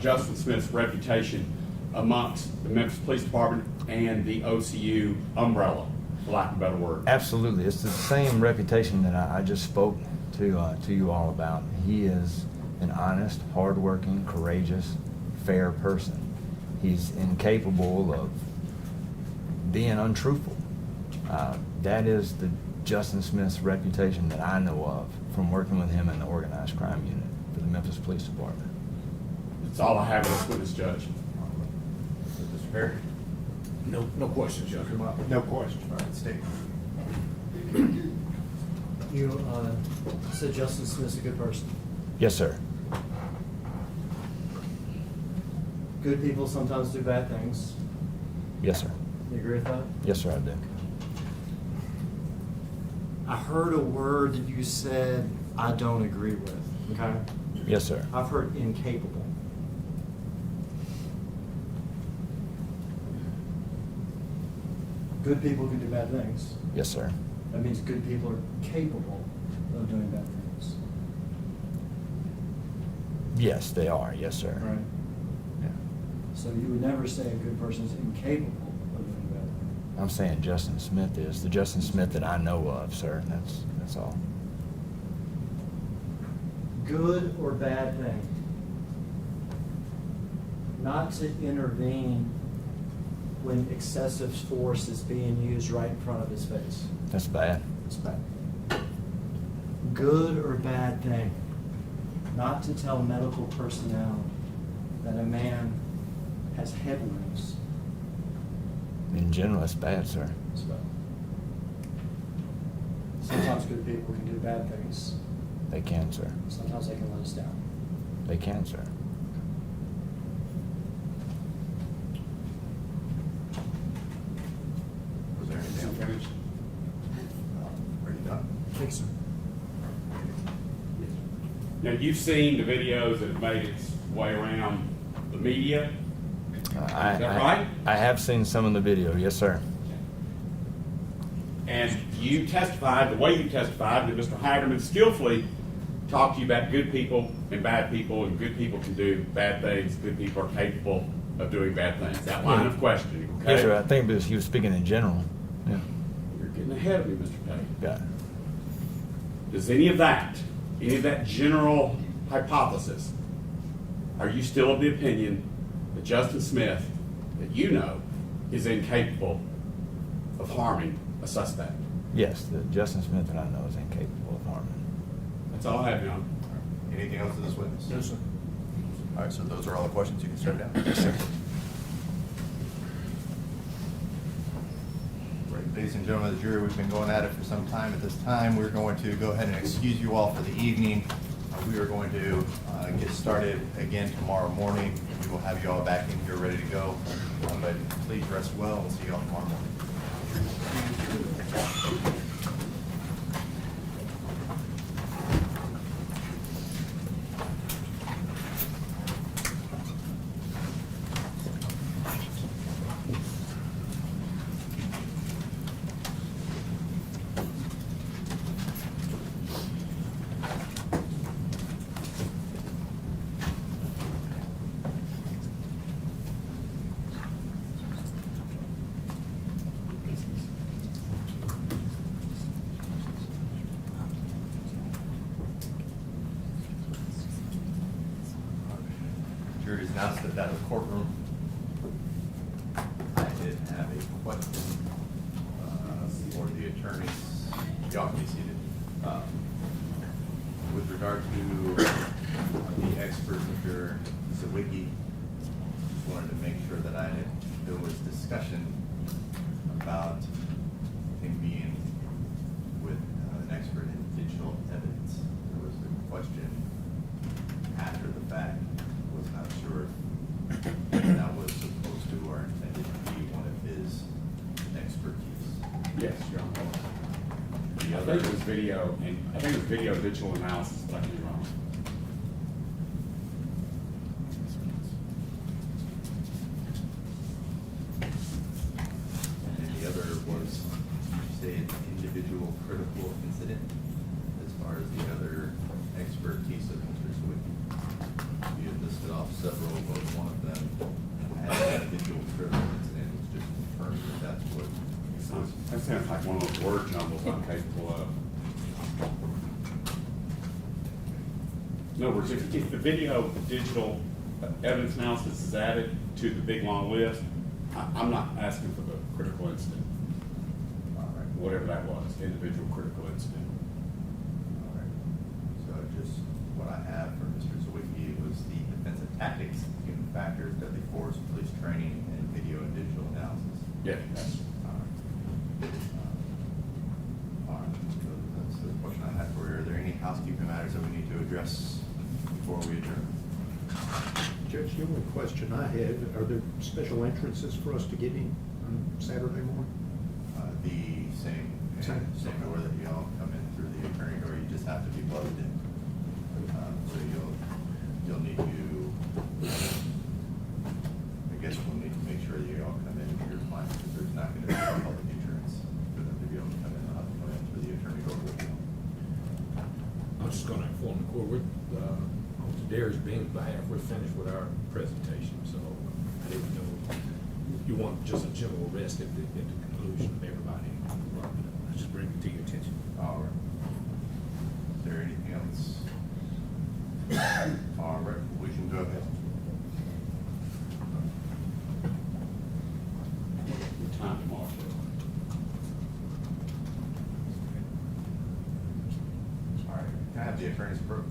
Justin Smith's reputation amongst the Memphis Police Department and the OCU umbrella, for lack of a better word? Absolutely. It's the same reputation that I just spoke to you all about. He is an honest, hardworking, courageous, fair person. He's incapable of being untruthful. That is the Justin Smith's reputation that I know of from working with him in the organized crime unit for the Memphis Police Department. That's all I have as witness, Judge. Mr. Perry? No questions, Judge. No questions. All right, state. You said Justin Smith's a good person. Yes, sir. Good people sometimes do bad things. Yes, sir. You agree with that? Yes, sir, I do. I heard a word that you said I don't agree with, okay? Yes, sir. I've heard incapable. Good people can do bad things. Yes, sir. That means good people are capable of doing bad things. Yes, they are. Yes, sir. Right? Yeah. So you would never say a good person is incapable of doing bad things. I'm saying Justin Smith is the Justin Smith that I know of, sir. That's all. Good or bad thing? not to intervene when excessive force is being used right in front of his face. That's bad. It's bad. Good or bad thing, not to tell medical personnel that a man has head wounds. In general, it's bad, sir. It's bad. Sometimes good people can do bad things. They can, sir. Sometimes they can let us down. They can, sir. Was there anything else? Finished? Are you done? Thanks, sir. Now, you've seen the videos that have made its way around the media. Is that right? I have seen some of the video, yes, sir. And you testified, the way you testified, that Mr. Hagerman skillfully talked to you about good people, and good people can do bad things, good people are capable of doing bad things. That line of questioning, okay? Yes, sir. I think because he was speaking in general. Yeah. You're getting ahead of me, Mr. Payne. Got it. Does any of that general hypothesis, are you still of the opinion that Justin Smith, that you know, is incapable of harming a suspect? Yes, the Justin Smith that I know is incapable of harming. That's all I have, John. Anything else to this witness? No, sir. All right, so those are all the questions. You can start down. Yes, sir. Right, ladies and gentlemen of the jury, we've been going at it for some time. At this time, we're going to go ahead and excuse you all for the evening. We are going to get started again tomorrow morning. We will have you all back in here ready to go. But please rest well. We'll see you all tomorrow morning. Jury is now stepped out of the courtroom. I did have a question for the attorneys. Y'all can be seated. With regard to the expert, Mr. Zawicki, just wanted to make sure that there was discussion about him being with an expert in digital evidence. There was a question after the fact. Was not sure if that was supposed to or intended to be one of his expertise. Yes, Your Honor. I think it was video digital analysis, but I could be wrong. And then the other was, you say, an individual critical incident as far as the other expertise of Mr. Zawicki. You had listed off several, but one of them had an individual critical incident. It was just confirmed that that's what. That sounds like one of those word jumbles I'm capable of. In other words, if the video digital evidence analysis is added to the big long list, I'm not asking for the critical incident. All right. Whatever that was, individual critical incident. All right. So just what I have for Mr. Zawicki was the defensive tactics, human factors, deadly force, police training, and video and digital analysis. Yeah, that's. All right, so that's the question I had for you. Are there any housekeeping matters that we need to address before we adjourn? Judge, the only question I had, are there special entrances for us to get in on Saturday morning? The same door that you all come in through the attorney door, you just have to be plugged in. So you'll need to, I guess we'll need to make sure that you all come in with your client, because there's not going to be public insurance for them to be able to come in. They'll have to come in through the attorney door with you. I'm just gonna inform the court, on Darius Bing's behalf, we're finished with our presentation, so I didn't know, you want just a general rest at the conclusion of everybody. I just bring it to your attention. All right. Is there anything else? All right, we can go ahead. the attorney's approach.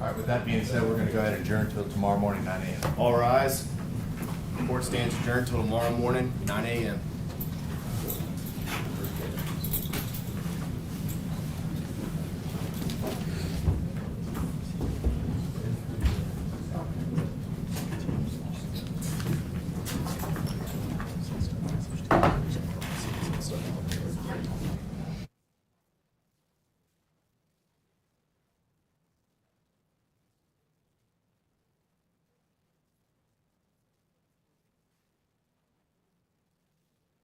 All right, with that being said, we're gonna go ahead and adjourn till tomorrow morning, 9 a.m. All rise. Court stands adjourned till tomorrow morning, 9 a.m.